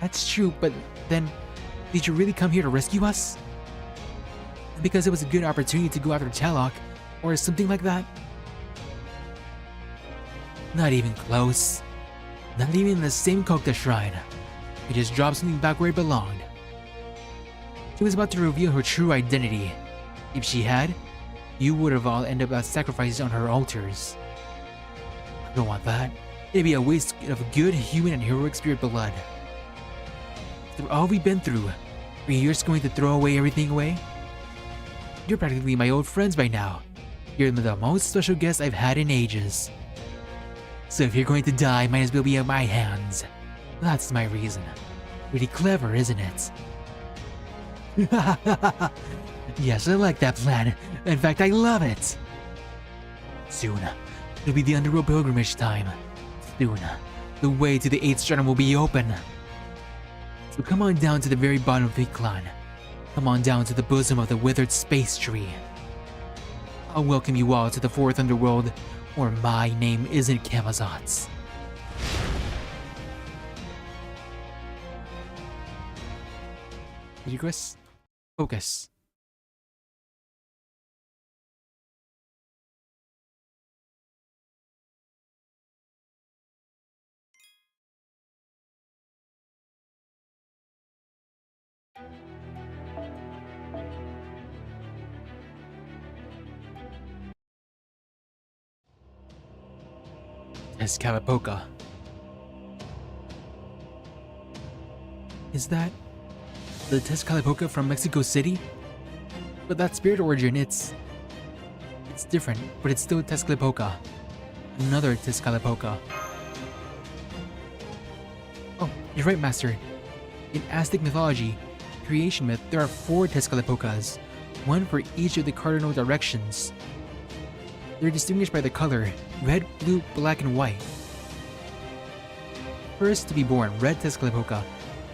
That's true, but then, did you really come here to rescue us? Because it was a good opportunity to go after Talok, or something like that? Not even close. Not even in the same Kokta shrine. You just dropped something back where it belonged. She was about to reveal her true identity. If she had, you would have all ended up as sacrifices on her altars. I don't want that. It'd be a waste of good human and heroic spirit blood. After all we've been through, are you just going to throw everything away? You're practically my old friends by now. You're the most special guest I've had in ages. So if you're going to die, might as well be at my hands. That's my reason. Pretty clever, isn't it? Yes, I like that plan. In fact, I love it. Soon, it'll be the underworld pilgrimage time. Soon, the way to the 8th stratum will be open. So come on down to the very bottom of Viklan. Come on down to the bosom of the withered space tree. I'll welcome you all to the 4th underworld, or my name isn't Camazotz. Did you guys focus? Tezcatlipoca. Is that the Tezcatlipoca from Mexico City? But that spirit origin, it's different, but it's still Tezcatlipoca. Another Tezcatlipoca. Oh, you're right, Master. In Aztec mythology, creation myth, there are 4 Tezcatlipocas, one for each of the cardinal directions. They're distinguished by the color, red, blue, black, and white. First to be born, Red Tezcatlipoca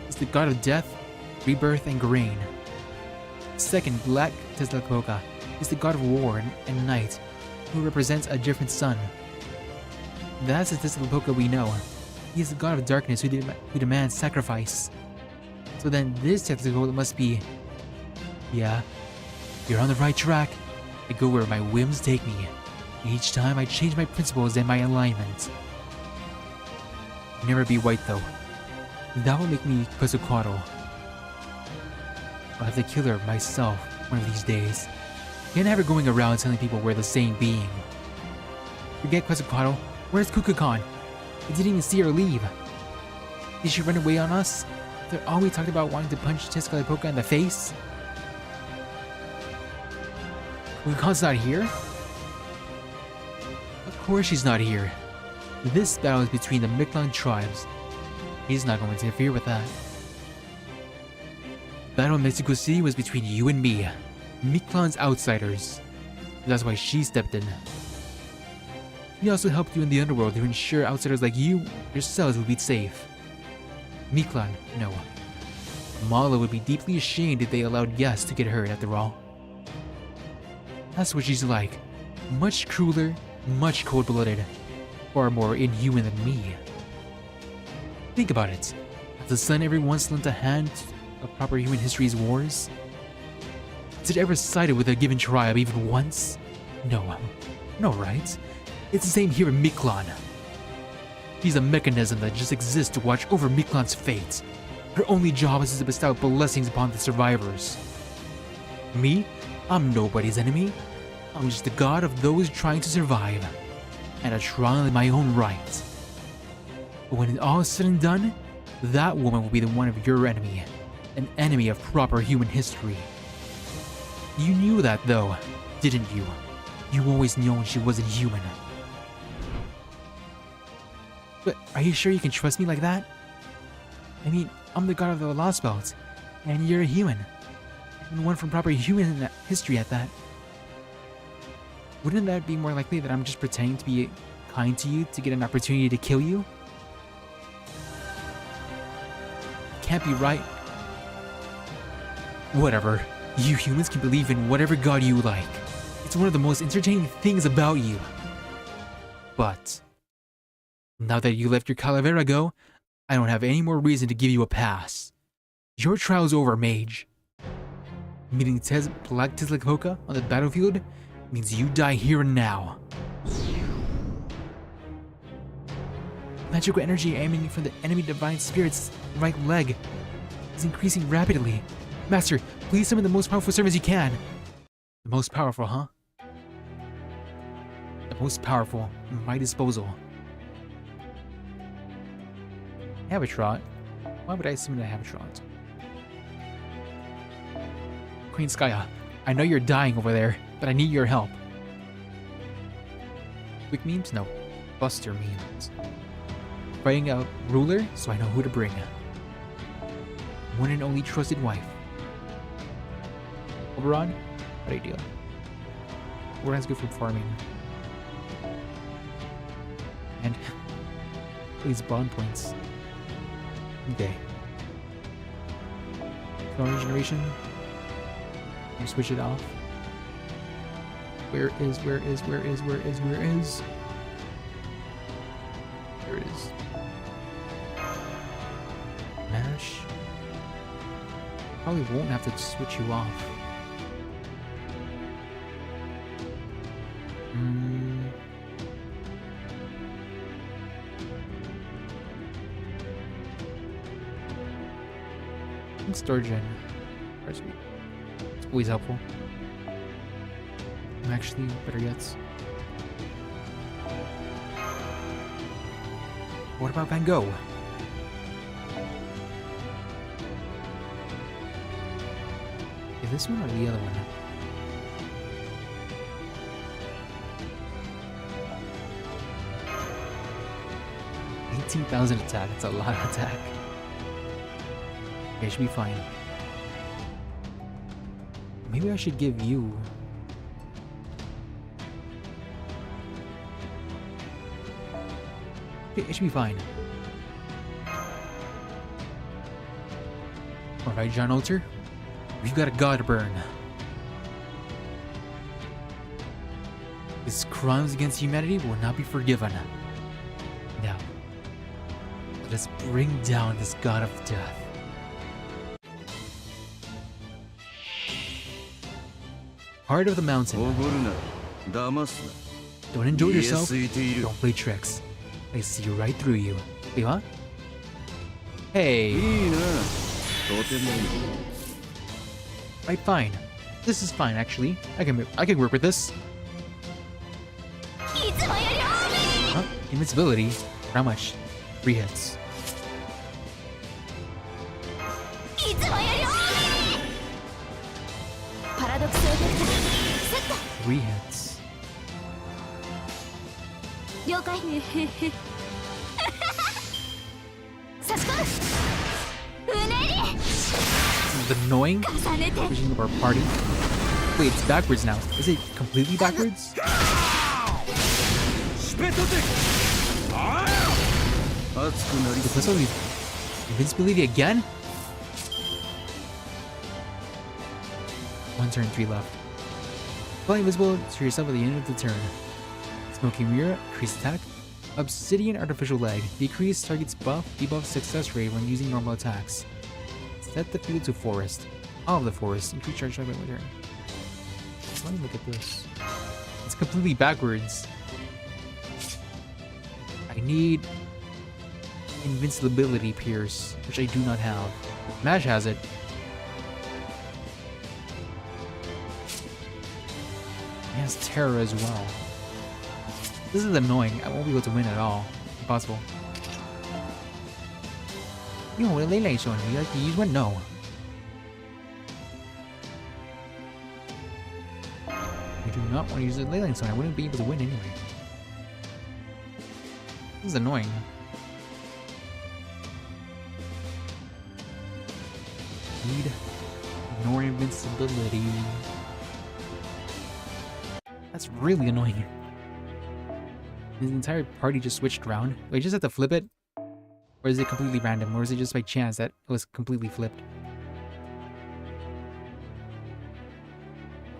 is the god of death, rebirth, and grain. Second, Black Tezcatlipoca is the god of war and night, who represents a different sun. That's the Tezcatlipoca we know. He is the god of darkness who demands sacrifice. So then this Tezcatlipoca must be... Yeah, you're on the right track. I go where my whims take me. Each time I change my principles and my alignment. Never be white though. That will make me Quetzalcoatl. I'll have to kill her myself one of these days. Can't have her going around telling people we're the same being. Forget Quetzalcoatl. Where's Kukulcan? I didn't even see her leave. Did she run away on us? After all we talked about wanting to punch Tezcatlipoca in the face? Kukulcan's not here? Of course she's not here. This battle is between the Miklan tribes. He's not going to interfere with that. The battle in Mexico City was between you and me, Miklan's outsiders. That's why she stepped in. He also helped you in the underworld to ensure outsiders like you yourselves would be safe. Miklan, no. Mala would be deeply ashamed if they allowed Yes to get hurt after all. That's what she's like. Much crueler, much cold-blooded, far more inhuman than me. Think about it. Has the sun ever once lent a hand of proper human history's wars? Has it ever sided with a given tribe even once? No. No, right? It's the same here in Miklan. She's a mechanism that just exists to watch over Miklan's fate. Her only job is to bestow blessings upon the survivors. Me? I'm nobody's enemy. I'm just the god of those trying to survive, and a trial in my own right. But when it all is said and done, that woman will be the one of your enemy, an enemy of proper human history. You knew that though, didn't you? You always knew she wasn't human. But are you sure you can trust me like that? I mean, I'm the god of the lost belt, and you're a human. And one from proper human history at that. Wouldn't that be more likely that I'm just pretending to be kind to you to get an opportunity to kill you? Can't be right. Whatever. You humans can believe in whatever god you like. It's one of the most entertaining things about you. But now that you left your Calavera go, I don't have any more reason to give you a pass. Your trial's over, mage. Meeting Black Tezlakhoka on the battlefield means you die here and now. Magical energy emanating from the enemy divine spirit's right leg is increasing rapidly. Master, please summon the most powerful servants you can. The most powerful, huh? The most powerful at my disposal. Habitrot? Why would I summon a Habitrot? Queen Skya, I know you're dying over there, but I need your help. Quick memes? No. Buster memes. Fighting a ruler, so I know who to bring. One and only trusted wife. Oberon? What idea? Oberon's good for farming. And these bond points. Okay. Phone regeneration. You switch it off. Where is? There it is. Mash. Probably won't have to switch you off. Sturgeon. It's always helpful. Actually, better yet. What about Van Gogh? Is this one or the other one? 18,000 attack. It's a lot of attack. Okay, should be fine. Maybe I should give you... Okay, it should be fine. Alright, John Alter. We've got a god to burn. His crimes against humanity will not be forgiven. Now, let us bring down this god of death. Heart of the mountain. Don't enjoy yourself. Don't play tricks. I see right through you. Wait, what? Hey. Right, fine. This is fine, actually. I can work with this. Huh? Invincibility? How much? 3 hits. Three hits. This is annoying. Pushing up our party. Wait, it's backwards now. Is it completely backwards? Plus only invincibility again? 1 turn, 3 left. Fly invisible to yourself at the end of the turn. Smoking mirror, increased attack. Obsidian artificial leg, decrease target's buff, debuff success rate when using normal attacks. Set the field to forest. All of the forest, increase charge by 1 turn. Let me look at this. It's completely backwards. I need invincibility pierce, which I do not have. Mash has it. He has terror as well. This is annoying. I won't be able to win at all. Impossible. You want a Lele Stone? You like to use one? No. I do not want to use a Lele Stone. I wouldn't be able to win anyway. This is annoying. speed. Ignore invincibility. That's really annoying. His entire party just switched around. Wait, just have to flip it? Or is it completely random? Or is it just by chance that it was completely flipped?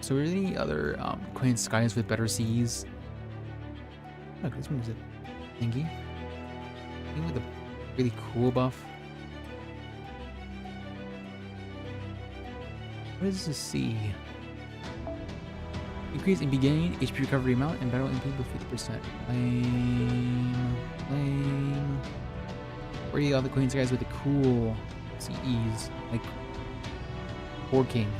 So are there any other Queen Skies with better Cs? Look, this one is a thingy. Thing with a really cool buff. What is the C? Increase in gain, HP recovery amount, and battle MP by 50%. Lame. Where are the other Queen Skies with the cool CEs? Like War King.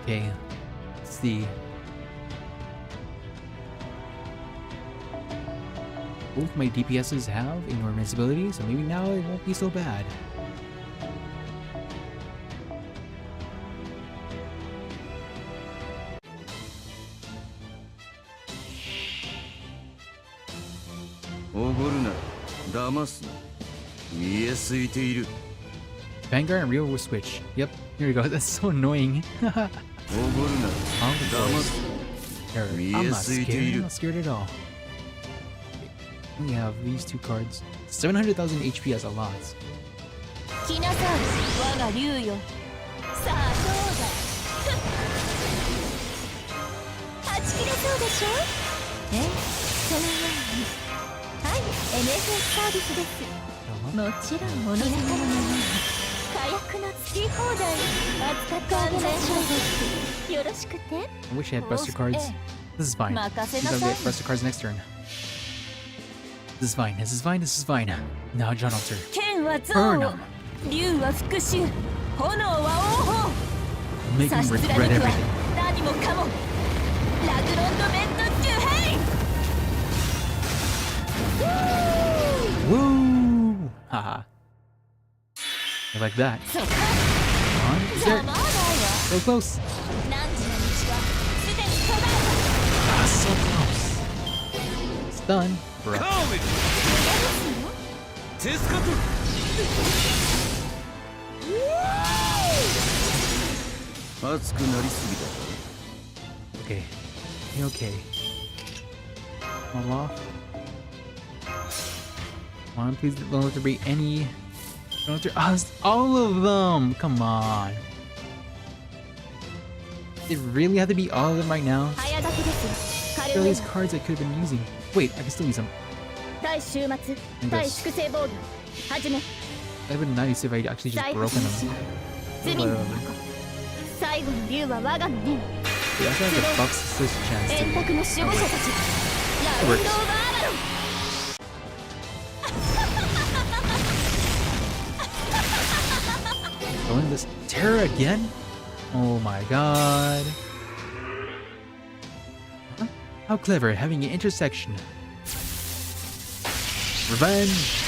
Okay, let's see. Both my DPSs have ignore invincibility, so maybe now it won't be so bad. Vanguard and Rio will switch. Yep, here we go. That's so annoying. I'm not scared. I'm not scared at all. We have these two cards. 700,000 HP as a lot. I wish I had Buster cards. This is fine. I'll get Buster cards next turn. This is fine. This is fine. This is fine. Now, John Alter. Burn him. Make him regret everything. Woo! Haha. I like that. Come on, there. So close. Ah, so close. Stun, bro. Okay. Okay. Come off. Come on, please don't let there be any. Don't let there. All of them. Come on. It really have to be all of them right now? There are these cards I could have been using. Wait, I can still use them. That would been nice if I actually just broken them. We also have the buffs this chance to. It works. Going this Terra again? Oh my god. Huh? How clever, having an intersection. Revenge!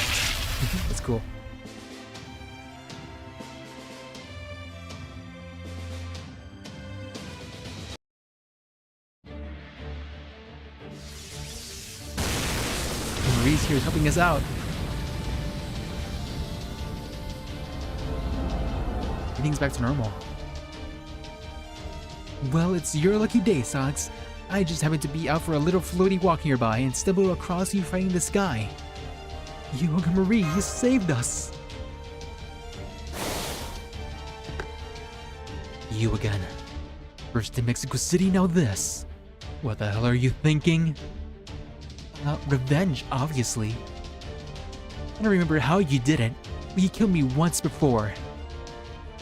That's cool. Reese here is helping us out. everything's back to normal. Well, it's your lucky day, Sox. I just happened to be out for a little floaty walk nearby and stumbled across you fighting this guy. Yoga Marie, you saved us! You again. First in Mexico City, now this. What the hell are you thinking? Revenge, obviously. I don't remember how you did it, but you killed me once before.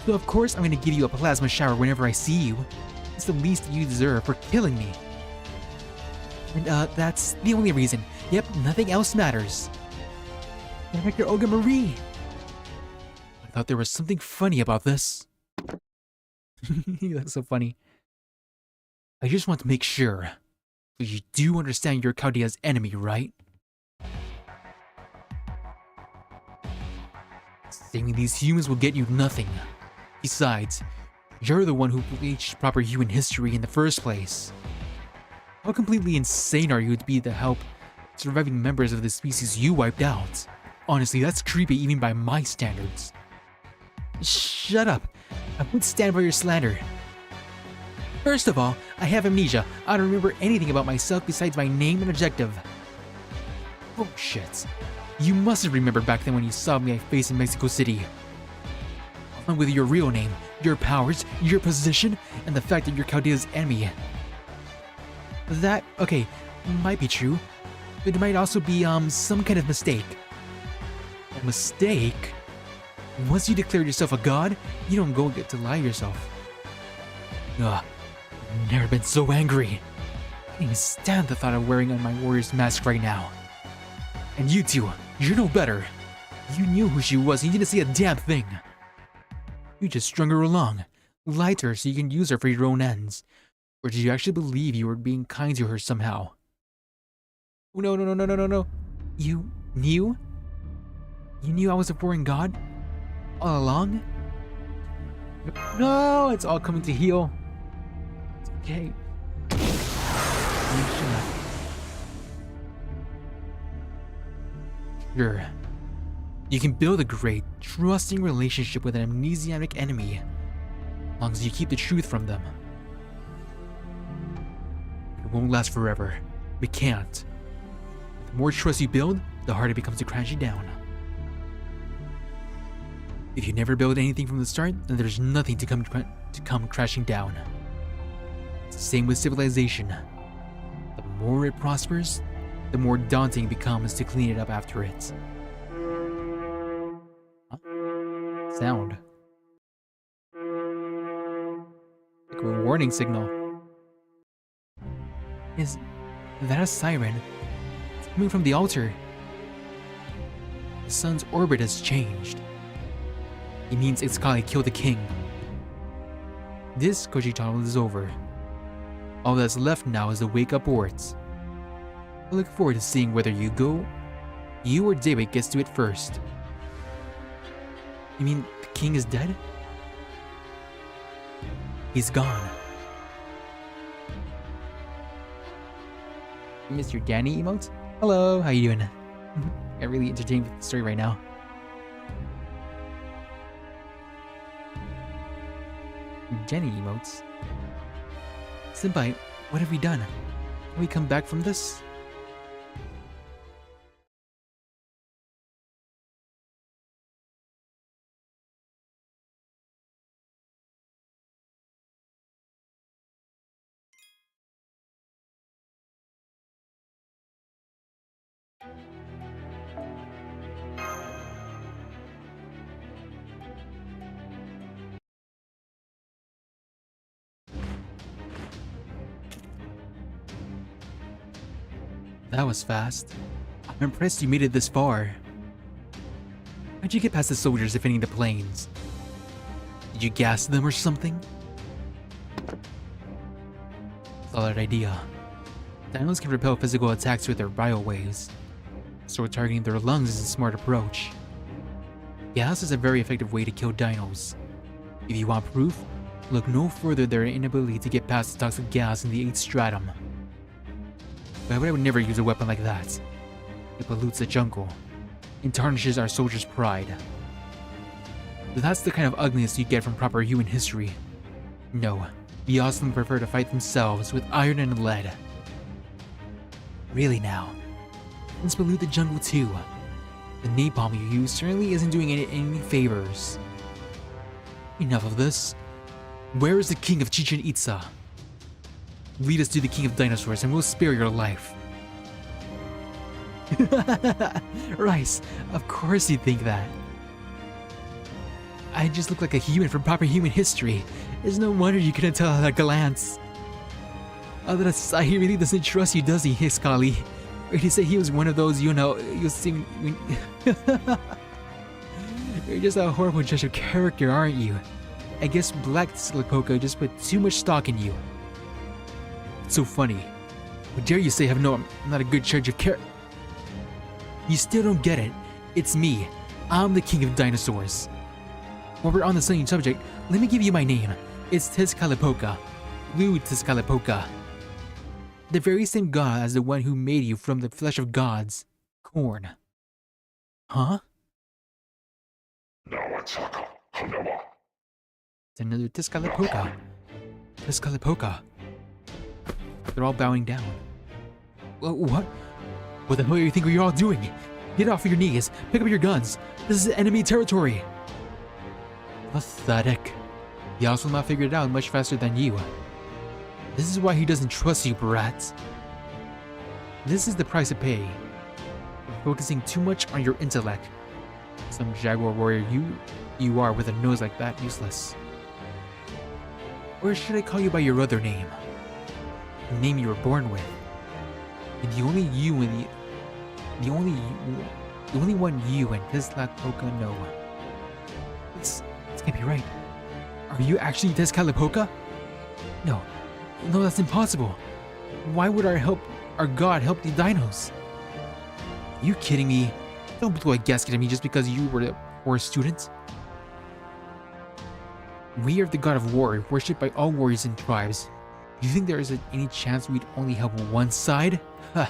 So of course I'm gonna give you a plasma shower whenever I see you. It's the least you deserve for killing me. And that's the only reason. Yep, nothing else matters. Director Olga Marie! I thought there was something funny about this. You look so funny. I just want to make sure. So you do understand you're Chaldea's enemy, right? Saving these humans will get you nothing. Besides, you're the one who bleached proper human history in the first place. How completely insane are you to be to help surviving members of the species you wiped out? Honestly, that's creepy even by my standards. Shut up. I won't stand by your slander. First of all, I have amnesia. I don't remember anything about myself besides my name and objective. Oh shit. You must have remembered back then when you saw me face in Mexico City. Along with your real name, your powers, your position, and the fact that you're Chaldea's enemy. That, okay, might be true, but it might also be, some kind of mistake. A mistake? Once you declare yourself a god, you don't go get to lie to yourself. Ugh, I've never been so angry. I can't even stand the thought of wearing on my warrior's mask right now. And you two, you're no better. You knew who she was and you didn't say a damn thing. You just strung her along, lied to her so you can use her for your own ends. Or did you actually believe you were being kind to her somehow? Oh, no. You knew? You knew I was a foreign god? All along? No, it's all coming to heel. It's okay. Sure. You can build a great, trusting relationship with an amnesiac enemy, as long as you keep the truth from them. It won't last forever. It can't. The more trust you build, the harder it becomes to crash you down. If you never build anything from the start, then there's nothing to come crashing down. It's the same with civilization. The more it prospers, the more daunting it becomes to clean it up after it. Huh? Sound. Like a warning signal. Is that a siren? It's coming from the altar. The sun's orbit has changed. It means Itzkali killed the king. This Koji tunnel is over. All that's left now is the wake-up words. I look forward to seeing whether you or David gets to it first. You mean the king is dead? He's gone. You missed your Danny emote? Hello, how you doing? I'm really entertained with the story right now. Jenny emotes. Senpai, what have we done? Can we come back from this? That was fast. I'm impressed you made it this far. How'd you get past the soldiers defending the planes? Did you gas them or something? Solid idea. Dinos can repel physical attacks with their bio waves, so targeting their lungs is a smart approach. Gas is a very effective way to kill dinos. If you want proof, look no further than their inability to get past the toxic gas in the 8th stratum. But I would never use a weapon like that. It pollutes the jungle and tarnishes our soldiers' pride. That's the kind of ugliness you get from proper human history. No, the Oslim prefer to fight themselves with iron and lead. Really now, let's pollute the jungle too. The napalm you use certainly isn't doing it any favors. Enough of this. Where is the king of Chichen Itza? Lead us to the king of dinosaurs and we'll spare your life. Rice, of course you think that. I just look like a human from proper human history. There's no wonder you couldn't tell at a glance. Other than that, he really doesn't trust you, does he, Hiskali? Or did he say he was one of those, you know, you seem... You're just a horrible judge of character, aren't you? I guess Black Silicoca just put too much stock in you. It's so funny. How dare you say I'm not a good judge of character? You still don't get it. It's me. I'm the king of dinosaurs. While we're on the same subject, let me give you my name. It's Tezcatlipoca. Blue Tezcatlipoca. The very same god as the one who made you from the flesh of gods. Corn. Huh? It's another Tezcatlipoca. Tezcatlipoca. They're all bowing down. What? What the hell do you think you're all doing? Get off your knees. Pick up your guns. This is enemy territory. Pathetic. He also not figured it out much faster than you. This is why he doesn't trust you, brat. This is the price to pay. You're focusing too much on your intellect. Some jaguar warrior you are with a nose like that useless. Or should I call you by your other name? The name you were born with. And the only one you and Tezcatlipoca know. This can't be right. Are you actually Tezcatlipoca? No, that's impossible. Why would our god help the dinos? Are you kidding me? Don't blow a gasket at me just because you were a poor student. We are the god of war, worshipped by all warriors and tribes. Do you think there is any chance we'd only help one side? Huh.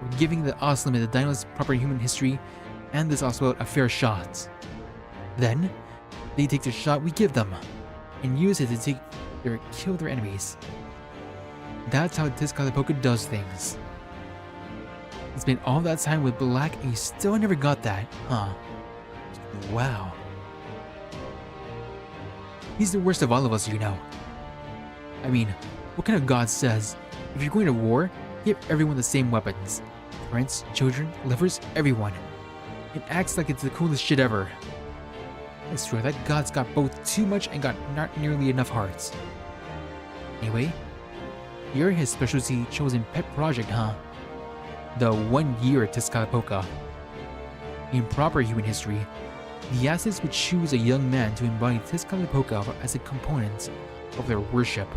We're giving the Oslim and the dinos proper human history and this Oswald a fair shot. Then, they take the shot we give them and use it to kill their enemies. That's how Tezcatlipoca does things. It's been all that time with Black and you still never got that, huh? Wow. He's the worst of all of us, you know. I mean, what kind of god says, if you're going to war, give everyone the same weapons? Parents, children, lovers, everyone. It acts like it's the coolest shit ever. I swear that god's got both too much and got not nearly enough hearts. Anyway, you're his specialty chosen pet project, huh? The 1 year Tezcatlipoca. In proper human history, the Aztecs would choose a young man to embody Tezcatlipoca as a component of their worship.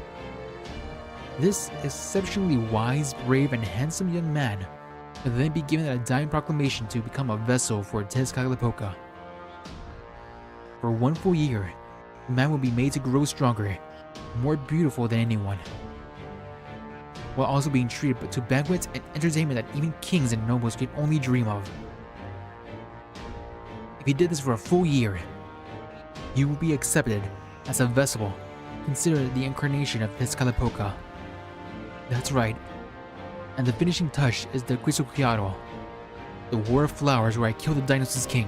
This exceptionally wise, brave, and handsome young man would then be given a dying proclamation to become a vessel for Tezcatlipoca. For 1 full year, the man will be made to grow stronger, more beautiful than anyone, while also being treated to banquets and entertainment that even kings and nobles could only dream of. If he did this for a full year, he would be accepted as a vessel, considered the incarnation of Tezcatlipoca. That's right, and the finishing touch is the Quetzalcoatl, the War of Flowers where I kill the dinosaurs king.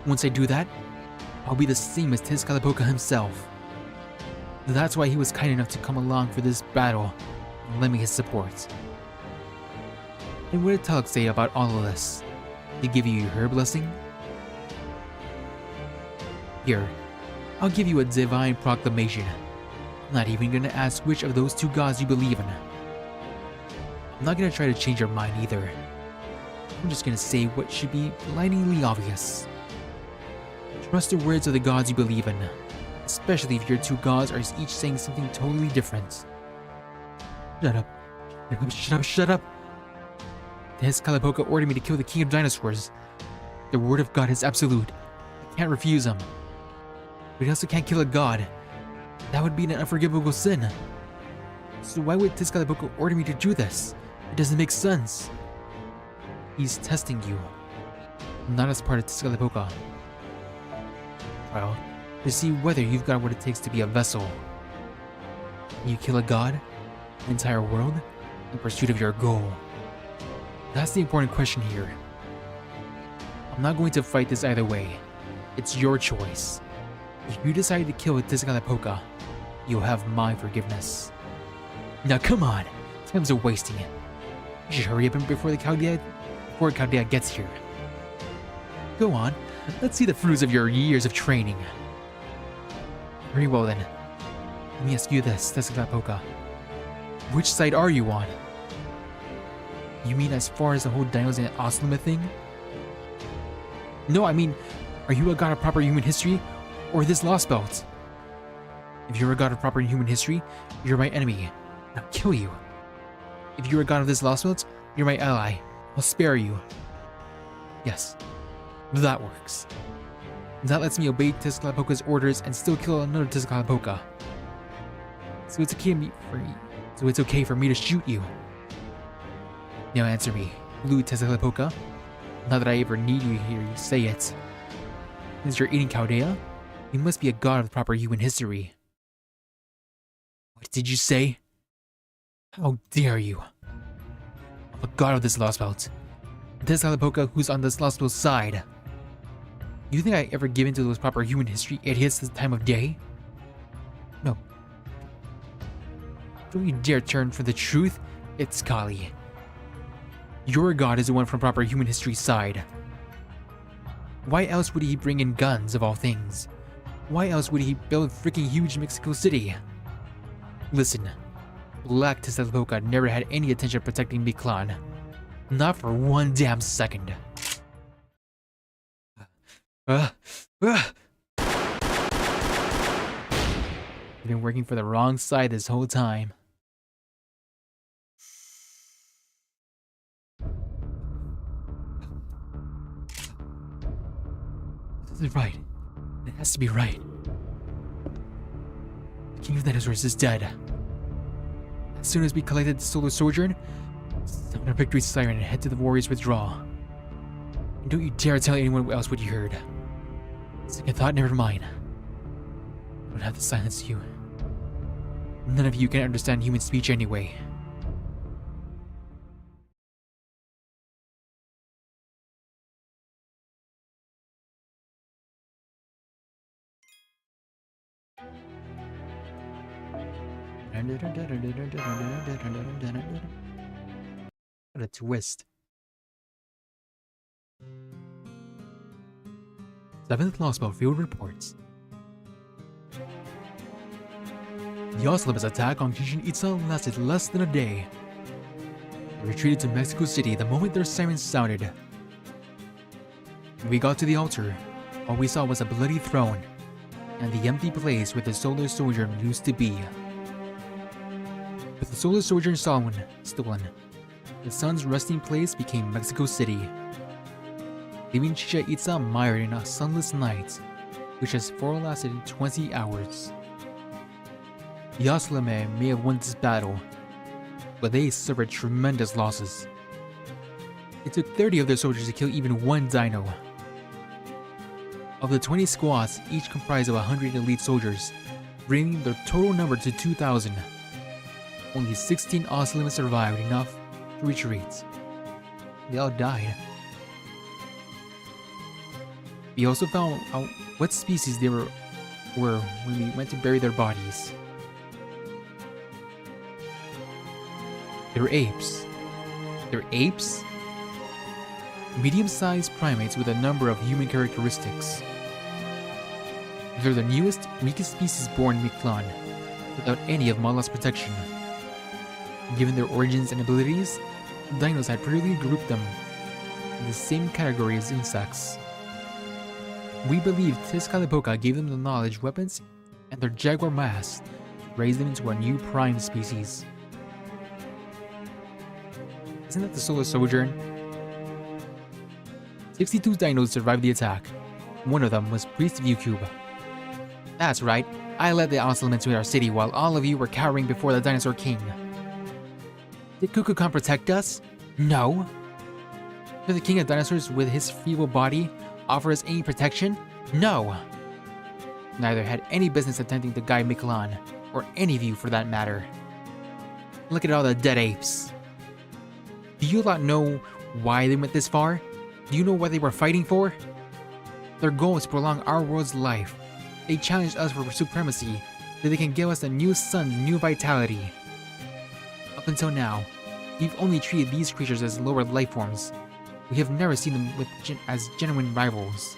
Once I do that, I'll be the same as Tezcatlipoca himself. That's why he was kind enough to come along for this battle and lend me his support. And what did Taluk say about all of this? To give you her blessing? Here, I'll give you a divine proclamation. I'm not even gonna ask which of those 2 gods you believe in. I'm not gonna try to change your mind either. I'm just gonna say what should be blindingly obvious. Trust the words of the gods you believe in, especially if your 2 gods are each saying something totally different. Shut up. Shut up. Tezcatlipoca ordered me to kill the king of dinosaurs. The word of God is absolute. I can't refuse him. But I also can't kill a god. That would be an unforgivable sin. So why would Tezcatlipoca order me to do this? It doesn't make sense. He's testing you. Not as part of Tezcatlipoca. trial to see whether you've got what it takes to be a vessel. You kill a god, an entire world, in pursuit of your goal. That's the important question here. I'm not going to fight this either way. It's your choice. If you decide to kill Tezcatlipoca, you'll have my forgiveness. Now come on, time's wasting it. You should hurry up before Caldea gets here. Go on, let's see the fruits of your years of training. Very well then. Let me ask you this, Tezcatlipoca. Which side are you on? You mean as far as the whole dinos and Oslima thing? No, I mean, are you a god of proper human history, or this lost belt? If you're a god of proper human history, you're my enemy. I'll kill you. If you're a god of this lost belt, you're my ally. I'll spare you. Yes, that works. That lets me obey Tezcatlipoca's orders and still kill another Tezcatlipoca. So it's okay for me to shoot you. Now answer me, Blue Tezcatlipoca. Not that I ever need you to hear you say it. Since you're eating Caldea, you must be a god of proper human history. What did you say? How dare you? I'm a god of this lost belt. Tezcatlipoca who's on this lost belt's side. You think I ever give in to those proper human history idiots this time of day? No. Don't you dare turn for the truth, it's Kali. Your god is the one from proper human history's side. Why else would he bring in guns of all things? Why else would he build a freaking huge Mexico City? Listen, Black Tezcatlipoca never had any intention of protecting Mictlan. Not for one damn second. You've been working for the wrong side this whole time. This is right. It has to be right. The King of Dinosaurs is dead. As soon as we collected the Solar Sojourn, sound our victory siren and head to the Warriors' withdrawal. And don't you dare tell anyone else what you heard. Second thought, never mind. I don't have to silence you. None of you can understand human speech anyway. What a twist. 7th Lost Belt Field reports. The Oslimi's attack on Chichen Itza lasted less than a day. They retreated to Mexico City the moment their sirens sounded. When we got to the altar, all we saw was a bloody throne and the empty place where the Solar Sojourn used to be. With the Solar Sojourn stolen, the sun's resting place became Mexico City, leaving Chichen Itza mired in a sunless night, which has lasted 20 hours. The Oslime may have won this battle, but they suffered tremendous losses. It took 30 of their soldiers to kill even one dino. Of the 20 squads, each comprised of 100 elite soldiers, bringing their total number to 2,000. Only 16 Oslime survived enough to retreat. They all died. We also found out what species they were when we went to bury their bodies. They were apes. They're apes? Medium-sized primates with a number of human characteristics. They're the newest, weakest species born in Mictlan, without any of Mala's protection. Given their origins and abilities, dinos had previously grouped them in the same category as insects. We believe Tezcatlipoca gave them the knowledge, weapons, and their jaguar mass to raise them into a new prime species. Isn't that the Solar Sojourn? 62 dinos survived the attack. One of them was Priest Vtuber. That's right, I led the Oslime into our city while all of you were cowering before the Dinosaur King. Did Kukulcan protect us? No. Did the King of Dinosaurs with his feeble body offer us any protection? No. neither had any business attempting to guide Miklan, or any of you for that matter. Look at all the dead apes. Do you lot know why they went this far? Do you know what they were fighting for? Their goal is to prolong our world's life. They challenged us for supremacy, so they can give us a new sun's new vitality. Up until now, we've only treated these creatures as lower life forms. We have never seen them as genuine rivals.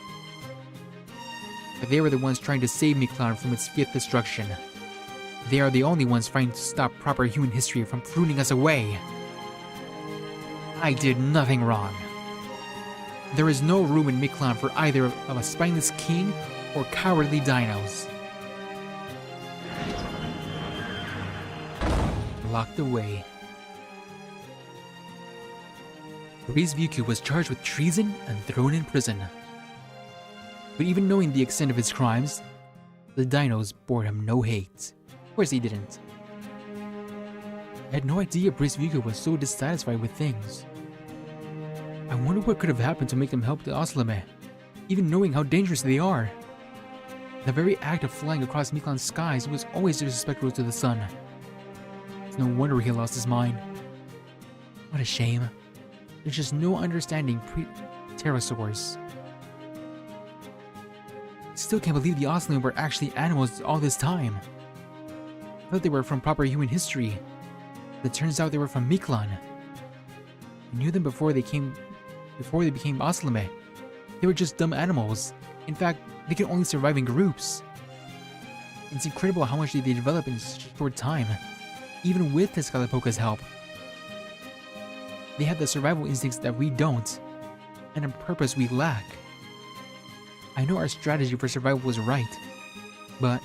But they were the ones trying to save Miklan from its fifth destruction. They are the only ones trying to stop proper human history from pruning us away. I did nothing wrong. There is no room in Miklan for either of a spineless king or cowardly dinos. Locked away. BEEMYU was charged with treason and thrown in prison. But even knowing the extent of his crimes, the dinos bore him no hate. Of course he didn't. I had no idea BEEMYU was so dissatisfied with things. I wonder what could have happened to make them help the Oslame, even knowing how dangerous they are. The very act of flying across Miklan's skies was always disrespectful to the sun. It's no wonder he lost his mind. What a shame. There's just no understanding pterosaurs. I still can't believe the Oslame were actually animals all this time. I thought they were from proper human history. But it turns out they were from Miklan. I knew them before they became Oslame. They were just dumb animals. In fact, they can only survive in groups. It's incredible how much they develop in such a short time, even with Tezcatlipoca's help. They have the survival instincts that we don't, and a purpose we lack. I know our strategy for survival was right, but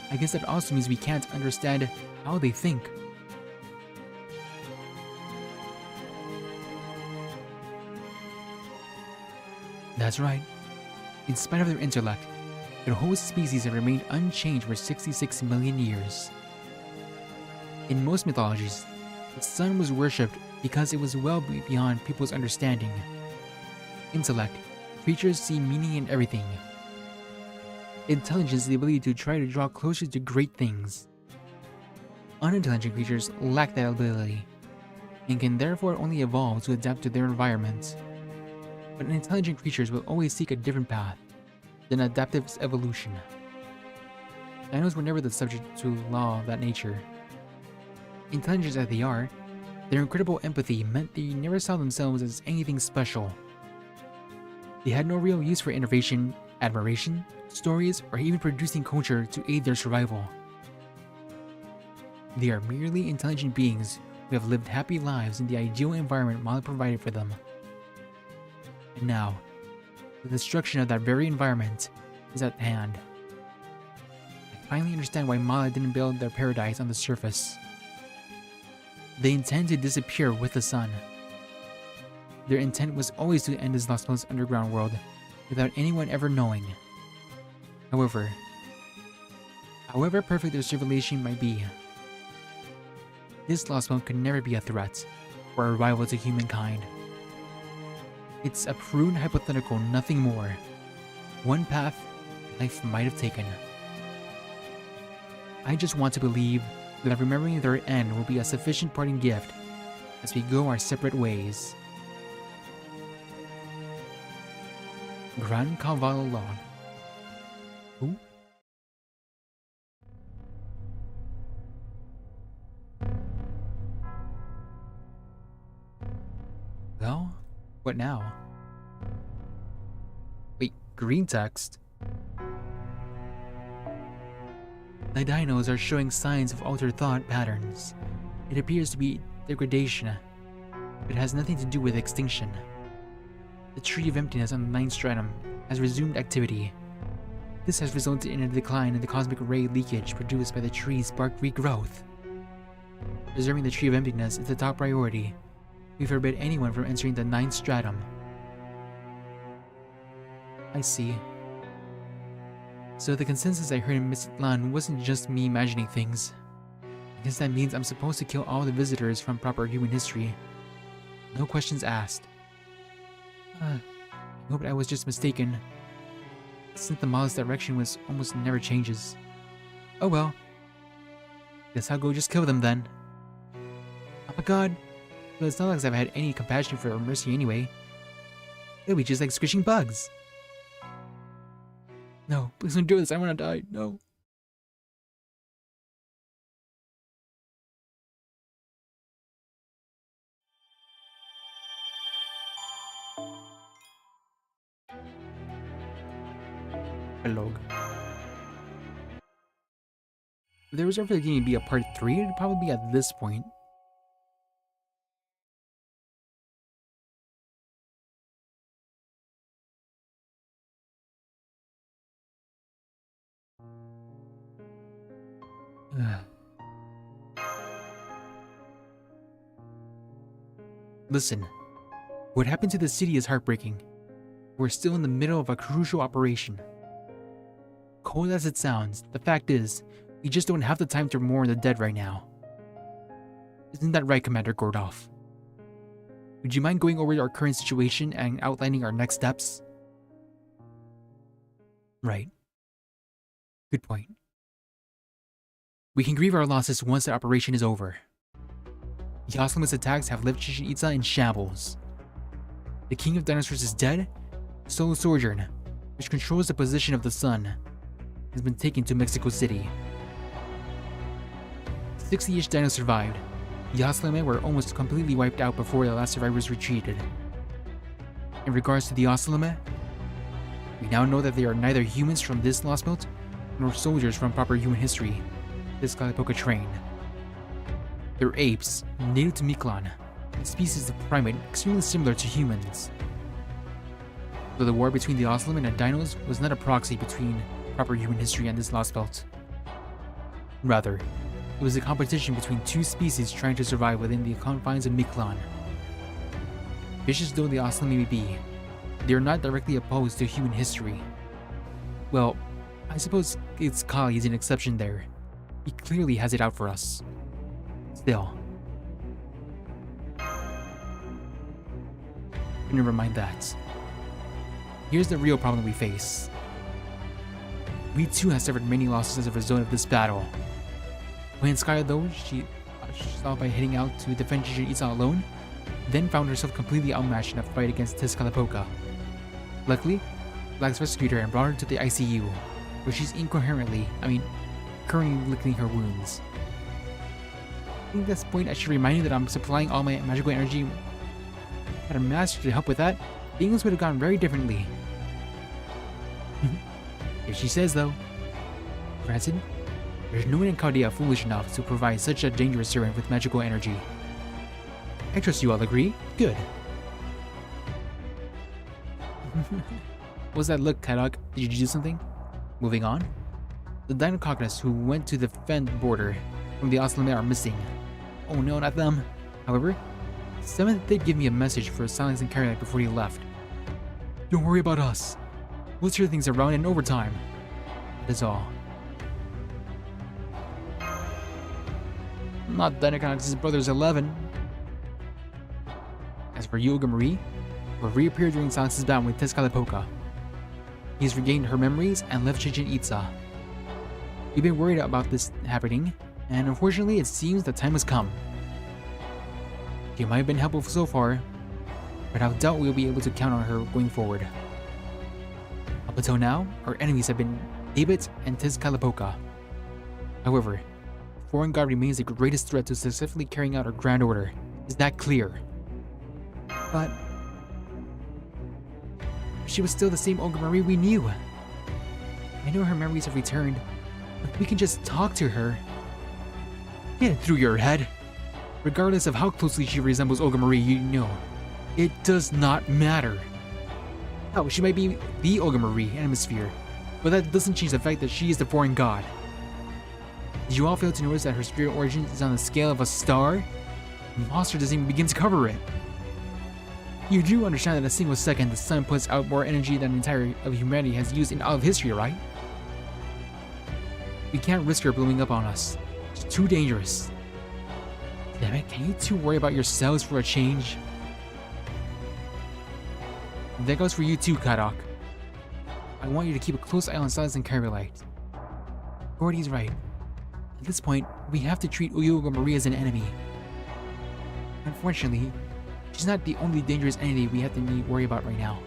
I guess that also means we can't understand how they think. That's right. In spite of their intellect, their whole species have remained unchanged for 66 million years. In most mythologies, the sun was worshipped because it was well beyond people's understanding. Intellect, creatures see meaning in everything. Intelligence is the ability to try to draw closer to great things. Unintelligent creatures lack that ability, and can therefore only evolve to adapt to their environment. But intelligent creatures will always seek a different path than adaptive evolution. Dinos were never the subject to law of that nature. Intelligent as they are, their incredible empathy meant they never saw themselves as anything special. They had no real use for innovation, admiration, stories, or even producing culture to aid their survival. They are merely intelligent beings who have lived happy lives in the ideal environment Mala provided for them. And now, the destruction of that very environment is at hand. I finally understand why Mala didn't build their paradise on the surface. They intend to disappear with the sun. Their intent was always to end this Lost Mountains underground world without anyone ever knowing. However perfect their civilization might be, this Lost Mountain could never be a threat or a rival to humankind. It's a prune hypothetical, nothing more. One path life might have taken. I just want to believe that remembering their end will be a sufficient parting gift as we go our separate ways. Gran Cavallo Log. Who? Well, what now? Wait, green text? The dinos are showing signs of altered thought patterns. It appears to be degradation, but it has nothing to do with extinction. The Tree of Emptiness on the 9th stratum has resumed activity. This has resulted in a decline in the cosmic ray leakage produced by the tree's bark regrowth. Preserving the Tree of Emptiness is the top priority. We forbid anyone from entering the 9th stratum. I see. So the consensus I heard in Mistlan wasn't just me imagining things. I guess that means I'm supposed to kill all the visitors from proper human history. No questions asked. I hope I was just mistaken. Since the model's direction was almost never changes. Oh well. Guess I'll go just kill them then. Oh my god. Well, it's not like I've had any compassion for or mercy anyway. It'll be just like squishing bugs. No, please don't do this. I want to die. No. Epilogue. If there was ever going to be a part 3, it'd probably be at this point. Listen, what happened to the city is heartbreaking. We're still in the middle of a crucial operation. Cold as it sounds, the fact is, we just don't have the time to mourn the dead right now. Isn't that right, Commander Gordolf? Would you mind going over our current situation and outlining our next steps? Right. Good point. We can grieve our losses once the operation is over. The Osloma's attacks have left Chichen Itza in shambles. The King of Dinosaurs is dead. Solo Sojourn, which controls the position of the sun, has been taken to Mexico City. 60-ish dinos survived. The Oslome were almost completely wiped out before the last survivors retreated. In regards to the Oslome, we now know that they are neither humans from this lost belt, nor soldiers from proper human history, this Kalipoka train. They're apes, native to Miklan, a species of primate extremely similar to humans. So the war between the Oslome and the dinos was not a proxy between proper human history and this lost belt. Rather, it was a competition between two species trying to survive within the confines of Miklan. Vicious though the Oslome may be, they are not directly opposed to human history. Well, I suppose it's Kali is an exception there. He clearly has it out for us. Still. Never mind that. Here's the real problem we face. We too have suffered many losses as a result of this battle. When Skya though, she saw by heading out to defend Chichen Itza alone, then found herself completely outmatched in a fight against Tezcatlipoca. Luckily, Black's rescued her and brought her to the ICU, where she's currently licking her wounds. I think at this point I should remind you that I'm supplying all my magical energy. Had a master to help with that, things would have gone very differently. If she says though. Granted, there's no one in Chaldea foolish enough to provide such a dangerous servant with magical energy. I trust you all agree? Good. What's that look, Kadok? Did you do something? Moving on. The Dinocognists who went to defend the border from the Oslome are missing. Oh no, not them. However, 7th did give me a message for silencing Carolite before he left. Don't worry about us. We'll turn things around in overtime. That is all. Not Dinocognists' brothers 11. As for Yoga Marie, who reappeared during Silence's battle with Tezcatlipoca. He's regained her memories and left Chichen Itza. We've been worried about this happening, and unfortunately it seems the time has come. She might have been helpful so far, but I doubt we'll be able to count on her going forward. Up until now, our enemies have been Abit and Tezcatlipoca. However, the foreign god remains the greatest threat to successfully carrying out our grand order. Is that clear? But she was still the same Olga Marie we knew. I know her memories have returned, but we can just talk to her. Get it through your head. Regardless of how closely she resembles Olga Marie, you know, it does not matter. Oh, she might be the Olga Marie Hemisphere, but that doesn't change the fact that she is the foreign god. Did you all fail to notice that her spirit origin is on the scale of a star? The monster doesn't even begin to cover it. You do understand that in a single second the sun puts out more energy than the entire of humanity has used in all of history, right? We can't risk her blowing up on us. It's too dangerous. Damn it, can you two worry about yourselves for a change? That goes for you too, Kadok. I want you to keep a close eye on Silas and Carolite. Gordy's right. At this point, we have to treat Uyuga Marie as an enemy. Unfortunately, she's not the only dangerous entity we have to worry about right now.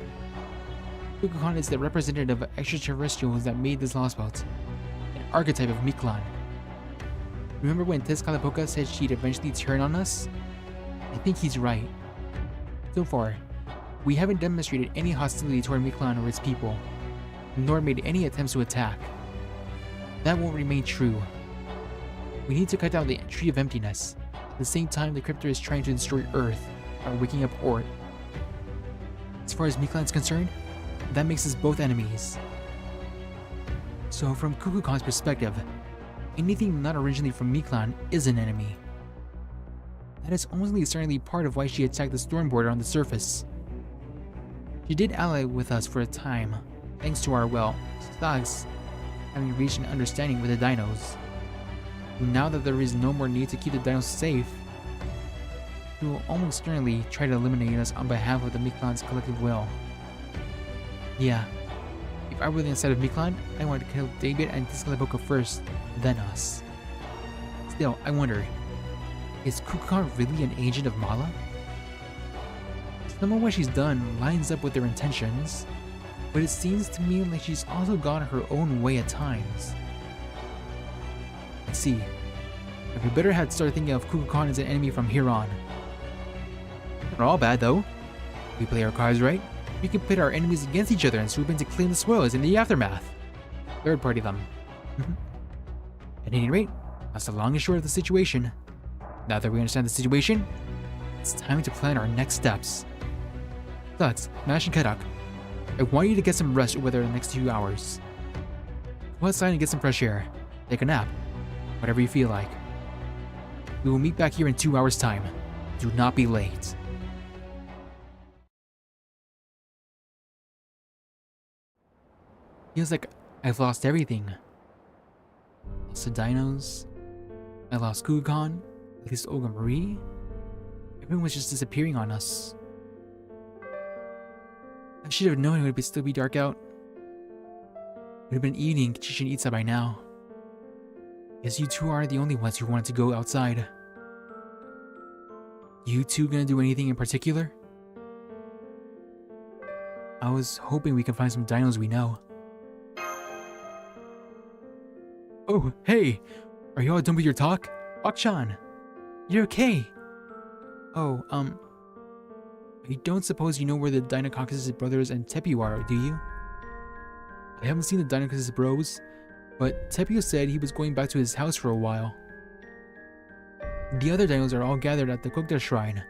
Kukulcan is the representative of extraterrestrials that made this lost belt, an archetype of Miklan. Remember when Tezcatlipoca said she'd eventually turn on us? I think he's right. So far, we haven't demonstrated any hostility toward Miklan or its people, nor made any attempts to attack. That won't remain true. We need to cut down the Tree of Emptiness. At the same time, the Cryptor is trying to destroy Earth by waking up Ort. As far as Miklan's concerned, that makes us both enemies. So from Kukulcan's perspective, anything not originally from Miklan is an enemy. That is only certainly part of why she attacked the Stormborder on the surface. She did ally with us for a time, thanks to our, thugs having reached an understanding with the dinos. Now that there is no more need to keep the dinos safe, she will almost certainly try to eliminate us on behalf of the Miklan's collective will. Yeah, if I were the inside of Miklan, I want to kill David and Tezcatlipoca first, then us. Still, I wonder, is Kukulcan really an agent of Mala? Some of what she's done lines up with their intentions, but it seems to me like she's also gone her own way at times. Let's see, we better have to start thinking of Kukulcan as an enemy from here on. Not all bad though. If we play our cards right, we can pit our enemies against each other and swoop in to claim the spoils in the aftermath. Third party them. At any rate, that's the long and short of the situation. Now that we understand the situation, it's time to plan our next steps. Thugs, Mash and Kadak, I want you to get some rest over the next 2 hours. Go outside and get some fresh air. Take a nap. Whatever you feel like. We will meet back here in 2 hours' time. Do not be late. Feels like I've lost everything. Lost the dinos. I lost Kukulcan. At least Olga Marie. Everyone was just disappearing on us. I should have known it would still be dark out. It would have been evening in Chichen Itza by now. Guess you two aren't the only ones who wanted to go outside. You two gonna do anything in particular? I was hoping we can find some dinos we know. Oh, hey! Are you all done with your talk? Kukulcan! You're okay! Oh, I don't suppose you know where the Deinocockus brothers and Tepu are, do you? I haven't seen the Deinocockus bros, but Tepu said he was going back to his house for a while. The other dinos are all gathered at the Kokda Shrine.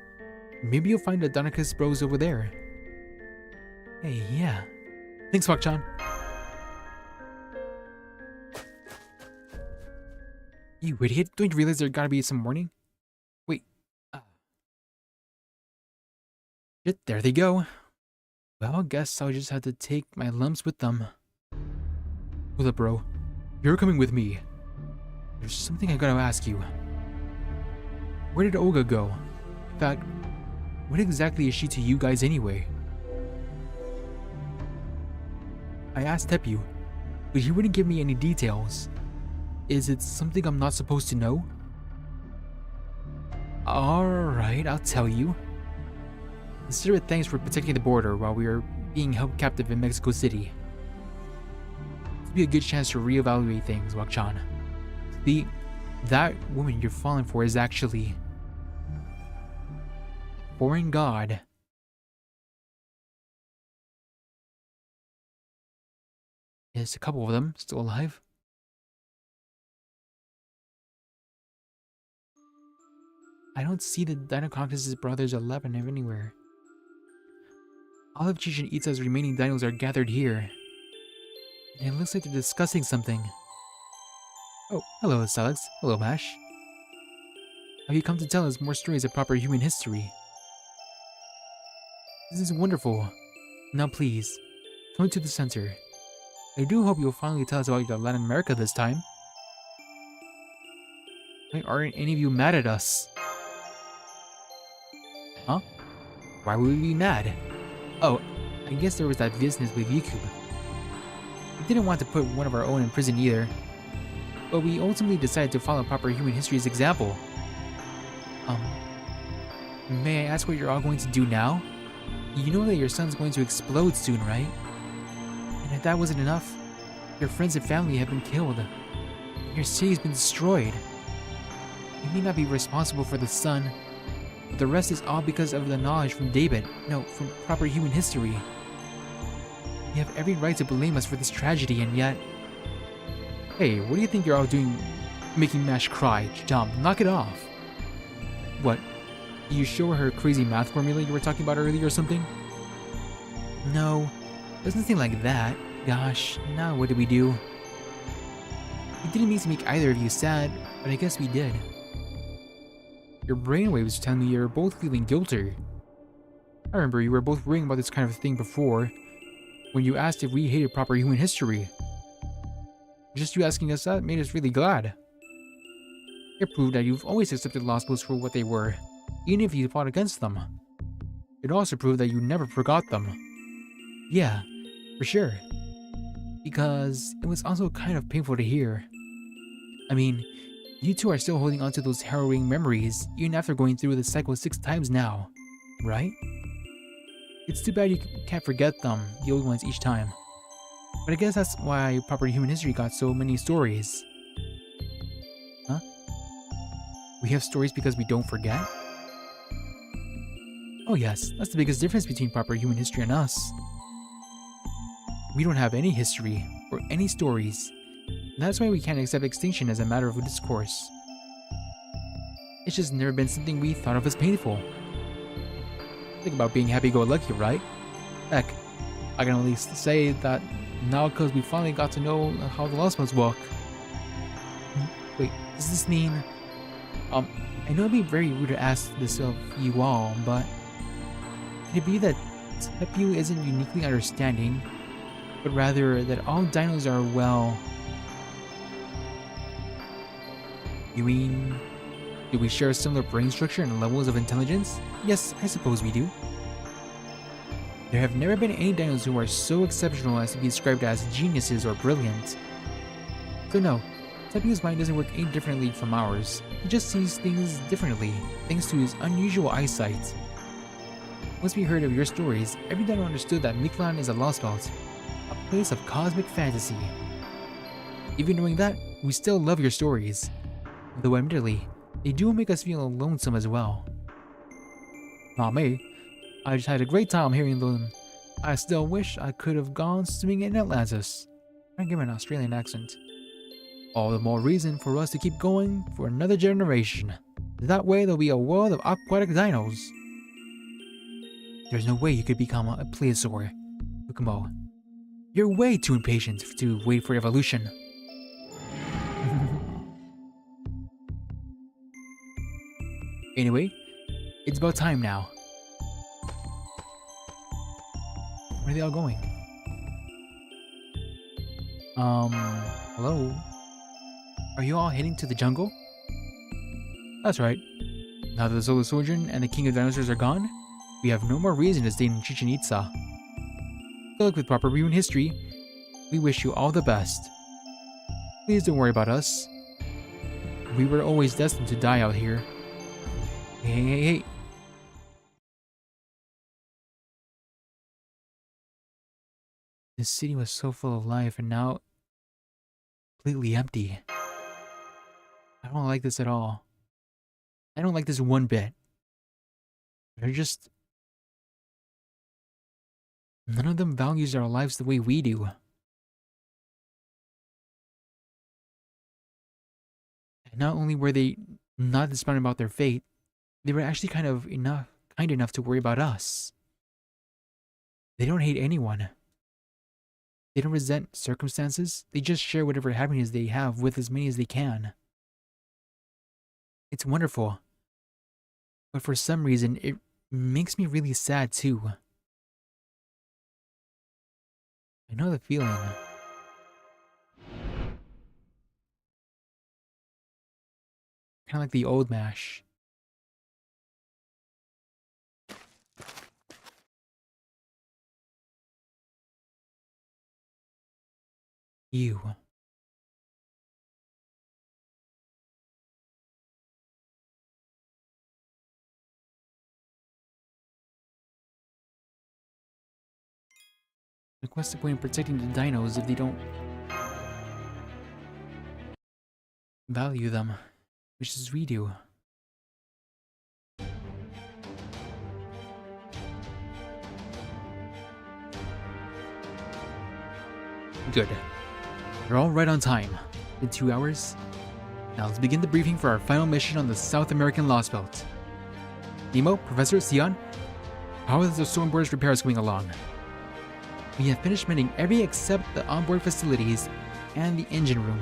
Maybe you'll find the Deinocockus bros over there. Hey, yeah. Thanks, Kukulcan. You idiot, don't you realize there gotta be some warning? Wait. Shit, there they go. Well, guess I'll just have to take my lumps with them. Hold up, bro. You're coming with me. There's something I gotta ask you. Where did Olga go? In fact, what exactly is she to you guys anyway? I asked Tepu, but he wouldn't give me any details. Is it something I'm not supposed to know? Alright, I'll tell you. Consider it thanks for protecting the border while we were being held captive in Mexico City. This would be a good chance to reevaluate things, Kukulcan. That woman you're falling for is actually a foreign god. There's a couple of them still alive. I don't see the Deinocockus brothers 11 anywhere. All of Chichen Itza's remaining dinos are gathered here. And it looks like they're discussing something. Oh, hello, Alex. Hello, Mash. Have you come to tell us more stories of proper human history? This is wonderful. Now please, come to the center. I do hope you'll finally tell us about your Latin America this time. Why aren't any of you mad at us? Huh? Why would we be mad? Oh, I guess there was that business with YouTube. We didn't want to put one of our own in prison either, but we ultimately decided to follow proper human history's example. May I ask what you're all going to do now? You know that your son's going to explode soon, right? And if that wasn't enough, your friends and family have been killed. And your city's been destroyed. You may not be responsible for the sun, but the rest is all because of the knowledge from David. No, from proper human history. You have every right to blame us for this tragedy, and yet... Hey, what do you think you're all doing making Mash cry? Jump, knock it off. What? Did you show her crazy math formula you were talking about earlier or something? No, doesn't seem like that. Gosh, now what did we do? We didn't mean to make either of you sad, but I guess we did. Your brainwaves tell me you're both feeling guilty. I remember you were both worrying about this kind of thing before, when you asked if we hated proper human history. Just you asking us that made us really glad. It proved that you've always accepted lost books for what they were, even if you fought against them. It also proved that you never forgot them. Yeah, for sure. Because it was also kind of painful to hear. I mean, you two are still holding on to those harrowing memories, even after going through the cycle 6 times now, right? It's too bad you can't forget them, the old ones each time. But I guess that's why proper human history got so many stories. Huh? We have stories because we don't forget? Oh yes, that's the biggest difference between proper human history and us. We don't have any history, or any stories. And that's why we can't accept extinction as a matter of discourse. It's just never been something we thought of as painful. Think about being happy-go-lucky, right? Heck, I can at least say that now because we finally got to know how the lost ones work. Wait, does this mean... I know it'd be very rude to ask this of you all, but... Could it be that BEEMYU isn't uniquely understanding, but rather that all dinos are, well... You mean... do we share a similar brain structure and levels of intelligence? Yes, I suppose we do. There have never been any dinos who are so exceptional as to be described as geniuses or brilliant. So no, BEEMYU's mind doesn't work any differently from ours. He just sees things differently, thanks to his unusual eyesight. Once we heard of your stories, every dino understood that Miklan is a lost belt, a place of cosmic fantasy. Even knowing that, we still love your stories. Though admittedly, they do make us feel lonesome as well. Not me. I just had a great time hearing them. I still wish I could have gone swimming in Atlantis. I give an Australian accent. All the more reason for us to keep going for another generation. That way there'll be a world of aquatic dinos. There's no way you could become a plesiosaur, Kukumo. You're way too impatient to wait for evolution. Anyway, it's about time now. Where are they all going? Hello? Are you all heading to the jungle? That's right. Now that the Solar Sojourn and the King of Dinosaurs are gone, we have no more reason to stay in Chichen Itza. Good luck with proper human history. We wish you all the best. Please don't worry about us. We were always destined to die out here. Hey. This city was so full of life and now completely empty. I don't like this at all. I don't like this one bit. They're just... none of them values our lives the way we do. And not only were they not despondent about their fate, they were actually kind enough to worry about us. They don't hate anyone. They don't resent circumstances. They just share whatever happiness they have with as many as they can. It's wonderful. But for some reason, it makes me really sad too. I know the feeling. Kind of like the old MASH. You. What's the point in protecting the dinos if they don't value them? Which is we do. Good. We're all right on time. In 2 hours. Now let's begin the briefing for our final mission on the South American Lost Belt. Nemo, Professor, Sion, how are the Stormboard's repairs going along? We have finished mending every except the onboard facilities and the engine room.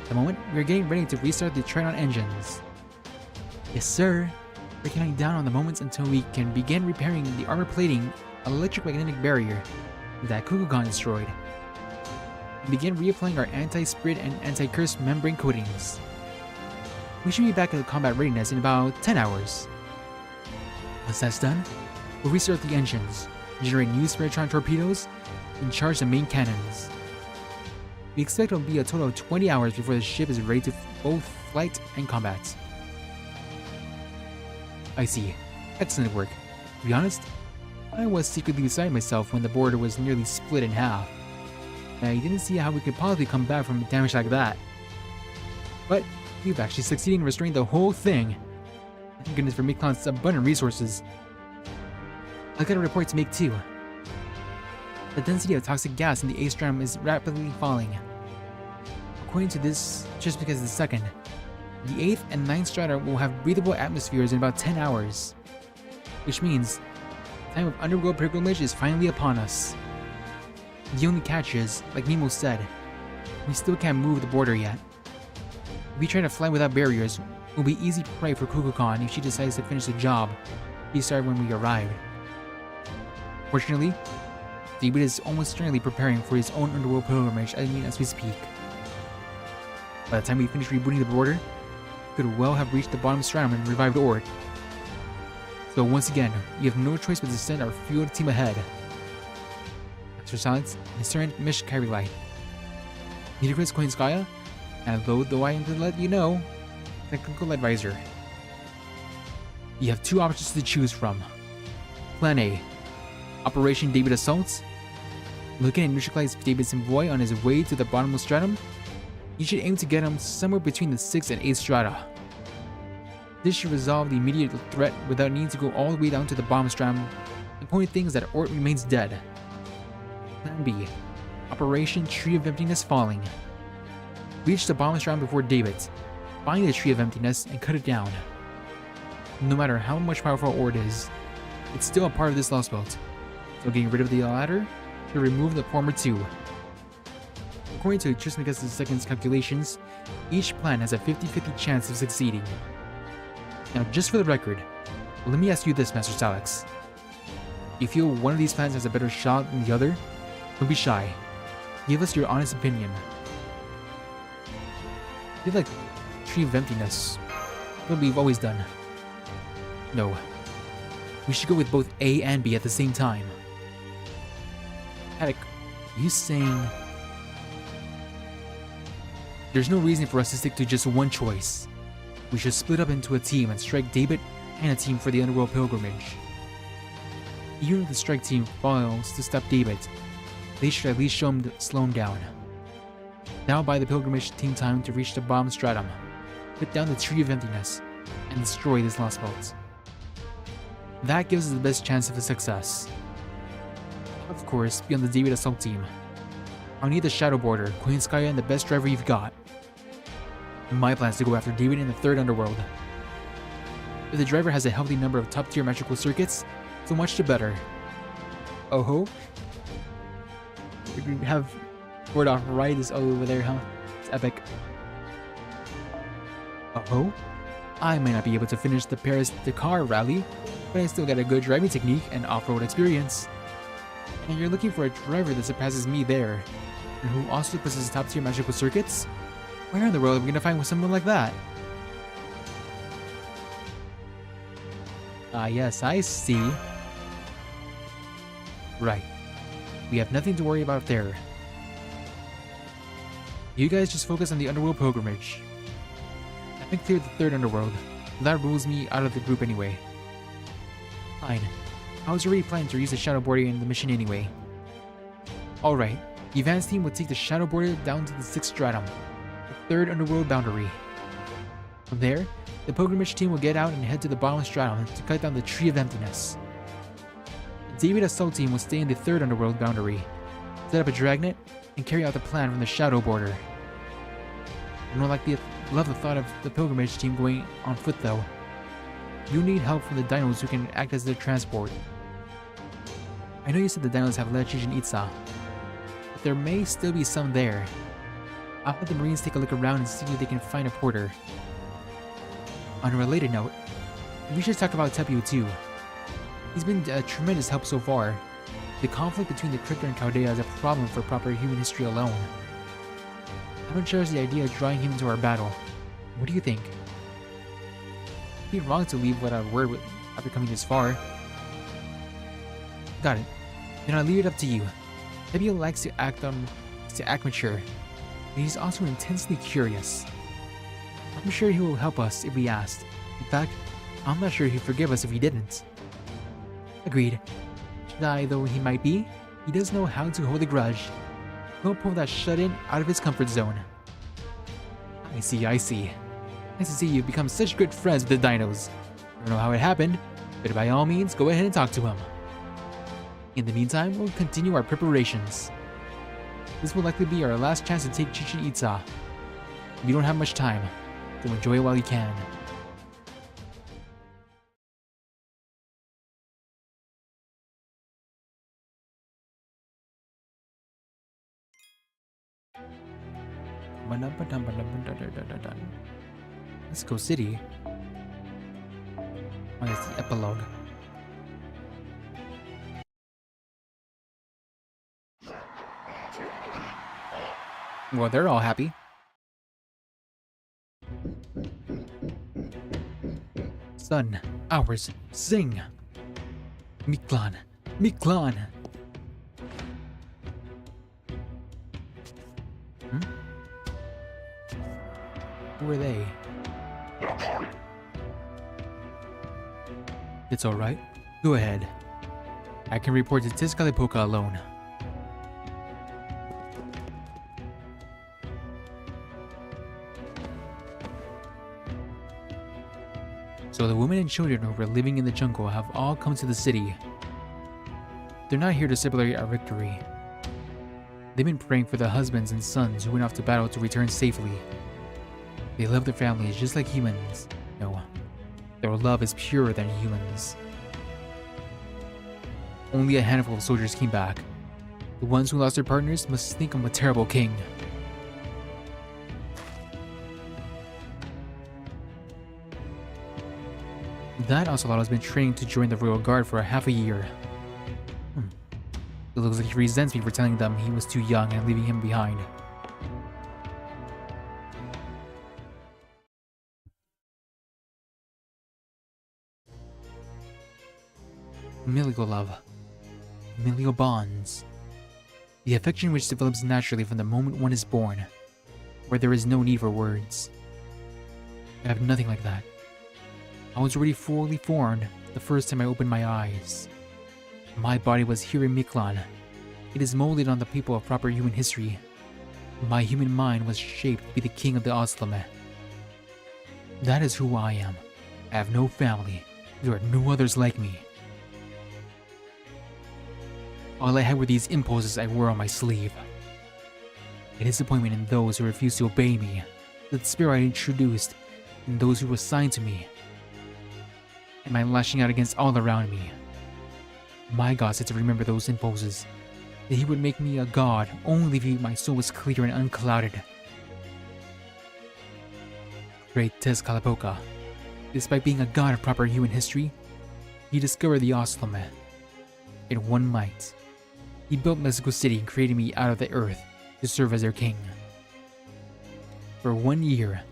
At the moment, we are getting ready to restart the Triton engines. Yes, sir. We're counting down on the moments until we can begin repairing the armor plating electromagnetic barrier that Kukulcan destroyed. We begin reapplying our anti-spirit and anti-curse membrane coatings. We should be back at combat readiness in about 10 hours. Once that's done, we'll restart the engines, generate new Spiritron torpedoes, and charge the main cannons. We expect it will be a total of 20 hours before the ship is ready to both flight and combat. I see. Excellent work. To be honest, I was secretly beside myself when the border was nearly split in half. I didn't see how we could possibly come back from damage like that. But we've actually succeeded in restoring the whole thing. Thank goodness for Miklan's abundant resources. I've got a report to make too. The density of toxic gas in the 8th stratum is rapidly falling. According to this, just because the second, the 8th and 9th strata will have breathable atmospheres in about 10 hours. Which means, the time of underworld pilgrimage is finally upon us. The only catch is, like Nemo said, we still can't move the border yet. If we try to fly without barriers, we'll be easy prey for Kukulcan if she decides to finish the job he started when we arrived. Fortunately, David is almost certainly preparing for his own underworld pilgrimage as we speak. By the time we finish rebooting the border, we could well have reached the bottom stratum and revived Ord. So once again, we have no choice but to send our field team ahead. Master Silence and Serent Mish Karilai. Nidikris Koinskaya, and though I am to let you know, Technical Advisor. You have two options to choose from. Plan A. Operation David Assault. Looking at neutralize David's envoy on his way to the bottomless stratum, you should aim to get him somewhere between the 6th and 8th strata. This should resolve the immediate threat without needing to go all the way down to the bottom stratum. The point of things is that Ort remains dead. Plan B. Operation Tree of Emptiness Falling. Reach the bottom stratum before David. Find the Tree of Emptiness and cut it down. No matter how much powerful Ord is, it's still a part of this Lost Belt, so getting rid of the latter to remove the former two. According to Trismegistus II's calculations, each plan has a 50-50 chance of succeeding. Now, just for the record, let me ask you this, Master Salix. You feel one of these plans has a better shot than the other? Don't be shy. Give us your honest opinion. I feel like Tree of Emptiness. What we've always done. No. We should go with both A and B at the same time. Attic, are you saying... There's no reason for us to stick to just one choice. We should split up into a team and strike David and a team for the Underworld Pilgrimage. Even if the strike team fails to stop David, they should at least slow him down. Now buy the Pilgrimage team time to reach the bottom stratum, put down the Tree of Emptiness, and destroy this Lost Belt. That gives us the best chance of a success. Of course, be on the David Assault team. I'll need the Shadow Border, Koinskaya, and the best driver you've got. My plan is to go after David in the 3rd Underworld. If the driver has a healthy number of top-tier metrical circuits, so much the better. Oh ho? We can have Word off right is over there, huh? It's epic. Oh ho? I might not be able to finish the Paris-Dakar rally, but I still got a good driving technique and off-road experience. And you're looking for a driver that surpasses me there, and who also possesses top-tier magical circuits? Where in the world are we gonna find someone like that? Ah yes, I see. Right. We have nothing to worry about there. You guys just focus on the underworld pilgrimage. I haven't cleared the third underworld, and that rules me out of the group anyway. Fine. I was already planning to use the shadow border in the mission anyway. Alright, the advanced team will take the shadow border down to the 6th stratum, the third underworld boundary. From there, the pilgrimage team will get out and head to the bottom stratum to cut down the Tree of Emptiness. The David Assault team will stay in the third underworld boundary, set up a dragnet, and carry out the plan from the shadow border. I don't love the thought of the pilgrimage team going on foot though. You need help from the dinos who can act as their transport. I know you said the dinos have Lechich and Itza, but there may still be some there. I'll have the Marines take a look around and see if they can find a porter. On a related note, we should talk about Tepio too. He's been a tremendous help so far. The conflict between the Cryptor and Chaldea is a problem for proper human history alone. I don't cherish the idea of drawing him into our battle. What do you think? It'd be wrong to leave without a word after coming this far. Got it. Then I'll leave it up to you. Tepio likes to act mature, but he's also intensely curious. I'm sure he will help us if we asked. In fact, I'm not sure he'd forgive us if he didn't. Agreed. Shy though he might be, he does know how to hold a grudge. He'll pull that shut-in out of his comfort zone. I see. Nice to see you've become such good friends with the dinos. I don't know how it happened, but by all means, go ahead and talk to him. In the meantime, we'll continue our preparations. This will likely be our last chance to take Chichen Itza. We don't have much time, so enjoy it while you can. Mexico City. Oh, that's the epilogue. Well, they're all happy. Sun, hours, sing. Miklan. Who are they? It's alright. Go ahead. I can report to Tezcatlipoca alone. So the women and children who were living in the jungle have all come to the city. They're not here to celebrate our victory. They've been praying for the husbands and sons who went off to battle to return safely. They love their families just like humans. No, their love is purer than humans. Only a handful of soldiers came back. The ones who lost their partners must think I'm a terrible king. That Ocelotto's been training to join the Royal Guard for half a year. It looks like he resents me for telling them he was too young and leaving him behind. Familial love. Familial bonds. The affection which develops naturally from the moment one is born, where there is no need for words. I have nothing like that. I was already fully formed the first time I opened my eyes. My body was here in Miklan. It is molded on the people of proper human history. My human mind was shaped to be the king of the Oslame. That is who I am. I have no family. There are no others like me. All I had were these impulses I wore on my sleeve. A disappointment in those who refused to obey me, the spirit I introduced, and those who were assigned to me. Am I lashing out against all around me? My God said to remember those impulses, that he would make me a god only if my soul was clear and unclouded. Great Tezcatlipoca, despite being a god of proper human history, he discovered the Oslame. In one might, he built Mexico City and created me out of the earth to serve as their king. For 1 year,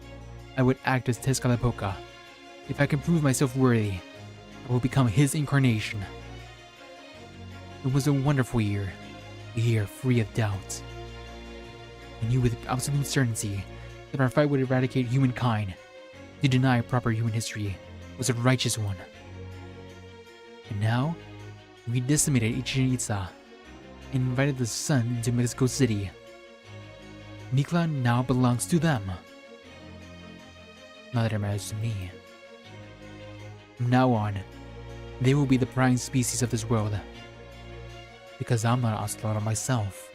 I would act as Tezcatlipoca. If I can prove myself worthy, I will become his incarnation. It was a wonderful year, a year free of doubt. I knew with absolute certainty that our fight would eradicate humankind. To deny proper human history was a righteous one. And now, we decimated Chichen Itza and invited the sun into Mexico City. Mictlan now belongs to them. Not that it matters to me. From now on, they will be the prime species of this world. Because I'm not an ocelot myself.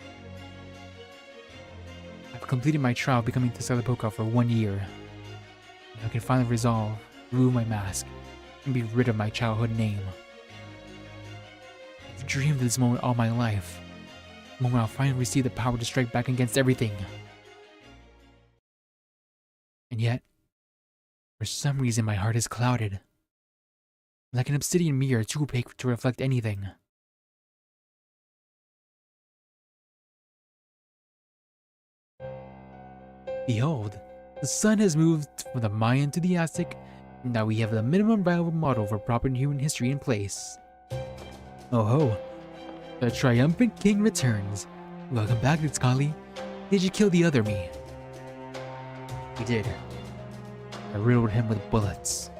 I've completed my trial of becoming Tezcatlipoca for 1 year. I can finally resolve, remove my mask, and be rid of my childhood name. I've dreamed of this moment all my life. The moment I'll finally receive the power to strike back against everything. And yet, for some reason my heart is clouded. Like an obsidian mirror too opaque to reflect anything. Behold, the sun has moved from the Mayan to the Aztec, and now we have the minimum viable model for proper human history in place. Oh ho, the triumphant king returns. Welcome back, Itzkali. Did you kill the other me? We did. I riddled him with bullets.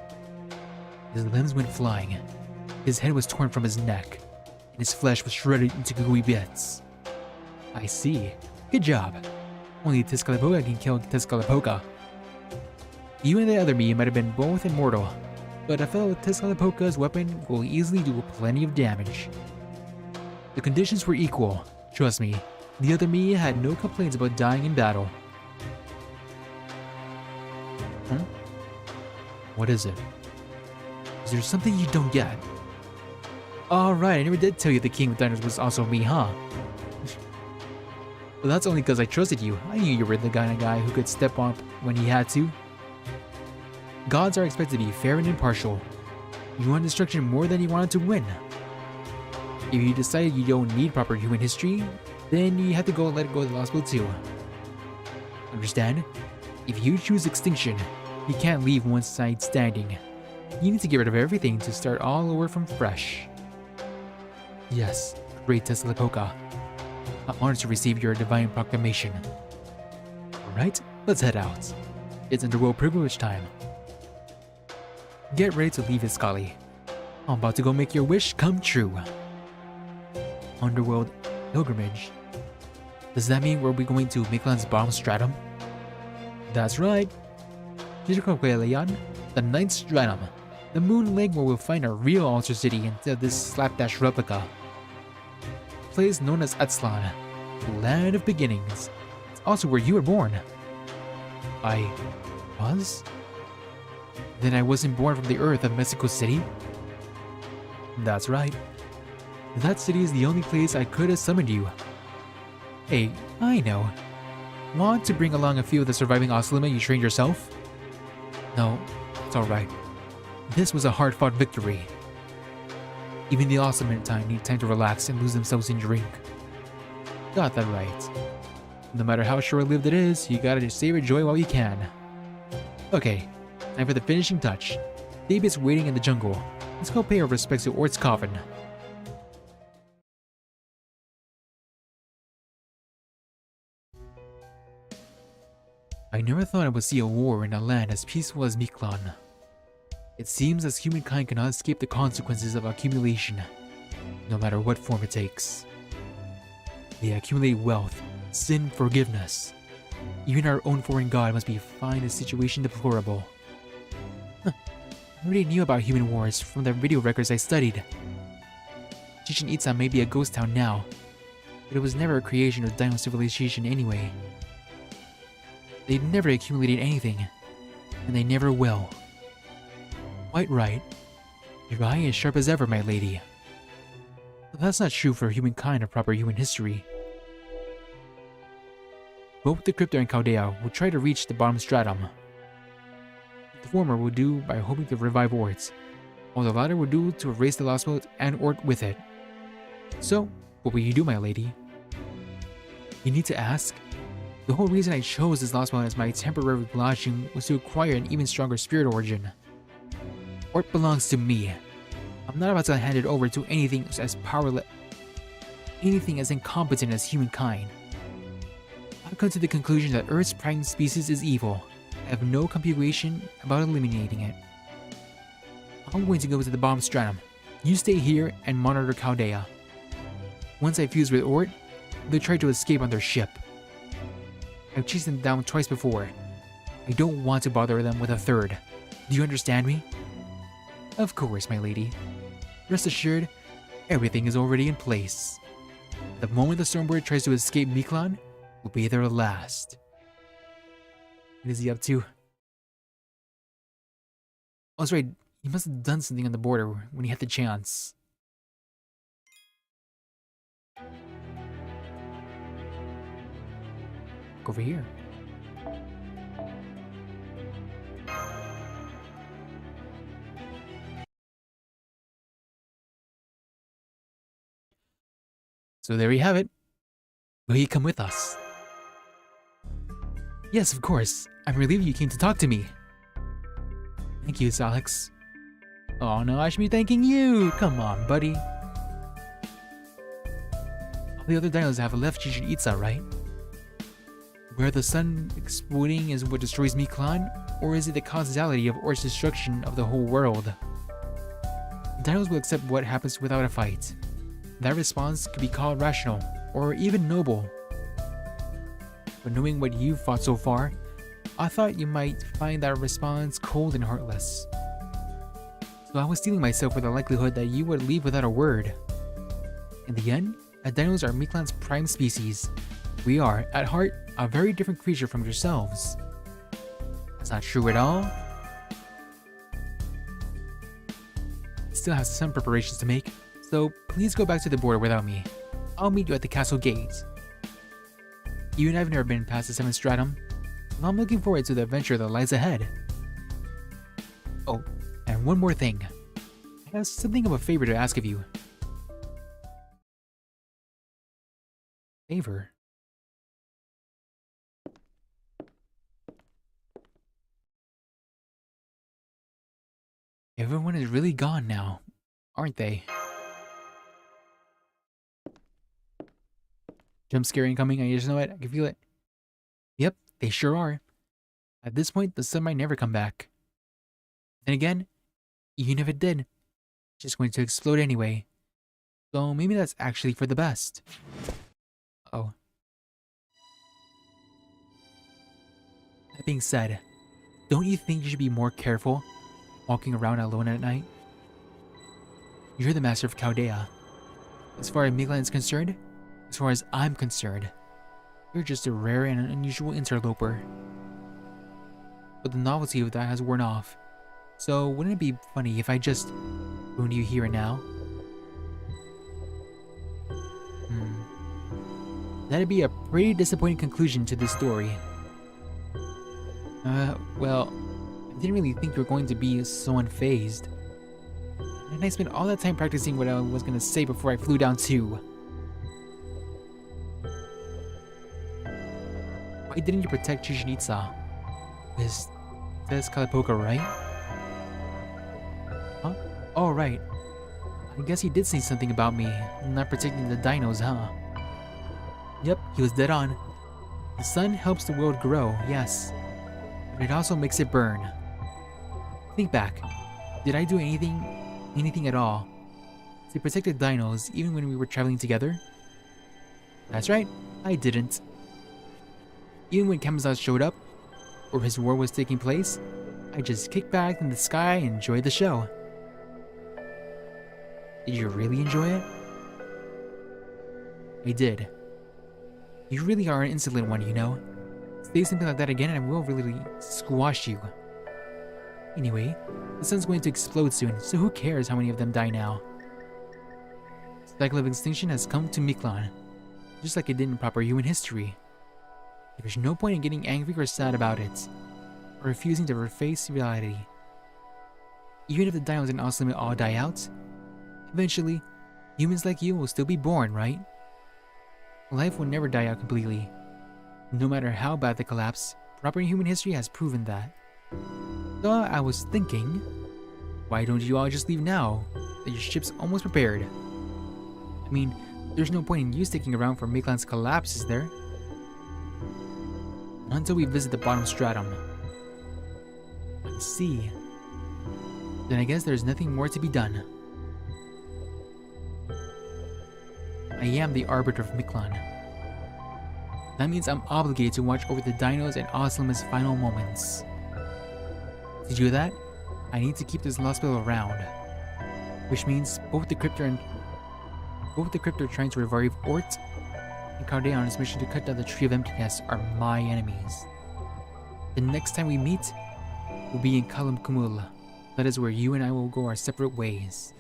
His limbs went flying. His head was torn from his neck, and his flesh was shredded into gooey bits. I see. Good job. Only Tezcatlipoca can kill Tezcatlipoca. You and the other me might have been both immortal, but I felt Tezcatlipoca's weapon will easily do plenty of damage. The conditions were equal. Trust me, the other me had no complaints about dying in battle. Huh? What is it? Is there something you don't get? Alright, I never did tell you the King of Thunders was also me, huh? Well, that's only because I trusted you. I knew you were the kind of guy who could step up when he had to. Gods are expected to be fair and impartial. You want destruction more than you wanted to win. If you decided you don't need proper human history, then you have to go and let go of the lost will too. Understand? If you choose extinction, you can't leave one side standing. You need to get rid of everything to start all over from fresh. Yes, great Tezcatlipoca. I'm honored to receive your divine proclamation. Alright, let's head out. It's underworld privilege time. Get ready to leave Itzkali. I'm about to go make your wish come true. Underworld pilgrimage. Does that mean we'll be going to Mictlan's bottom stratum? That's right. Kukulcan, the ninth stratum. The moon lake where we'll find our real altar city instead of this slapdash replica. A place known as Aztlan, the land of beginnings. It's also where you were born. I was? Then I wasn't born from the earth of Mexico City? That's right. That city is the only place I could have summoned you. Hey, I know. Want to bring along a few of the surviving Ocelima you trained yourself? No, it's alright. This was a hard-fought victory. Even the Ocelima time need time to relax and lose themselves in drink. Got that right. No matter how short-lived it is, you gotta just savor joy while you can. Okay, time for the finishing touch. David's waiting in the jungle. Let's go pay our respects to Ort's coffin. I never thought I would see a war in a land as peaceful as Mictlan. It seems as humankind cannot escape the consequences of accumulation, no matter what form it takes. They accumulate wealth, sin, forgiveness. Even our own foreign god must be find the situation deplorable. I already knew about human wars from the video records I studied. Chichen Itza may be a ghost town now, but it was never a creation of Dino civilization anyway. They've never accumulated anything, and they never will. Quite right. Your eye is sharp as ever, my lady. But that's not true for humankind or proper human history. Both the Crypto and Chaldea will try to reach the bottom stratum. The former will do by hoping to revive Ort, while the latter will do to erase the Lost World and Ort with it. So, what will you do, my lady? You need to ask? The whole reason I chose this Lost World as my temporary lodging was to acquire an even stronger spirit origin. Ort belongs to me. I'm not about to hand it over to anything as powerless, anything as incompetent as humankind. I I've come to the conclusion that Earth's prime species is evil. I have no computation about eliminating it. I'm going to go to the bottom stratum. You stay here and monitor Chaldea. Once I fuse with Ort, they'll try to escape on their ship. I've chased them down twice before. I don't want to bother them with a third. Do you understand me? Of course, my lady. Rest assured, everything is already in place. The moment the Stormbird tries to escape Miklan, will be their last. What is he up to? Oh, that's right. He must have done something on the border when he had the chance. Go over here. So there you have it. Will you come with us? Yes, of course. I'm relieved you came to talk to me. Thank you, Alex. Oh no, I should be thanking you! Come on, buddy. All the other dinos have left Chichen Itza, right? Where the sun exploding is what destroys Miklan? Or is it the causality of Ort's destruction of the whole world? Dinos will accept what happens without a fight. That response could be called rational, or even noble. But knowing what you've fought so far, I thought you might find that response cold and heartless. So I was steeling myself for the likelihood that you would leave without a word. In the end, dinos are Miklan's prime species. We are, at heart, a very different creature from yourselves. That's not true at all. I still have some preparations to make, so please go back to the border without me. I'll meet you at the castle gate. You and I have never been past the 7th stratum, and I'm looking forward to the adventure that lies ahead. Oh, and one more thing. I have something of a favor to ask of you. Favor? Everyone is really gone now, aren't they? Jump scare incoming, I just know it, I can feel it. Yep, they sure are. At this point, the sun might never come back. Then again, even if it did, it's just going to explode anyway. So maybe that's actually for the best. Oh. That being said, don't you think you should be more careful walking around alone at night? You're the master of Chaldea. As far as Miklan is concerned, as far as I'm concerned, you're just a rare and unusual interloper. But the novelty of that has worn off. So wouldn't it be funny if I just ruined you here and now? That'd be a pretty disappointing conclusion to this story. Well, I didn't really think you were going to be so unfazed. And I spent all that time practicing what I was going to say before I flew down too. Why didn't you protect Chichen Itza? That's Kalapoka, right? Huh? Oh, right. I guess he did say something about me not protecting the dinos, huh? Yep, he was dead on. The sun helps the world grow, yes. But it also makes it burn. Think back. Did I do anything at all to protect the dinos even when we were traveling together? That's right, I didn't. Even when Kamazaz showed up, or his war was taking place, I just kicked back in the sky and enjoyed the show. Did you really enjoy it? I did. You really are an insolent one, you know. Say something like that again and I will really squash you. Anyway, the sun's going to explode soon, so who cares how many of them die now? The cycle of extinction has come to Miklan, just like it did in proper human history. There's no point in getting angry or sad about it, or refusing to face reality. Even if the dinos and Oslimit all die out, eventually, humans like you will still be born, right? Life will never die out completely. No matter how bad the collapse, proper human history has proven that. So I was thinking, why don't you all just leave now, that your ship's almost prepared? I mean, there's no point in you sticking around for Miklan's collapse, is there? until we visit the bottom stratum. I see. Then I guess there's nothing more to be done. I am the Arbiter of Miklan. That means I'm obligated to watch over the dinos and Oslima's final moments. To do that, I need to keep this hospital around. Which means both the Cryptor trying to revive Ort and Cardeon's mission to cut down the Tree of Emptiness are my enemies. The next time we meet will be in Kalam Kumul. That is where you and I will go our separate ways.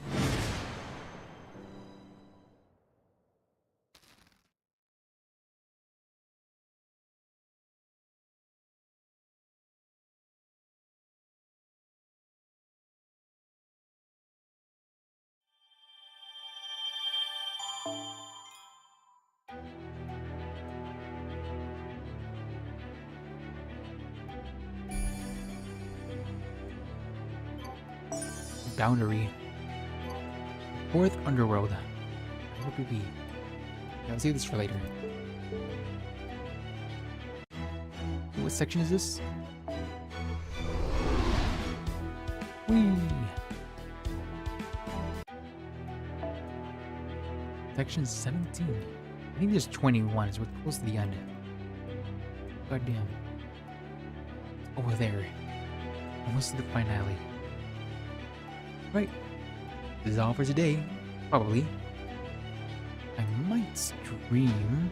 Boundary. Fourth Underworld. What could be? I'll save this for later. What section is this? Whee! Section 17. I think there's 21, so we're close to the end. Goddamn. Over there. Almost to the finale. Right. This is all for today. Probably. I might stream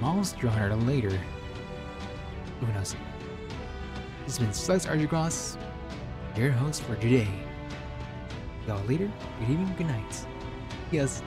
Monster Hunter later. Who knows? This has been Slugs Ardugross, your host for today. Y'all later, good evening, good night. Yes.